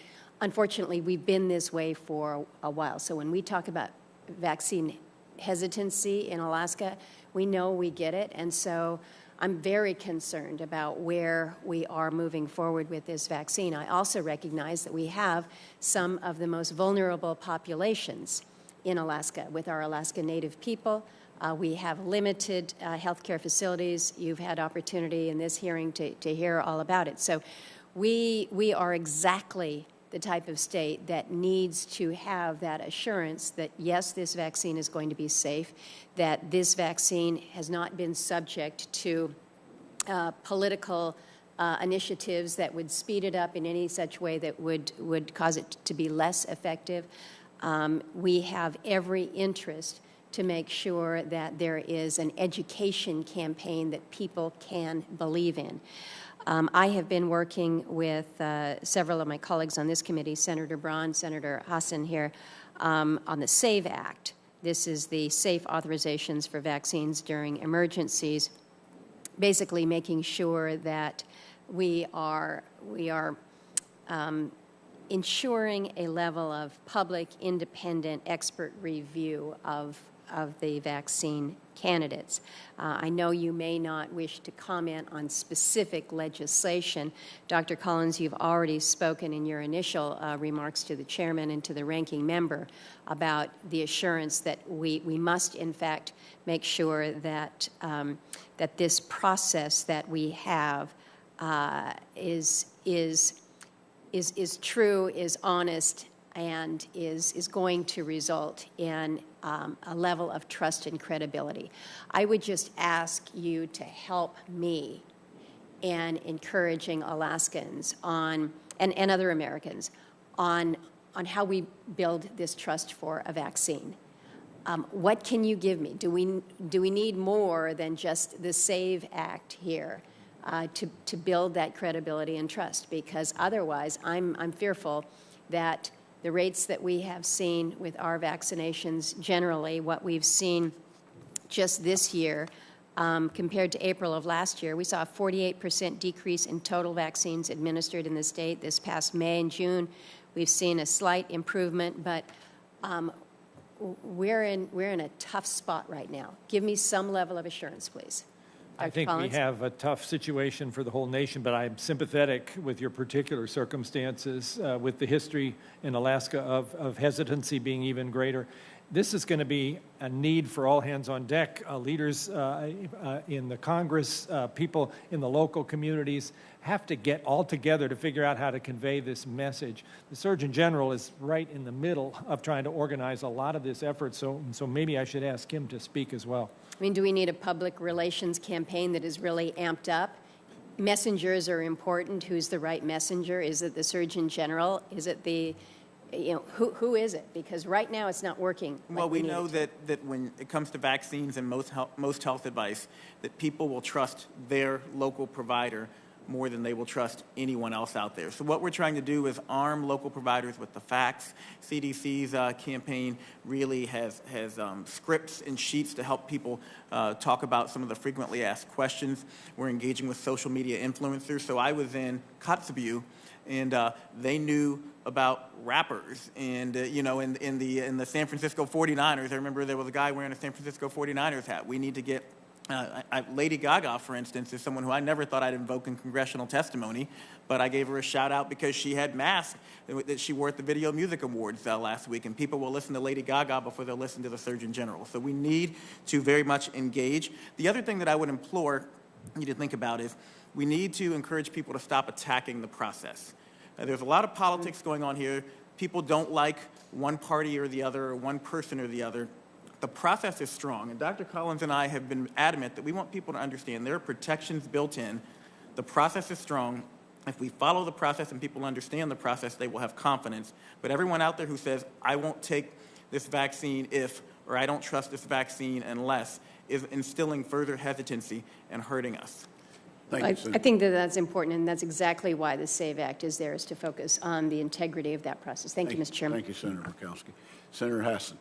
S15: unfortunately, we've been this way for a while. So when we talk about vaccine hesitancy in Alaska, we know we get it, and so I'm very concerned about where we are moving forward with this vaccine. I also recognize that we have some of the most vulnerable populations in Alaska with our Alaska Native people. We have limited healthcare facilities. You've had opportunity in this hearing to hear all about it. So we are exactly the type of state that needs to have that assurance that, yes, this vaccine is going to be safe, that this vaccine has not been subject to political initiatives that would speed it up in any such way that would cause it to be less effective. We have every interest to make sure that there is an education campaign that people can believe in. I have been working with several of my colleagues on this committee, Senator Braun, Senator Hassan here, on the SAVE Act. This is the Safe Authorizations for Vaccines During Emergencies, basically making sure that we are ensuring a level of public, independent, expert review of the vaccine candidates. I know you may not wish to comment on specific legislation. Dr. Collins, you've already spoken in your initial remarks to the chairman and to the ranking member about the assurance that we must, in fact, make sure that that this process that we have is true, is honest, and is going to result in a level of trust and credibility. I would just ask you to help me in encouraging Alaskans on and other Americans on how we build this trust for a vaccine. What can you give me? Do we need more than just the SAVE Act here to build that credibility and trust? Because otherwise, I'm fearful that the rates that we have seen with our vaccinations generally, what we've seen just this year compared to April of last year, we saw a 48% decrease in total vaccines administered in the state. This past May and June, we've seen a slight improvement, but we're in a tough spot right now. Give me some level of assurance, please.
S3: I think we have a tough situation for the whole nation, but I'm sympathetic with your particular circumstances, with the history in Alaska of hesitancy being even greater. This is going to be a need for all hands on deck. Leaders in the Congress, people in the local communities have to get all together to figure out how to convey this message. The Surgeon General is right in the middle of trying to organize a lot of this effort, so maybe I should ask him to speak as well.
S15: I mean, do we need a public relations campaign that is really amped up? Messengers are important. Who's the right messenger? Is it the Surgeon General? Is it the, who is it? Because right now it's not working.
S4: Well, we know that when it comes to vaccines and most health advice, that people will trust their local provider more than they will trust anyone else out there. So what we're trying to do is arm local providers with the facts. CDC's campaign really has scripts and sheets to help people talk about some of the frequently asked questions. We're engaging with social media influencers. So I was in Kotzebue, and they knew about rappers, and in the San Francisco 49ers. I remember there was a guy wearing a San Francisco 49ers hat. We need to get Lady Gaga, for instance, is someone who I never thought I'd invoke in congressional testimony, but I gave her a shout out because she had masks that she wore at the Video Music Awards last week, and people will listen to Lady Gaga before they'll listen to the Surgeon General. So we need to very much engage. The other thing that I would implore you to think about is we need to encourage people to stop attacking the process. There's a lot of politics going on here. People don't like one party or the other, or one person or the other. The process is strong, and Dr. Collins and I have been adamant that we want people to understand there are protections built in. The process is strong. If we follow the process and people understand the process, they will have confidence. But everyone out there who says, I won't take this vaccine if, or I don't trust this vaccine unless, is instilling further hesitancy and hurting us.
S15: I think that's important, and that's exactly why the SAVE Act is there, is to focus on the integrity of that process. Thank you, Mr. Chairman.
S7: Thank you, Senator Murkowski. Senator Hassan.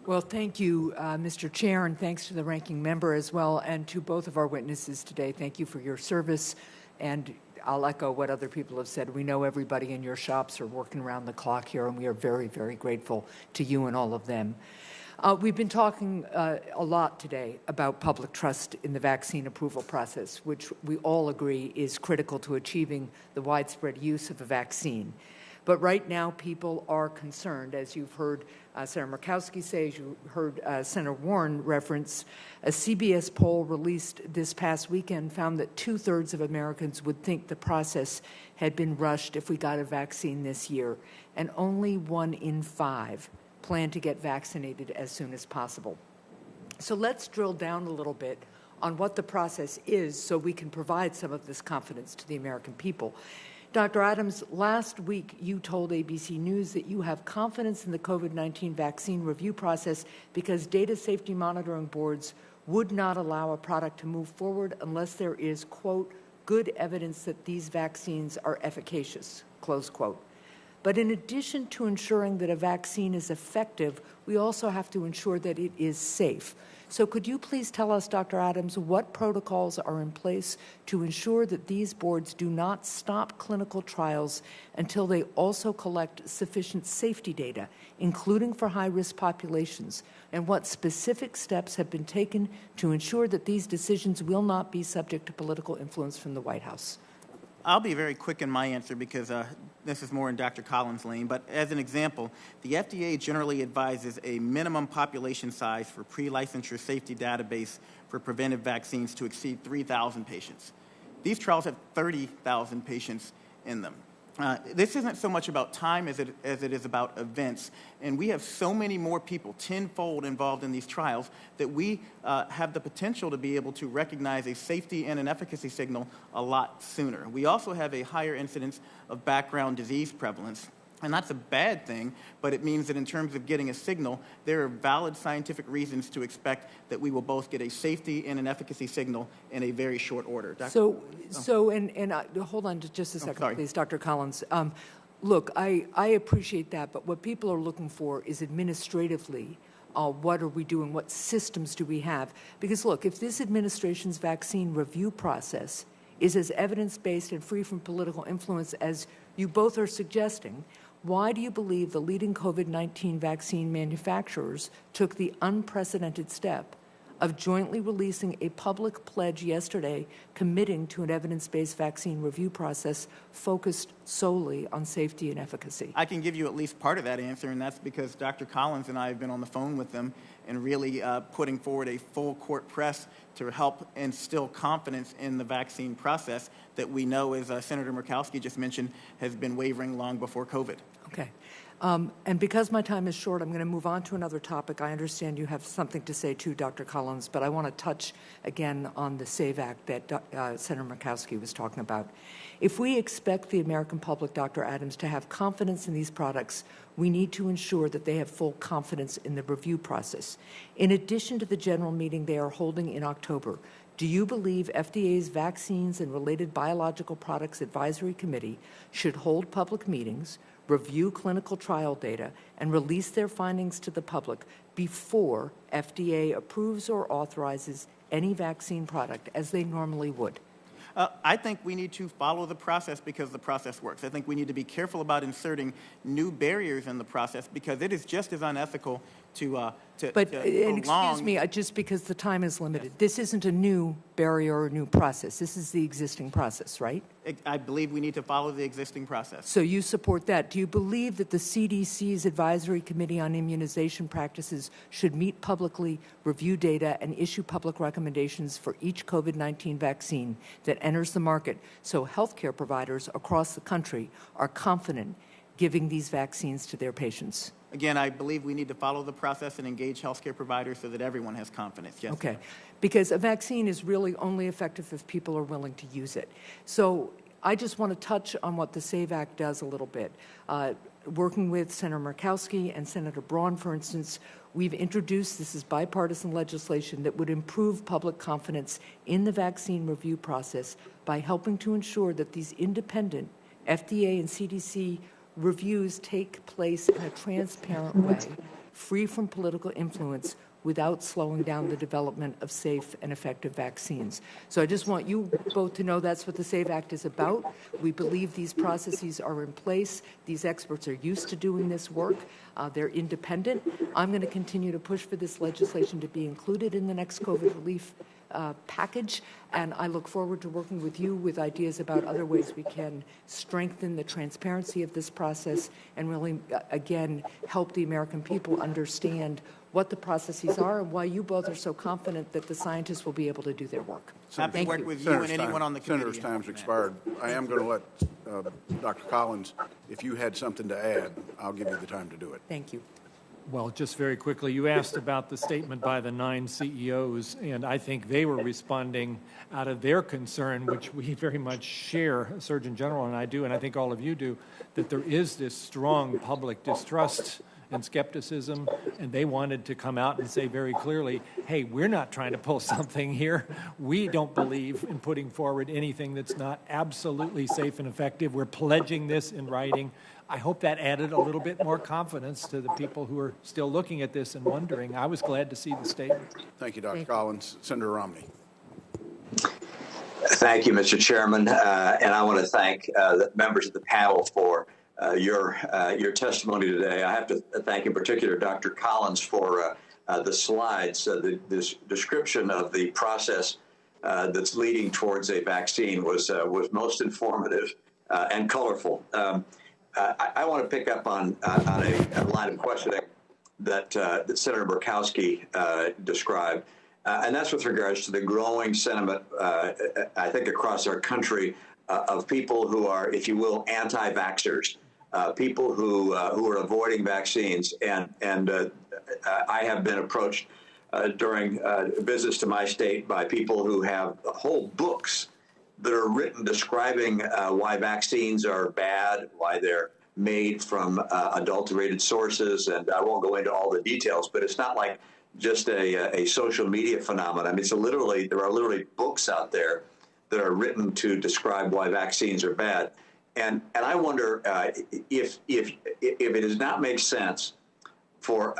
S16: Well, thank you, Mr. Chair, and thanks to the ranking member as well, and to both of our witnesses today. Thank you for your service, and I'll echo what other people have said. We know everybody in your shops are working around the clock here, and we are very, very grateful to you and all of them. We've been talking a lot today about public trust in the vaccine approval process, which we all agree is critical to achieving the widespread use of a vaccine. But right now, people are concerned, as you've heard Senator Murkowski say, as you heard Senator Warren reference. A CBS poll released this past weekend found that 2/3 of Americans would think the process had been rushed if we got a vaccine this year, and only 1 in 5 plan to get vaccinated as soon as possible. So let's drill down a little bit on what the process is so we can provide some of this confidence to the American people. Dr. Adams, last week you told ABC News that you have confidence in the COVID-19 vaccine review process because data safety monitoring boards would not allow a product to move forward unless there is, quote, good evidence that these vaccines are efficacious, close quote. But in addition to ensuring that a vaccine is effective, we also have to ensure that it is safe. So could you please tell us, Dr. Adams, what protocols are in place to ensure that these boards do not stop clinical trials until they also collect sufficient safety data, including for high-risk populations, and what specific steps have been taken to ensure that these decisions will not be subject to political influence from the White House?
S4: I'll be very quick in my answer because this is more in Dr. Collins' lane. But as an example, the FDA generally advises a minimum population size for pre-licensure safety database for preventive vaccines to exceed 3,000 patients. These trials have 30,000 patients in them. This isn't so much about time as it is about events. And we have so many more people, tenfold involved in these trials, that we have the potential to be able to recognize a safety and an efficacy signal a lot sooner. We also have a higher incidence of background disease prevalence. And that's a bad thing, but it means that in terms of getting a signal, there are valid scientific reasons to expect that we will both get a safety and an efficacy signal in a very short order.
S16: Hold on just a second, please, Dr. Collins. Look, I appreciate that, but what people are looking for is administratively, what are we doing? What systems do we have? Because, look, if this administration's vaccine review process is as evidence-based and free from political influence as you both are suggesting, why do you believe the leading COVID-19 vaccine manufacturers took the unprecedented step of jointly releasing a public pledge yesterday committing to an evidence-based vaccine review process focused solely on safety and efficacy?
S4: I can give you at least part of that answer, and that's because Dr. Collins and I have been on the phone with them and really putting forward a full court press to help instill confidence in the vaccine process that we know, as Senator Murkowski just mentioned, has been wavering long before COVID.
S16: Okay. And because my time is short, I'm going to move on to another topic. I understand you have something to say too, Dr. Collins, but I want to touch again on the SAVE Act that Senator Murkowski was talking about. If we expect the American public, Dr. Adams, to have confidence in these products, we need to ensure that they have full confidence in the review process. In addition to the general meeting they are holding in October, do you believe FDA's Vaccines and Related Biological Products Advisory Committee should hold public meetings, review clinical trial data, and release their findings to the public before FDA approves or authorizes any vaccine product as they normally would?
S4: I think we need to follow the process because the process works. I think we need to be careful about inserting new barriers in the process because it is just as unethical to
S16: excuse me, just because the time is limited, yes. This isn't a new barrier or new process. This is the existing process, right?
S4: I believe we need to follow the existing process.
S16: So you support that. Do you believe that the CDC's Advisory Committee on Immunization Practices should meet publicly, review data, and issue public recommendations for each COVID-19 vaccine that enters the market so healthcare providers across the country are confident giving these vaccines to their patients?
S4: Again, I believe we need to follow the process and engage healthcare providers so that everyone has confidence. Yes.
S16: Okay. Because a vaccine is really only effective if people are willing to use it. So I just want to touch on what the SAVE Act does a little bit. Working with Senator Murkowski and Senator Braun, for instance, we've introduced, this is bipartisan legislation that would improve public confidence in the vaccine review process by helping to ensure that these independent FDA and CDC reviews take place in a transparent way, free from political influence, without slowing down the development of safe and effective vaccines. So I just want you both to know that's what the SAVE Act is about. We believe these processes are in place. These experts are used to doing this work. They're independent. I'm going to continue to push for this legislation to be included in the next COVID relief package, and I look forward to working with you with ideas about other ways we can strengthen the transparency of this process and really, again, help the American people understand what the processes are and why you both are so confident that the scientists will be able to do their work.
S4: Happy to work with you and anyone on the committee.
S7: Senator's time's expired. I am going to let Dr. Collins, if you had something to add, I'll give you the time to do it.
S16: Thank you.
S3: Well, just very quickly, you asked about the statement by the 9 CEOs, and I think they were responding out of their concern, which we very much share, Surgeon General and I do, and I think all of you do, that there is this strong public distrust and skepticism, and they wanted to come out and say very clearly, hey, we're not trying to pull something here. We don't believe in putting forward anything that's not absolutely safe and effective. We're pledging this in writing. I hope that added a little bit more confidence to the people who are still looking at this and wondering. I was glad to see the statement.
S7: Thank you, Dr. Collins. Senator Romney.
S17: Thank you, Mr. Chairman, and I want to thank the members of the panel for your testimony today. I have to thank in particular Dr. Collins for the slides. This description of the process that's leading towards a vaccine was most informative and colorful. I want to pick up on a line of questioning that Senator Murkowski described, and that's with regards to the growing sentiment, I think, across our country of people who are, if you will, anti-vaxxers, people who are avoiding vaccines. And I have been approached during visits to my state by people who have whole books that are written describing why vaccines are bad, why they're made from adulterated sources, and I won't go into all the details, but it's not like just a social media phenomenon. I mean, there are literally books out there that are written to describe why vaccines are bad, and I wonder if it does not make sense for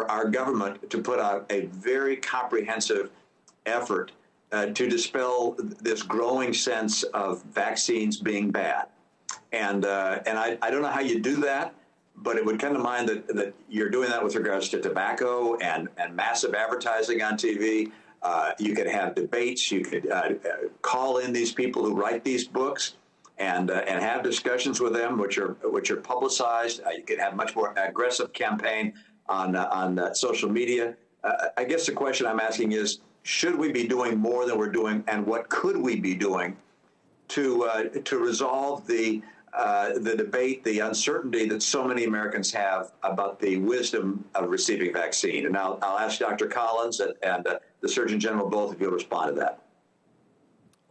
S17: our government to put out a very comprehensive effort to dispel this growing sense of vaccines being bad. And I don't know how you do that, but it would come to mind that you're doing that with regards to tobacco and massive advertising on TV. You could have debates. You could call in these people who write these books and have discussions with them, which are publicized. You could have much more aggressive campaign on social media. I guess the question I'm asking is, should we be doing more than we're doing, and what could we be doing to resolve the debate, the uncertainty that so many Americans have about the wisdom of receiving vaccine? And I'll ask Dr. Collins and the Surgeon General both if you'll respond to that.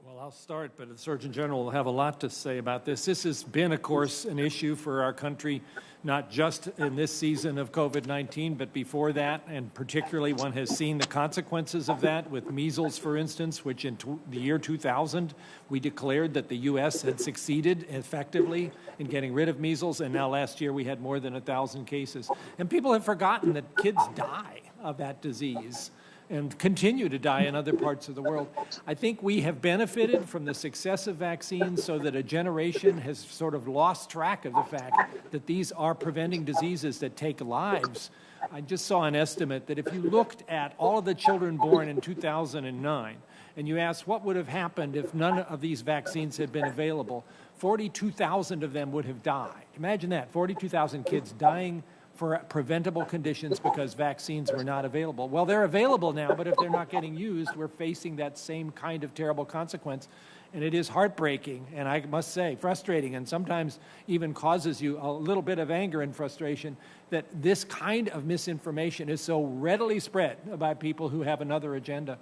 S3: Well, I'll start, but the Surgeon General will have a lot to say about this. This has been, of course, an issue for our country, not just in this season of COVID-19, but before that, and particularly one has seen the consequences of that with measles, for instance, which in the year 2000, we declared that the U.S. had succeeded effectively in getting rid of measles, and now last year we had more than 1,000 cases. And people have forgotten that kids die of that disease and continue to die in other parts of the world. I think we have benefited from the success of vaccines so that a generation has sort of lost track of the fact that these are preventing diseases that take lives. I just saw an estimate that if you looked at all of the children born in 2009 and you asked what would have happened if none of these vaccines had been available, 42,000 of them would have died. Imagine that, 42,000 kids dying for preventable conditions because vaccines were not available. Well, they're available now, but if they're not getting used, we're facing that same kind of terrible consequence. And it is heartbreaking, and I must say, frustrating, and sometimes even causes you a little bit of anger and frustration that this kind of misinformation is so readily spread by people who have another agenda.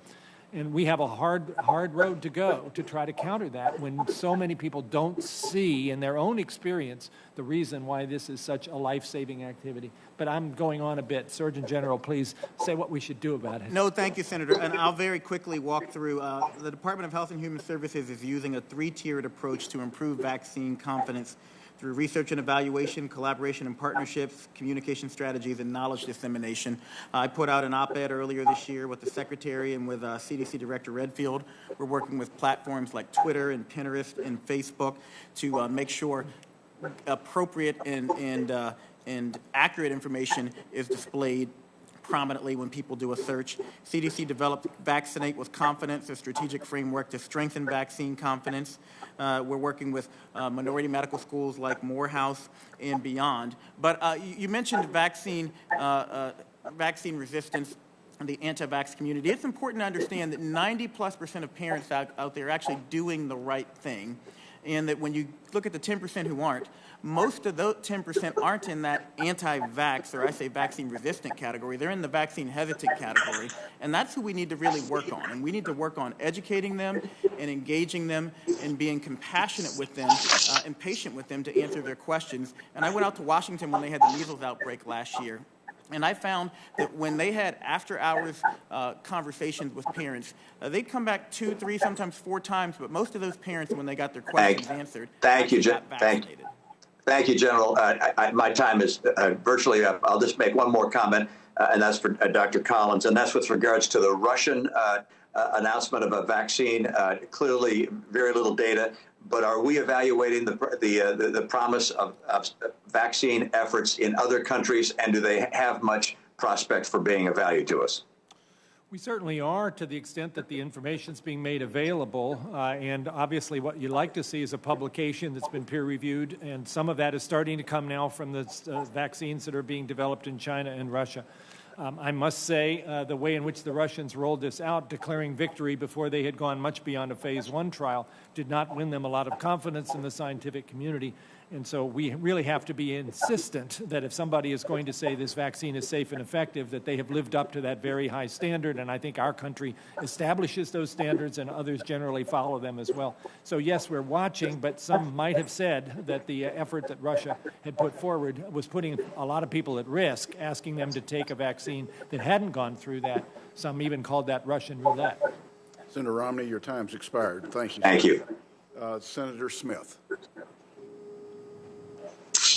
S3: And we have a hard road to go to try to counter that when so many people don't see in their own experience the reason why this is such a life-saving activity. But I'm going on a bit. Surgeon General, please say what we should do about it.
S4: No, thank you, Senator. And I'll very quickly walk through. The Department of Health and Human Services is using a 3-tiered approach to improve vaccine confidence through research and evaluation, collaboration and partnerships, communication strategies, and knowledge dissemination. I put out an op-ed earlier this year with the Secretary and with CDC Director Redfield. We're working with platforms like Twitter and Pinterest and Facebook to make sure appropriate and accurate information is displayed prominently when people do a search. CDC developed Vaccinate with Confidence, a strategic framework to strengthen vaccine confidence. We're working with minority medical schools like Morehouse and beyond. But you mentioned vaccine resistance and the anti-vax community. It's important to understand that 90+% of parents out there are actually doing the right thing, and that when you look at the 10% who aren't, most of those 10% aren't in that anti-vax, or I say vaccine-resistant category. They're in the vaccine-hesitant category, and that's who we need to really work on. And we need to work on educating them and engaging them and being compassionate with them and patient with them to answer their questions. And I went out to Washington when they had the measles outbreak last year, and I found that when they had after-hours conversations with parents, they'd come back 2, 3, sometimes 4 times, but most of those parents, when they got their questions answered,
S17: Thank you,
S4: got vaccinated.
S17: Thank you, General. My time is virtually up. I'll just make one more comment, and that's for Dr. Collins, and that's with regards to the Russian announcement of a vaccine. Clearly, very little data, but are we evaluating the promise of vaccine efforts in other countries, and do they have much prospect for being of value to us?
S3: We certainly are, to the extent that the information's being made available, and obviously what you'd like to see is a publication that's been peer-reviewed, and some of that is starting to come now from the vaccines that are being developed in China and Russia. I must say the way in which the Russians rolled this out, declaring victory before they had gone much beyond a phase 1 trial, did not win them a lot of confidence in the scientific community. And so we really have to be insistent that if somebody is going to say this vaccine is safe and effective, that they have lived up to that very high standard. And I think our country establishes those standards, and others generally follow them as well. So yes, we're watching, but some might have said that the effort that Russia had put forward was putting a lot of people at risk, asking them to take a vaccine that hadn't gone through that. Some even called that Russian roulette.
S7: Senator Romney, your time's expired. Thank you.
S17: Thank you.
S7: Senator Smith.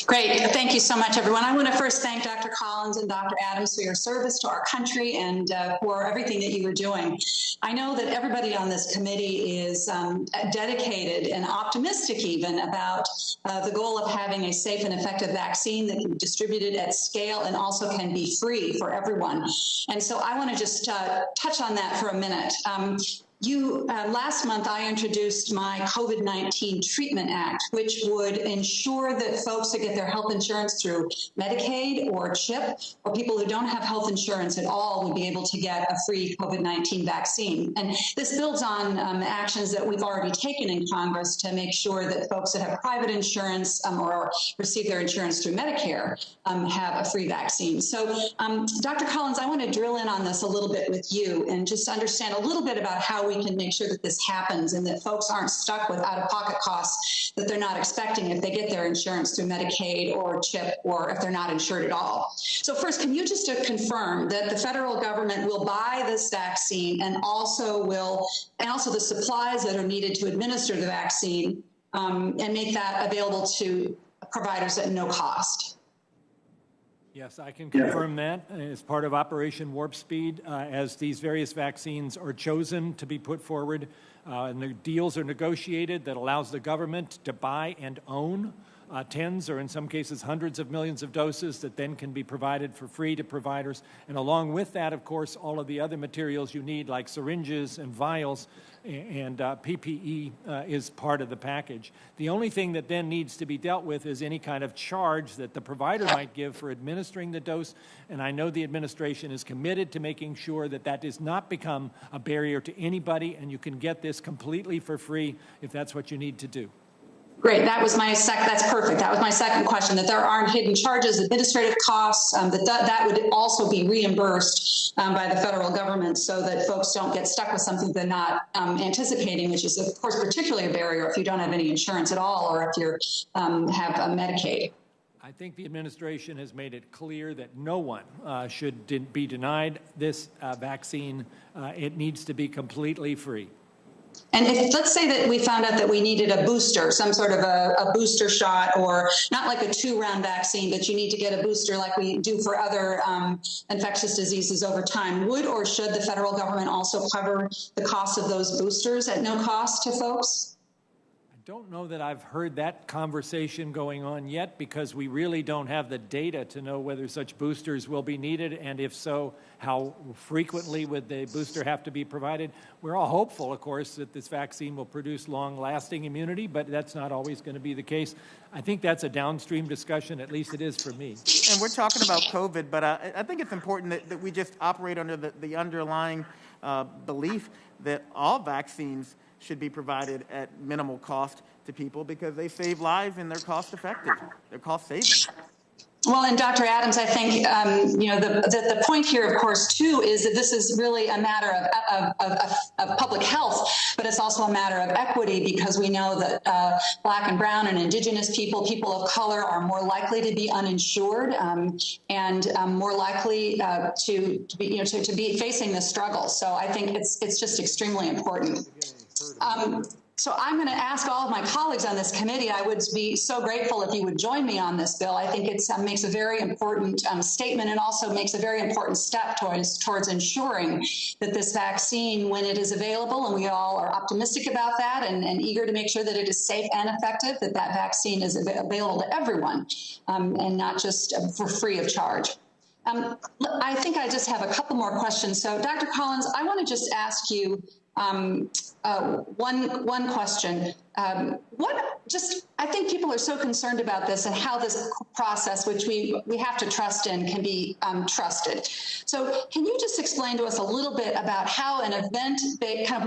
S18: Great. Thank you so much, everyone. I want to first thank Dr. Collins and Dr. Adams for your service to our country and for everything that you were doing. I know that everybody on this committee is dedicated and optimistic even about the goal of having a safe and effective vaccine that can be distributed at scale and also can be free for everyone. And so I want to just touch on that for a minute. Last month, I introduced my COVID-19 Treatment Act, which would ensure that folks that get their health insurance through Medicaid or CHIP, or people who don't have health insurance at all, would be able to get a free COVID-19 vaccine. And this builds on actions that we've already taken in Congress to make sure that folks that have private insurance or receive their insurance through Medicare have a free vaccine. So, Dr. Collins, I want to drill in on this a little bit with you and just understand a little bit about how we can make sure that this happens and that folks aren't stuck with out-of-pocket costs that they're not expecting if they get their insurance through Medicaid or CHIP or if they're not insured at all. So first, can you just confirm that the federal government will buy this vaccine and also the supplies that are needed to administer the vaccine and make that available to providers at no cost?
S3: Yes, I can confirm that as part of Operation Warp Speed. As these various vaccines are chosen to be put forward, and the deals are negotiated that allows the government to buy and own tens or in some cases hundreds of millions of doses that then can be provided for free to providers. And along with that, of course, all of the other materials you need like syringes and vials and PPE is part of the package. The only thing that then needs to be dealt with is any kind of charge that the provider might give for administering the dose. And I know the administration is committed to making sure that that does not become a barrier to anybody, and you can get this completely for free if that's what you need to do.
S18: Great. That's perfect. That was my second question, that there aren't hidden charges, administrative costs, that would also be reimbursed by the federal government so that folks don't get stuck with something they're not anticipating, which is, of course, particularly a barrier if you don't have any insurance at all or if you have Medicaid.
S3: I think the administration has made it clear that no one should be denied this vaccine. It needs to be completely free.
S18: And let's say that we found out that we needed a booster, some sort of a booster shot, or not like a 2-round vaccine, but you need to get a booster like we do for other infectious diseases over time. Would or should the federal government also cover the cost of those boosters at no cost to folks?
S3: I don't know that I've heard that conversation going on yet, because we really don't have the data to know whether such boosters will be needed, and if so, how frequently would the booster have to be provided. We're all hopeful, of course, that this vaccine will produce long-lasting immunity, but that's not always going to be the case. I think that's a downstream discussion, at least it is for me.
S4: And we're talking about COVID, but I think it's important that we just operate under the underlying belief that all vaccines should be provided at minimal cost to people, because they save lives and they're cost-effective. They're cost-saving.
S18: Well, and Dr. Adams, I think, the point here, of course, too, is that this is really a matter of public health, but it's also a matter of equity, because we know that Black and Brown and Indigenous people of color are more likely to be uninsured and more likely to be facing this struggle. So I think it's just extremely important. So I'm going to ask all of my colleagues on this committee. I would be so grateful if you would join me on this bill. I think it makes a very important statement, and also makes a very important step towards ensuring that this vaccine, when it is available, and we all are optimistic about that and eager to make sure that it is safe and effective, that vaccine is available to everyone and not just for free of charge. I think I just have a couple more questions. So Dr. Collins, I want to just ask you one question. I think people are so concerned about this and how this process, which we have to trust in, can be trusted. So can you just explain to us a little bit about how an event,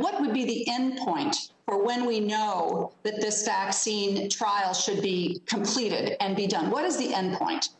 S18: what would be the end point for when we know that this vaccine trial should be completed and be done? What is the end point?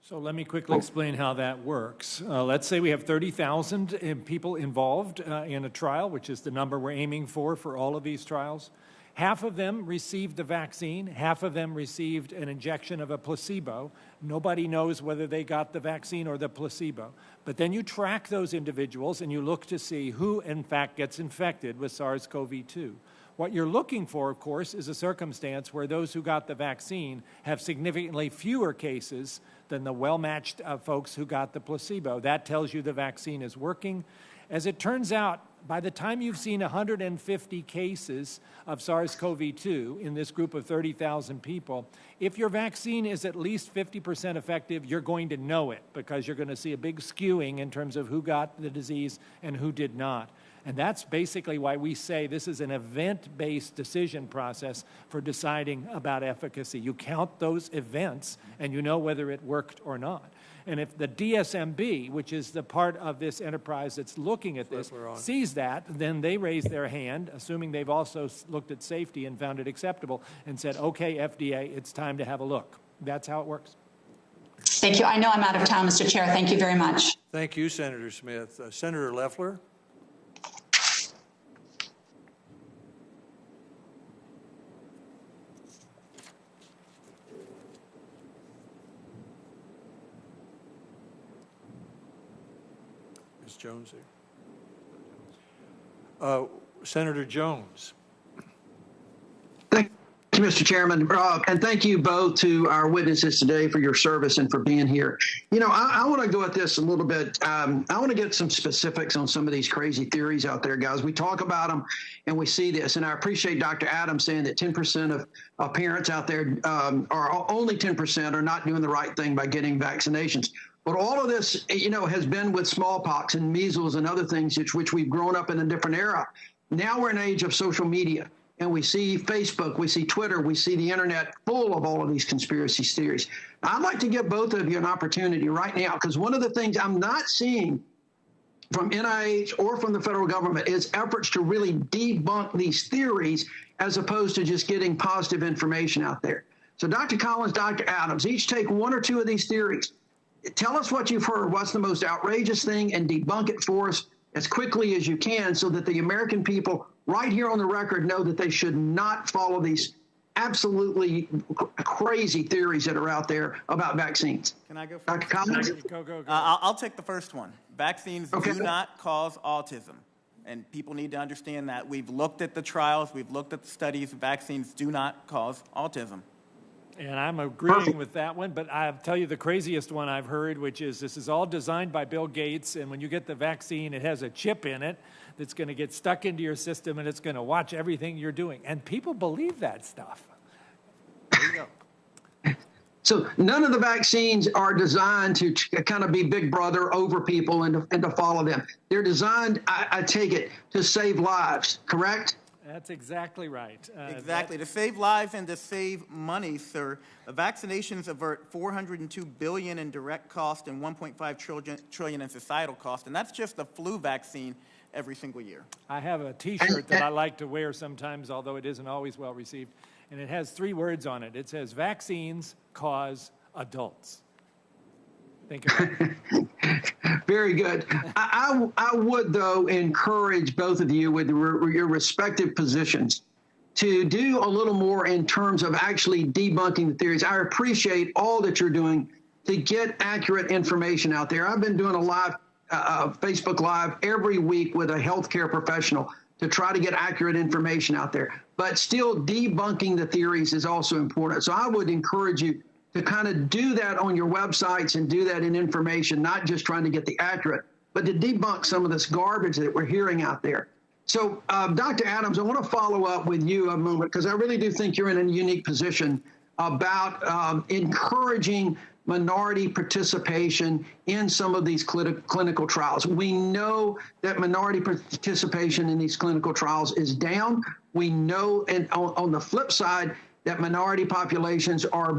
S3: So let me quickly explain how that works. Let's say we have 30,000 people involved in a trial, which is the number we're aiming for all of these trials. Half of them received the vaccine, half of them received an injection of a placebo. Nobody knows whether they got the vaccine or the placebo. But then you track those individuals and you look to see who, in fact, gets infected with SARS-CoV-2. What you're looking for, of course, is a circumstance where those who got the vaccine have significantly fewer cases than the well-matched folks who got the placebo. That tells you the vaccine is working. As it turns out, by the time you've seen 150 cases of SARS-CoV-2 in this group of 30,000 people, if your vaccine is at least 50% effective, you're going to know it, because you're going to see a big skewing in terms of who got the disease and who did not. And that's basically why we say this is an event-based decision process for deciding about efficacy. You count those events and you know whether it worked or not. And if the DSMB, which is the part of this enterprise that's looking at this, sees that, then they raise their hand, assuming they've also looked at safety and found it acceptable, and said, okay, FDA, it's time to have a look. That's how it works.
S18: Thank you. I know I'm out of time, Mr. Chair. Thank you very much.
S1: Thank you, Senator Smith. Senator Loeffler. Jones here. Senator Jones.
S19: Thank you, Mr. Chairman, and thank you both to our witnesses today for your service and for being here. You know, I want to go at this a little bit. I want to get some specifics on some of these crazy theories out there, guys. We talk about them and we see this, and I appreciate Dr. Adams saying that 10% of parents out there, or only 10%, are not doing the right thing by getting vaccinations. But all of this, you know, has been with smallpox and measles and other things, which we've grown up in a different era. Now we're in an age of social media, and we see Facebook, we see Twitter, we see the internet full of all of these conspiracy theories. I'd like to give both of you an opportunity right now, because one of the things I'm not seeing from NIH or from the federal government is efforts to really debunk these theories, as opposed to just getting positive information out there. So Dr. Collins, Dr. Adams, each take one or two of these theories. Tell us what you've heard, what's the most outrageous thing, and debunk it for us as quickly as you can, so that the American people right here on the record know that they should not follow these absolutely crazy theories that are out there about vaccines.
S4: Can I go first?
S19: Dr. Collins?
S4: Go. I'll take the first one. Vaccines do not cause autism, and people need to understand that. We've looked at the trials, we've looked at the studies. Vaccines do not cause autism.
S3: And I'm agreeing with that one, but I'll tell you the craziest one I've heard, which is this is all designed by Bill Gates, and when you get the vaccine, it has a chip in it that's going to get stuck into your system, and it's going to watch everything you're doing. And people believe that stuff. There you go.
S19: So none of the vaccines are designed to kind of be big brother over people and to follow them. They're designed, I take it, to save lives, correct?
S3: That's exactly right.
S4: Exactly. To save lives and to save money, sir. Vaccinations avert $402 billion in direct cost and $1.5 trillion in societal cost, and that's just the flu vaccine every single year.
S3: I have a T-shirt that I like to wear sometimes, although it isn't always well received, and it has 3 words on it. It says, "Vaccines cause adults." Think about it.
S19: Very good. I would, though, encourage both of you with your respective positions to do a little more in terms of actually debunking the theories. I appreciate all that you're doing to get accurate information out there. I've been doing a live Facebook Live every week with a healthcare professional to try to get accurate information out there. But still, debunking the theories is also important. So I would encourage you to kind of do that on your websites and do that in information, not just trying to get the accurate, but to debunk some of this garbage that we're hearing out there. So, Dr. Adams, I want to follow up with you a moment, because I really do think you're in a unique position about encouraging minority participation in some of these clinical trials. We know that minority participation in these clinical trials is down. We know, and on the flip side, that minority populations are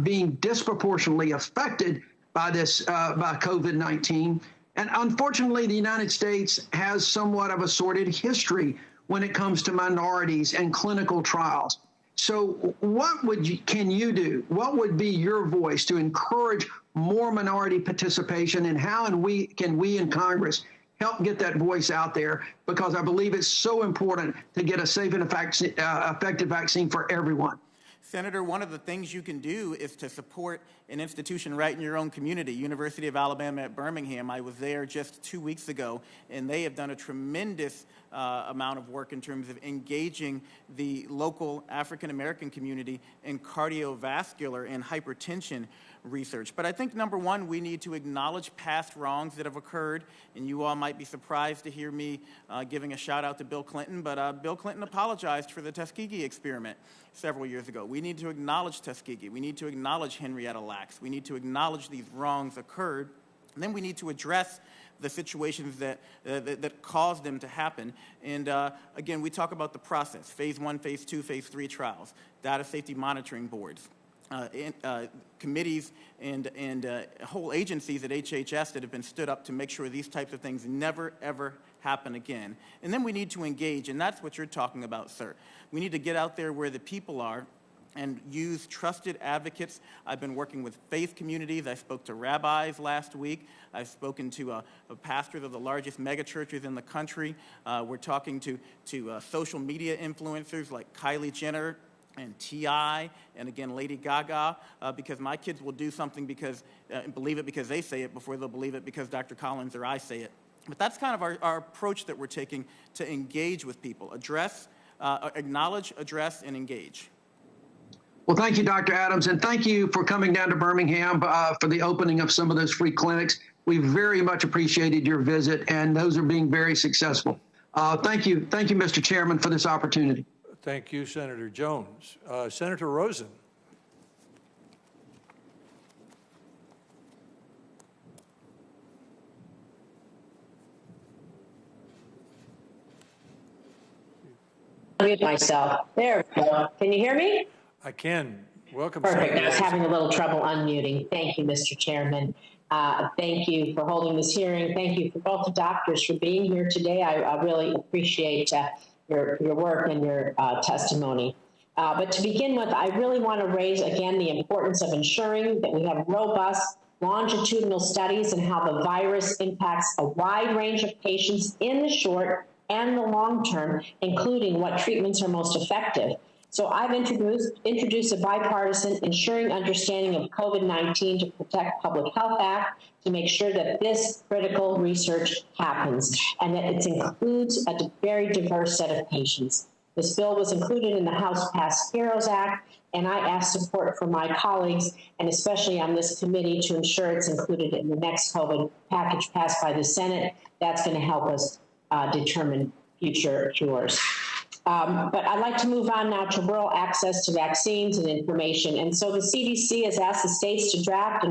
S19: being disproportionately affected by this, by COVID-19. And unfortunately, the United States has somewhat of a sordid history when it comes to minorities and clinical trials. So what can you do? What would be your voice to encourage more minority participation, and how can we in Congress help get that voice out there? Because I believe it's so important to get a safe and effective vaccine for everyone.
S4: Senator, one of the things you can do is to support an institution right in your own community, University of Alabama at Birmingham. I was there just 2 weeks ago, and they have done a tremendous amount of work in terms of engaging the local African-American community in cardiovascular and hypertension research. But I think, number one, we need to acknowledge past wrongs that have occurred, and you all might be surprised to hear me giving a shout out to Bill Clinton, but Bill Clinton apologized for the Tuskegee experiment several years ago. We need to acknowledge Tuskegee. We need to acknowledge Henrietta Lacks. We need to acknowledge these wrongs occurred, and then we need to address the situations that caused them to happen. And again, we talk about the process, phase 1, phase 2, phase 3 trials, data safety monitoring boards, committees and whole agencies at HHS that have been stood up to make sure these types of things never, ever happen again. And then we need to engage, and that's what you're talking about, sir. We need to get out there where the people are and use trusted advocates. I've been working with faith communities. I spoke to rabbis last week. I've spoken to pastors of the largest megachurches in the country. We're talking to social media influencers like Kylie Jenner and T.I., and again, Lady Gaga, because my kids will do something because believe it because they say it before they'll believe it because Dr. Collins or I say it. But that's kind of our approach that we're taking to engage with people. Acknowledge, address, and engage.
S19: Well, thank you, Dr. Adams, and thank you for coming down to Birmingham for the opening of some of those free clinics. We very much appreciated your visit, and those are being very successful. Thank you, Mr. Chairman, for this opportunity.
S1: Thank you, Senator Jones. Senator Rosen.
S20: Unmute myself. There we go. Can you hear me?
S1: I can. Welcome.
S20: Perfect. I was having a little trouble unmuting. Thank you, Mr. Chairman. Thank you for holding this hearing. Thank you for both the doctors for being here today. I really appreciate your work and your testimony. But to begin with, I really want to raise again the importance of ensuring that we have robust longitudinal studies and how the virus impacts a wide range of patients in the short and the long term, including what treatments are most effective. So I've introduced a bipartisan Ensuring Understanding of COVID-19 to Protect Public Health Act to make sure that this critical research happens and that it includes a very diverse set of patients. This bill was included in the House passed HEROES Act And I ask support from my colleagues, and especially on this committee, to ensure it's included in the next COVID package passed by the Senate. That's going to help us determine future cures. But I'd like to move on now to rural access to vaccines and information. And so the CDC has asked the states to draft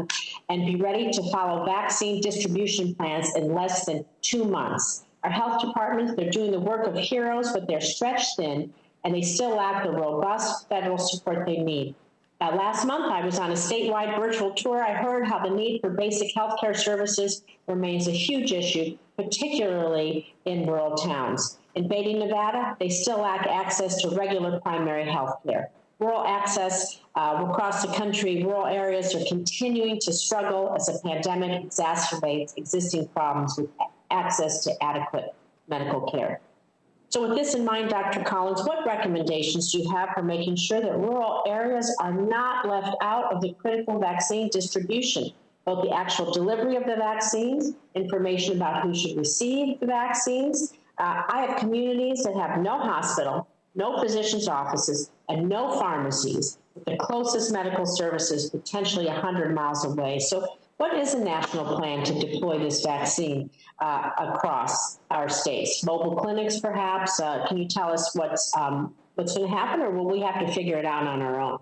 S20: and be ready to follow vaccine distribution plans in less than 2 months. Our health departments, they're doing the work of heroes, but they're stretched thin, and they still lack the robust federal support they need. Last month, I was on a statewide virtual tour. I heard how the need for basic healthcare services remains a huge issue, particularly in rural towns. In Beatty, Nevada, they still lack access to regular primary health care. Rural access across the country, rural areas are continuing to struggle as a pandemic exacerbates existing problems with access to adequate medical care. So with this in mind, Dr. Collins, what recommendations do you have for making sure that rural areas are not left out of the critical vaccine distribution, both the actual delivery of the vaccines, information about who should receive the vaccines? I have communities that have no hospital, no physician's offices, and no pharmacies, with the closest medical services potentially 100 miles away. So what is a national plan to deploy this vaccine across our states? Mobile clinics, perhaps? Can you tell us what's going to happen, or will we have to figure it out on our own?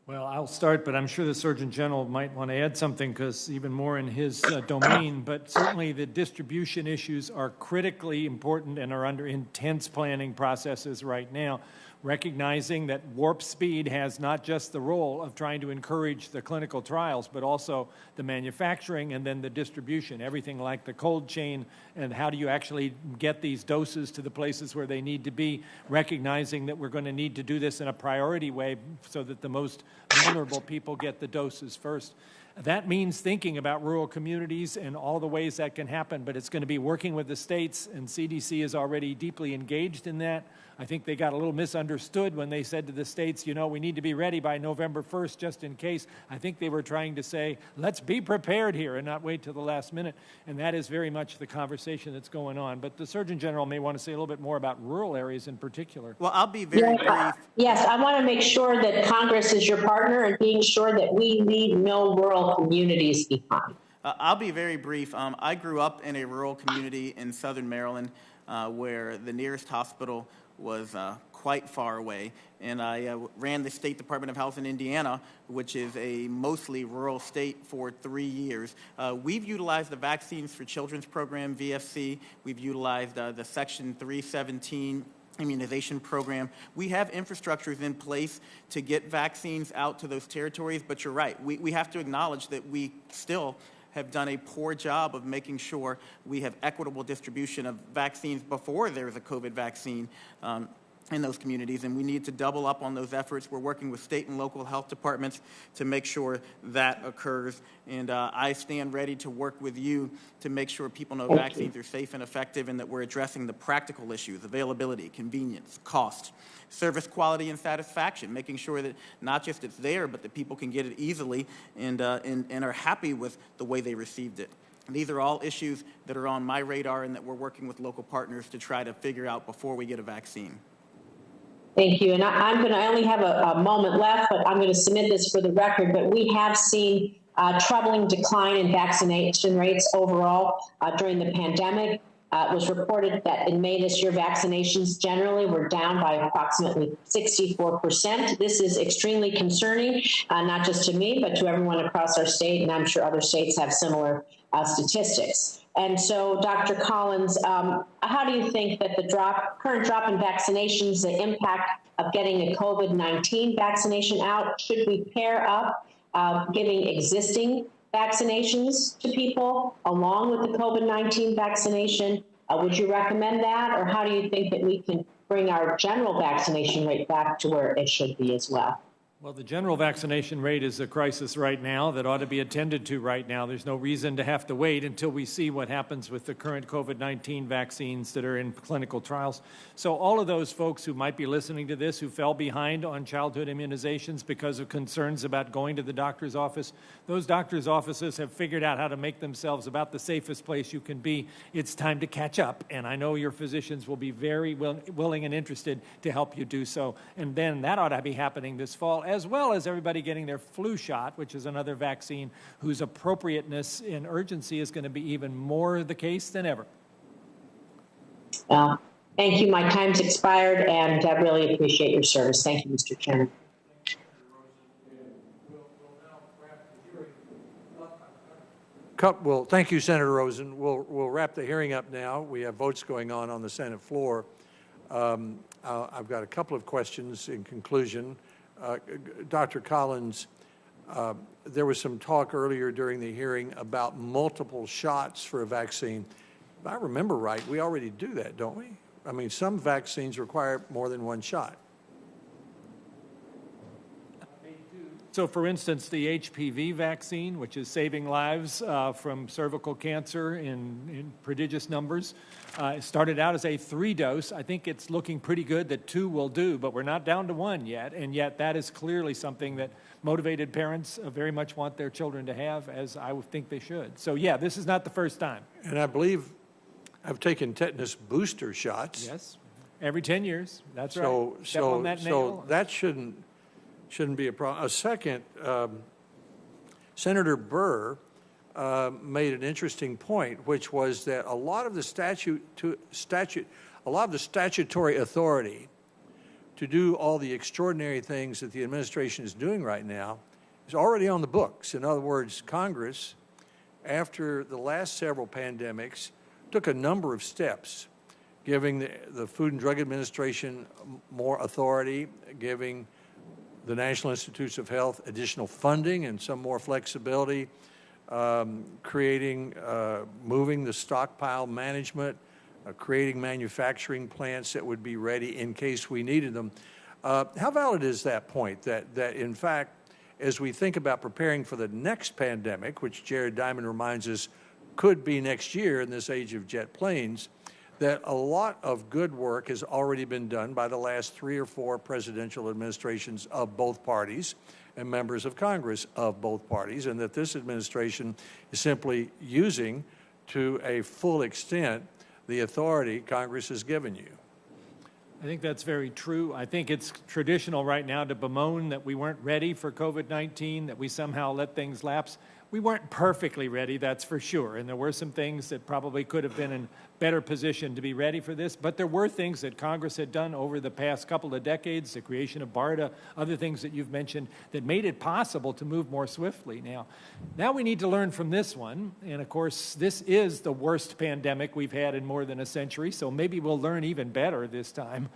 S3: Well, I'll start, but I'm sure the Surgeon General might want to add something because even more in his domain. But certainly the distribution issues are critically important and are under intense planning processes right now, recognizing that warp speed has not just the role of trying to encourage the clinical trials, but also the manufacturing and then the distribution, everything like the cold chain and how do you actually get these doses to the places where they need to be, recognizing that we're going to need to do this in a priority way so that the most vulnerable people get the doses first. That means thinking about rural communities and all the ways that can happen, but it's going to be working with the states, and CDC is already deeply engaged in that. I think they got a little misunderstood when they said to the states, you know, we need to be ready by November 1st just in case. I think they were trying to say, let's be prepared here and not wait till the last minute. And that is very much the conversation that's going on. But the Surgeon General may want to say a little bit more about rural areas in particular.
S4: Well, I'll be very brief.
S20: Yes, I want to make sure that Congress is your partner in being sure that we leave no rural communities behind.
S4: I'll be very brief. I grew up in a rural community in southern Maryland where the nearest hospital was quite far away, and I ran the State Department of Health in Indiana, which is a mostly rural state, for 3 years. We've utilized the Vaccines for Children's program, VFC. We've utilized the Section 317 immunization program. We have infrastructures in place to get vaccines out to those territories, but you're right. We have to acknowledge that we still have done a poor job of making sure we have equitable distribution of vaccines before there's a COVID vaccine in those communities, and we need to double up on those efforts. We're working with state and local health departments to make sure that occurs, and I stand ready to work with you to make sure people know vaccines are safe and effective and that we're addressing the practical issues: availability, convenience, cost, service quality, and satisfaction, making sure that not just it's there, but that people can get it easily and are happy with the way they received it. And these are all issues that are on my radar and that we're working with local partners to try to figure out before we get a vaccine.
S20: Thank you. And I only have a moment left, but I'm going to submit this for the record. But we have seen troubling decline in vaccination rates overall during the pandemic. It was reported that in May this year, vaccinations generally were down by approximately 64%. This is extremely concerning, not just to me, but to everyone across our state, and I'm sure other states have similar statistics. And so, Dr. Collins, how do you think that the current drop in vaccinations, the impact of getting a COVID-19 vaccination out, should we pair up giving existing vaccinations to people along with the COVID-19 vaccination? Would you recommend that, or how do you think that we can bring our general vaccination rate back to where it should be as well?
S3: Well, the general vaccination rate is a crisis right now that ought to be attended to right now. There's no reason to have to wait until we see what happens with the current COVID-19 vaccines that are in clinical trials. So all of those folks who might be listening to this who fell behind on childhood immunizations because of concerns about going to the doctor's office, those doctor's offices have figured out how to make themselves about the safest place you can be. It's time to catch up, and I know your physicians will be very willing and interested to help you do so. And then that ought to be happening this fall, as well as everybody getting their flu shot, which is another vaccine whose appropriateness and urgency is going to be even more the case than ever.
S20: Thank you. My time's expired, and I really appreciate your service. Thank you, Mr. Chairman.
S1: Well, thank you, Senator Rosen. We'll wrap the hearing up now. We have votes going on the Senate floor. I've got a couple of questions in conclusion. Dr. Collins, there was some talk earlier during the hearing about multiple shots for a vaccine. If I remember right, we already do that, don't we? I mean, some vaccines require more than one shot.
S3: So, for instance, the HPV vaccine, which is saving lives from cervical cancer in prodigious numbers, started out as a 3-dose. I think it's looking pretty good that 2 will do, but we're not down to 1 yet. And yet that is clearly something that motivated parents very much want their children to have, as I would think they should. So, yeah, this is not the first time.
S1: And I believe I've taken tetanus booster shots.
S3: Yes, every 10 years. That's right.
S1: So that shouldn't be a problem. A second, Senator Burr made an interesting point, which was that a lot of the statutory authority to do all the extraordinary things that the administration is doing right now is already on the books. In other words, Congress, after the last several pandemics, took a number of steps, giving the Food and Drug Administration more authority, giving the National Institutes of Health additional funding and some more flexibility, moving the stockpile management, creating manufacturing plants that would be ready in case we needed them. How valid is that point, that in fact, as we think about preparing for the next pandemic, which Jared Diamond reminds us could be next year in this age of jet planes, that a lot of good work has already been done by the last 3 or 4 presidential administrations of both parties and members of Congress of both parties, and that this administration is simply using to a full extent the authority Congress has given you?
S3: I think that's very true. I think it's traditional right now to bemoan that we weren't ready for COVID-19, that we somehow let things lapse. We weren't perfectly ready, that's for sure, and there were some things that probably could have been in better position to be ready for this, but there were things that Congress had done over the past couple of decades, the creation of BARDA, other things that you've mentioned, that made it possible to move more swiftly. Now we need to learn from this one, and of course, this is the worst pandemic we've had in more than a century, so maybe we'll learn even better this time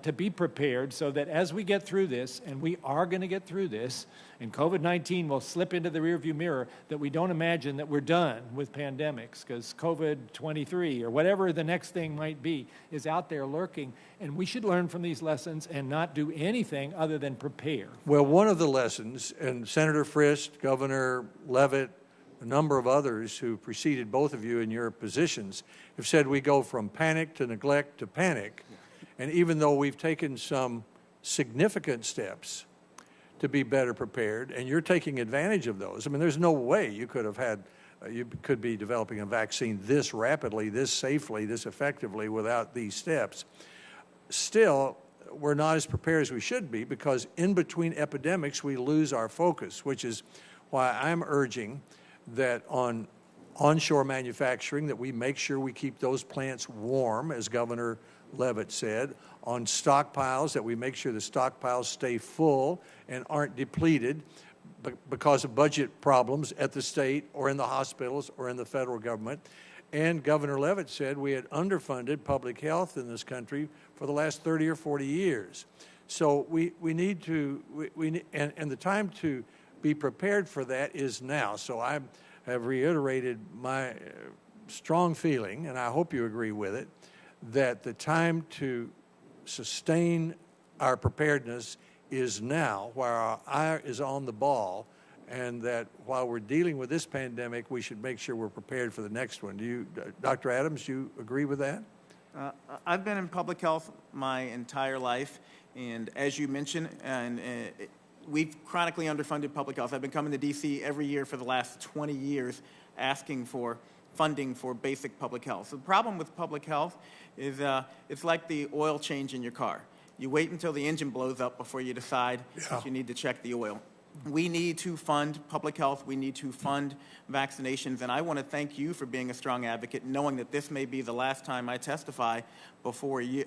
S3: to be prepared so that as we get through this, and we are going to get through this, and COVID-19 will slip into the rearview mirror, that we don't imagine that we're done with pandemics, because COVID-23 or whatever the next thing might be is out there lurking, and we should learn from these lessons and not do anything other than prepare.
S1: Well, one of the lessons, and Senator Frist, Governor Leavitt, a number of others who preceded both of you in your positions have said we go from panic to neglect to panic. And even though we've taken some significant steps to be better prepared, and you're taking advantage of those, I mean, there's no way you could have had, you could be developing a vaccine this rapidly, this safely, this effectively without these steps. Still, we're not as prepared as we should be, because in between epidemics, we lose our focus, which is why I'm urging that on onshore manufacturing, that we make sure we keep those plants warm, as Governor Leavitt said, on stockpiles, that we make sure the stockpiles stay full and aren't depleted because of budget problems at the state or in the hospitals or in the federal government. And Governor Leavitt said we had underfunded public health in this country for the last 30 or 40 years. So we need to, and the time to be prepared for that is now. So I have reiterated my strong feeling, and I hope you agree with it, that the time to sustain our preparedness is now, where our eye is on the ball, and that while we're dealing with this pandemic, we should make sure we're prepared for the next one. Do you, Dr. Adams, you agree with that?
S4: I've been in public health my entire life, and as you mentioned, we've chronically underfunded public health. I've been coming to D.C. every year for the last 20 years asking for funding for basic public health. So the problem with public health is it's like the oil change in your car. You wait until the engine blows up before you decide that you need to check the oil. We need to fund public health. We need to fund vaccinations. And I want to thank you for being a strong advocate, knowing that this may be the last time I testify before you,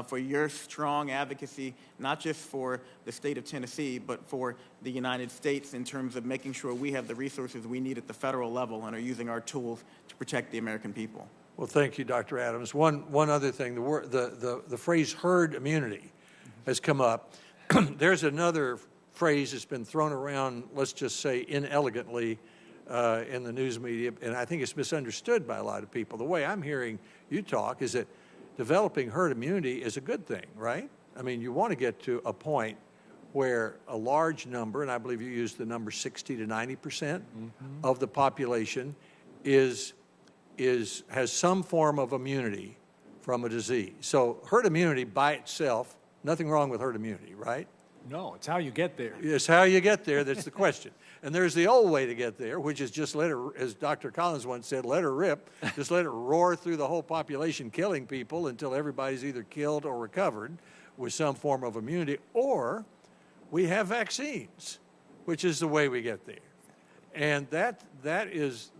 S4: for your strong advocacy, not just for the state of Tennessee, but for the United States in terms of making sure we have the resources we need at the federal level and are using our tools to protect the American people.
S1: Well, thank you, Dr. Adams. One other thing, the phrase herd immunity has come up. There's another phrase that's been thrown around, let's just say inelegantly, in the news media, and I think it's misunderstood by a lot of people. The way I'm hearing you talk is that developing herd immunity is a good thing, right? I mean, you want to get to a point where a large number, and I believe you used the number 60 to 90% of the population has some form of immunity from a disease. So herd immunity by itself, nothing wrong with herd immunity, right?
S3: No, it's how you get there.
S1: It's how you get there that's the question. And there's the old way to get there, which is just let her, as Dr. Collins once said, let her rip. Just let it roar through the whole population, killing people until everybody's either killed or recovered with some form of immunity. Or we have vaccines, which is the way we get there. And that is,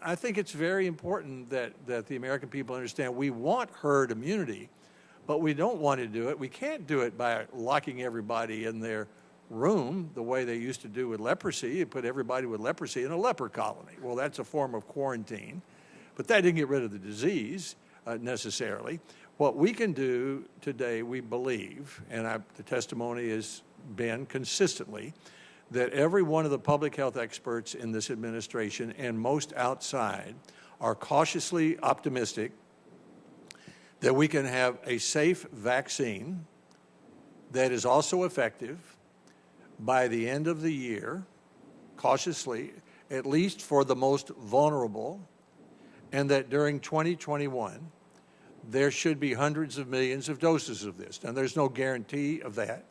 S1: I think it's very important that the American people understand we want herd immunity, but we don't want to do it. We can't do it by locking everybody in their room the way they used to do with leprosy. You put everybody with leprosy in a leper colony. Well, that's a form of quarantine, but that didn't get rid of the disease necessarily. What we can do today, we believe, and the testimony has been consistently, that every one of the public health experts in this administration and most outside are cautiously optimistic that we can have a safe vaccine that is also effective by the end of the year, cautiously, at least for the most vulnerable, and that during 2021, there should be hundreds of millions of doses of this. Now, there's no guarantee of that.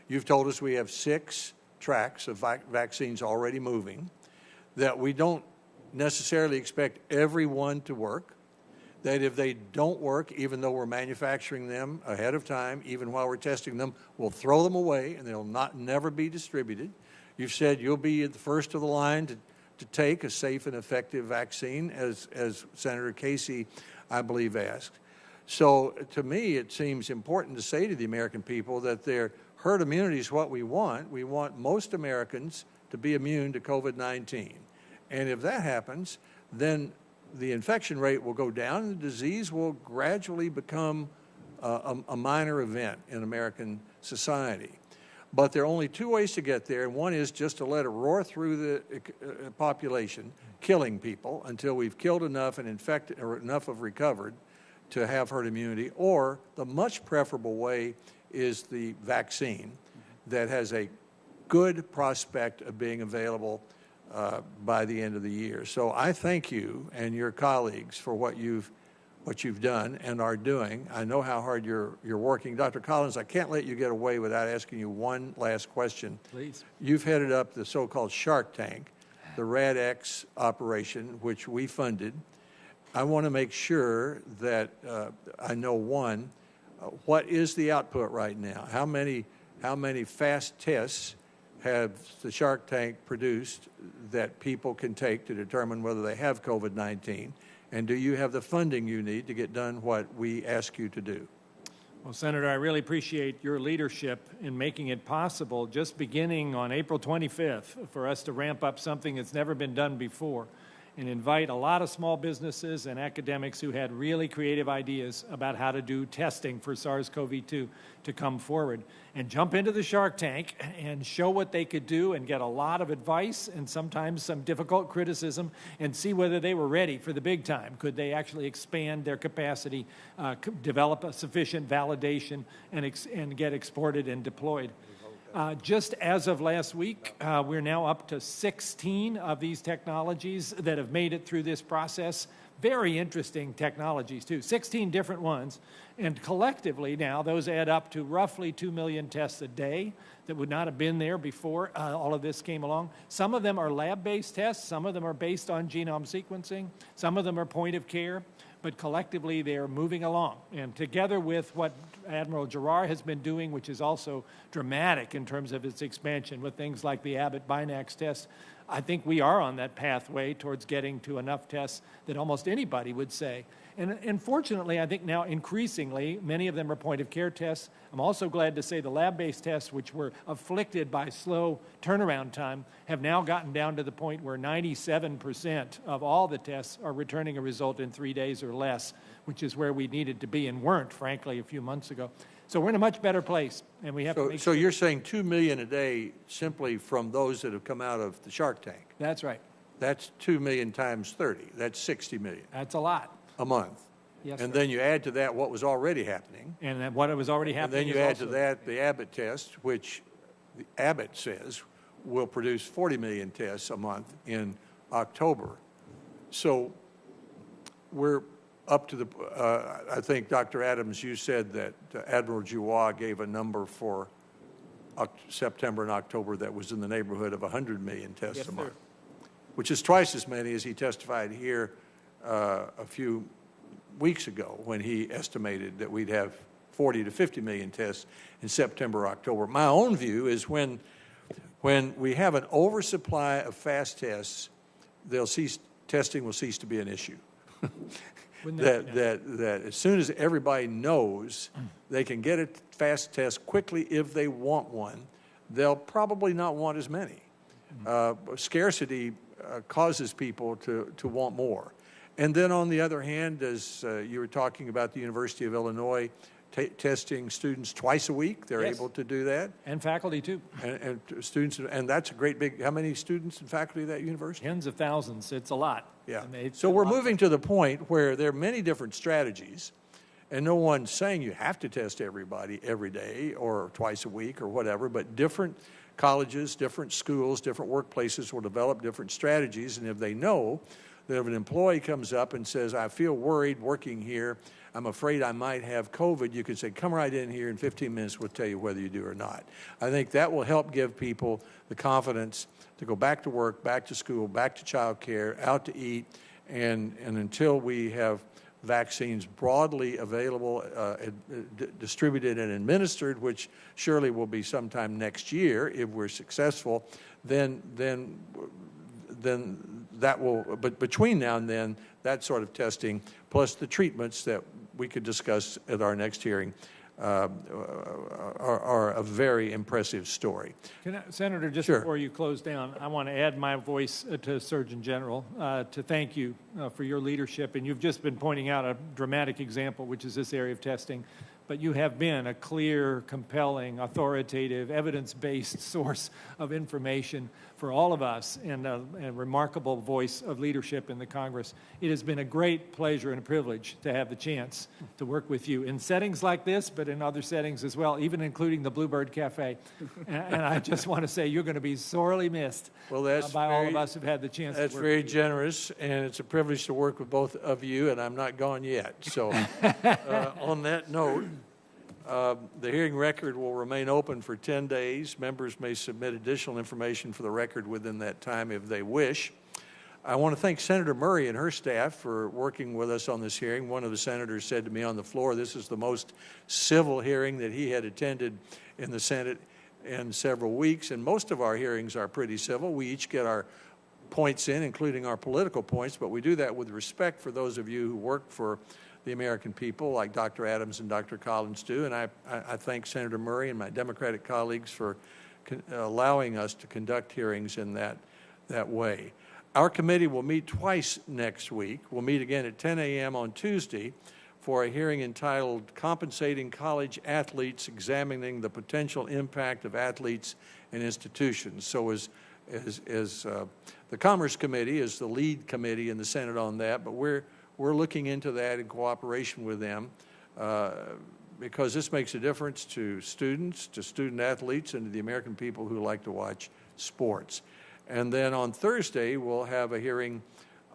S1: You've told us we have 6 tracks of vaccines already moving, that we don't necessarily expect every one to work, that if they don't work, even though we're manufacturing them ahead of time, even while we're testing them, we'll throw them away and they'll never be distributed. You've said you'll be the first of the line to take a safe and effective vaccine, as Senator Casey, I believe, asked. So to me, it seems important to say to the American people that their herd immunity is what we want. We want most Americans to be immune to COVID-19. And if that happens, then the infection rate will go down and the disease will gradually become a minor event in American society. But there are only 2 ways to get there, and one is just to let it roar through the population, killing people until we've killed enough and infected, or enough have recovered to have herd immunity, or the much preferable way is the vaccine that has a good prospect of being available by the end of the year. So I thank you and your colleagues for what you've done and are doing. I know how hard you're working. Dr. Collins, I can't let you get away without asking you one last question.
S3: Please.
S1: You've headed up the so-called Shark Tank, the RADx operation, which we funded. I want to make sure that I know, one, what is the output right now? How many fast tests have the Shark Tank produced that people can take to determine whether they have COVID-19? And do you have the funding you need to get done what we ask you to do?
S3: Well, Senator, I really appreciate your leadership in making it possible, just beginning on April 25th, for us to ramp up something that's never been done before. and invite a lot of small businesses and academics who had really creative ideas about how to do testing for SARS-CoV-2 to come forward and jump into the Shark Tank and show what they could do and get a lot of advice and sometimes some difficult criticism and see whether they were ready for the big time. Could they actually expand their capacity, develop a sufficient validation, and get exported and deployed? Just as of last week, we're now up to 16 of these technologies that have made it through this process. Very interesting technologies, too. 16 different ones. And collectively now, those add up to roughly 2 million tests a day that would not have been there before all of this came along. Some of them are lab-based tests. Some of them are based on genome sequencing. Some of them are point of care. But collectively, they're moving along. And together with what Admiral Gerard has been doing, which is also dramatic in terms of its expansion with things like the Abbott Binax test, I think we are on that pathway towards getting to enough tests that almost anybody would say. And fortunately, I think now increasingly, many of them are point-of-care tests. I'm also glad to say the lab-based tests, which were afflicted by slow turnaround time, have now gotten down to the point where 97% of all the tests are returning a result in 3 days or less, which is where we needed to be and weren't, frankly, a few months ago. So we're in a much better place, and we have to make
S1: So
S3: sure.
S1: you're saying 2 million a day simply from those that have come out of the Shark Tank?
S3: That's right.
S1: That's 2 million times 30. That's 60 million.
S3: That's a lot.
S1: A month.
S3: Yes,
S1: and
S3: sir.
S1: then you add to that what was already happening.
S3: And then what was already happening.
S1: And then you add to that the Abbott test, which the Abbott says will produce 40 million tests a month in October. So we're up to the, I think, Dr. Adams, you said that Admiral Gerard gave a number for September and October that was in the neighborhood of 100 million tests a month, which is twice as many as he testified here a few weeks ago when he estimated that we'd have 40 to 50 million tests in September, October. My own view is when we have an oversupply of fast tests, testing will cease to be an issue. that as soon as everybody knows they can get a fast test quickly if they want one, they'll probably not want as many. Scarcity causes people to want more. And then on the other hand, as you were talking about the University of Illinois testing students twice a week, they're able to do that.
S3: And faculty too.
S1: And students, and that's a great big, how many students and faculty at that university?
S3: Tens of thousands, it's a lot.
S1: Yeah, so we're moving to the point where there are many different strategies, and no one's saying you have to test everybody every day or twice a week or whatever, but different colleges, different schools, different workplaces will develop different strategies, and if they know that if an employee comes up and says, I feel worried working here, I'm afraid I might have COVID, you can say, come right in here in 15 minutes, we'll tell you whether you do or not. I think that will help give people the confidence to go back to work, back to school, back to child care, out to eat, and until we have vaccines broadly available, distributed and administered, which surely will be sometime next year if we're successful, then that will, but between now and then, that sort of testing, plus the treatments that we could discuss at our next hearing, are a very impressive story.
S3: Senator, just before you close down, I want to add my voice to Surgeon General to thank you for your leadership. And you've just been pointing out a dramatic example, which is this area of testing. But you have been a clear, compelling, authoritative, evidence-based source of information for all of us and a remarkable voice of leadership in the Congress. It has been a great pleasure and a privilege to have the chance to work with you in settings like this, but in other settings as well, even including the Bluebird Cafe. And I just want to say you're going to be sorely missed by all of us who've had the chance to work with you.
S1: That's very generous, and it's a privilege to work with both of you, and I'm not gone yet. So on that note, the hearing record will remain open for 10 days. Members may submit additional information for the record within that time if they wish. I want to thank Senator Murray and her staff for working with us on this hearing. One of the senators said to me on the floor, this is the most civil hearing that he had attended in the Senate in several weeks, and most of our hearings are pretty civil. We each get our points in, including our political points, but we do that with respect for those of you who work for the American people, like Dr. Adams and Dr. Collins do, and I thank Senator Murray and my Democratic colleagues for allowing us to conduct hearings in that way. Our committee will meet twice next week. We'll meet again at 10 a.m. on Tuesday for a hearing entitled Compensating College Athletes, Examining the Potential Impact of Athletes and Institutions. So as the Commerce Committee is the lead committee in the Senate on that, but we're looking into that in cooperation with them because this makes a difference to students, to student athletes, and to the American people who like to watch sports. And then on Thursday, we'll have a hearing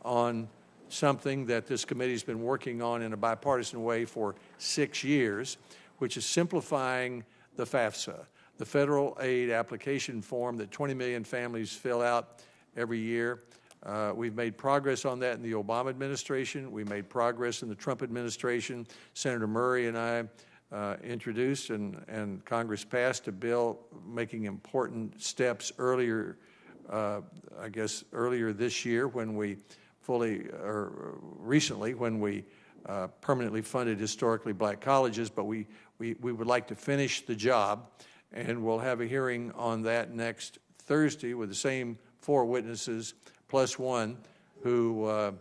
S1: on something that this committee has been working on in a bipartisan way for 6 years, which is simplifying the FAFSA, the federal aid application form that 20 million families fill out every year. We've made progress on that in the Obama administration. We made progress in the Trump administration. Senator Murray and I introduced and Congress passed a bill making important steps earlier, I guess earlier this year when we recently when we permanently funded historically black colleges, but we would like to finish the job, and we'll have a hearing on that next Thursday with the same 4 witnesses plus one who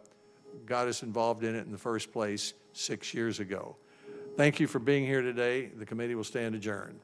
S1: got us involved in it in the first place 6 years ago. Thank you for being here today. The committee will stand adjourned.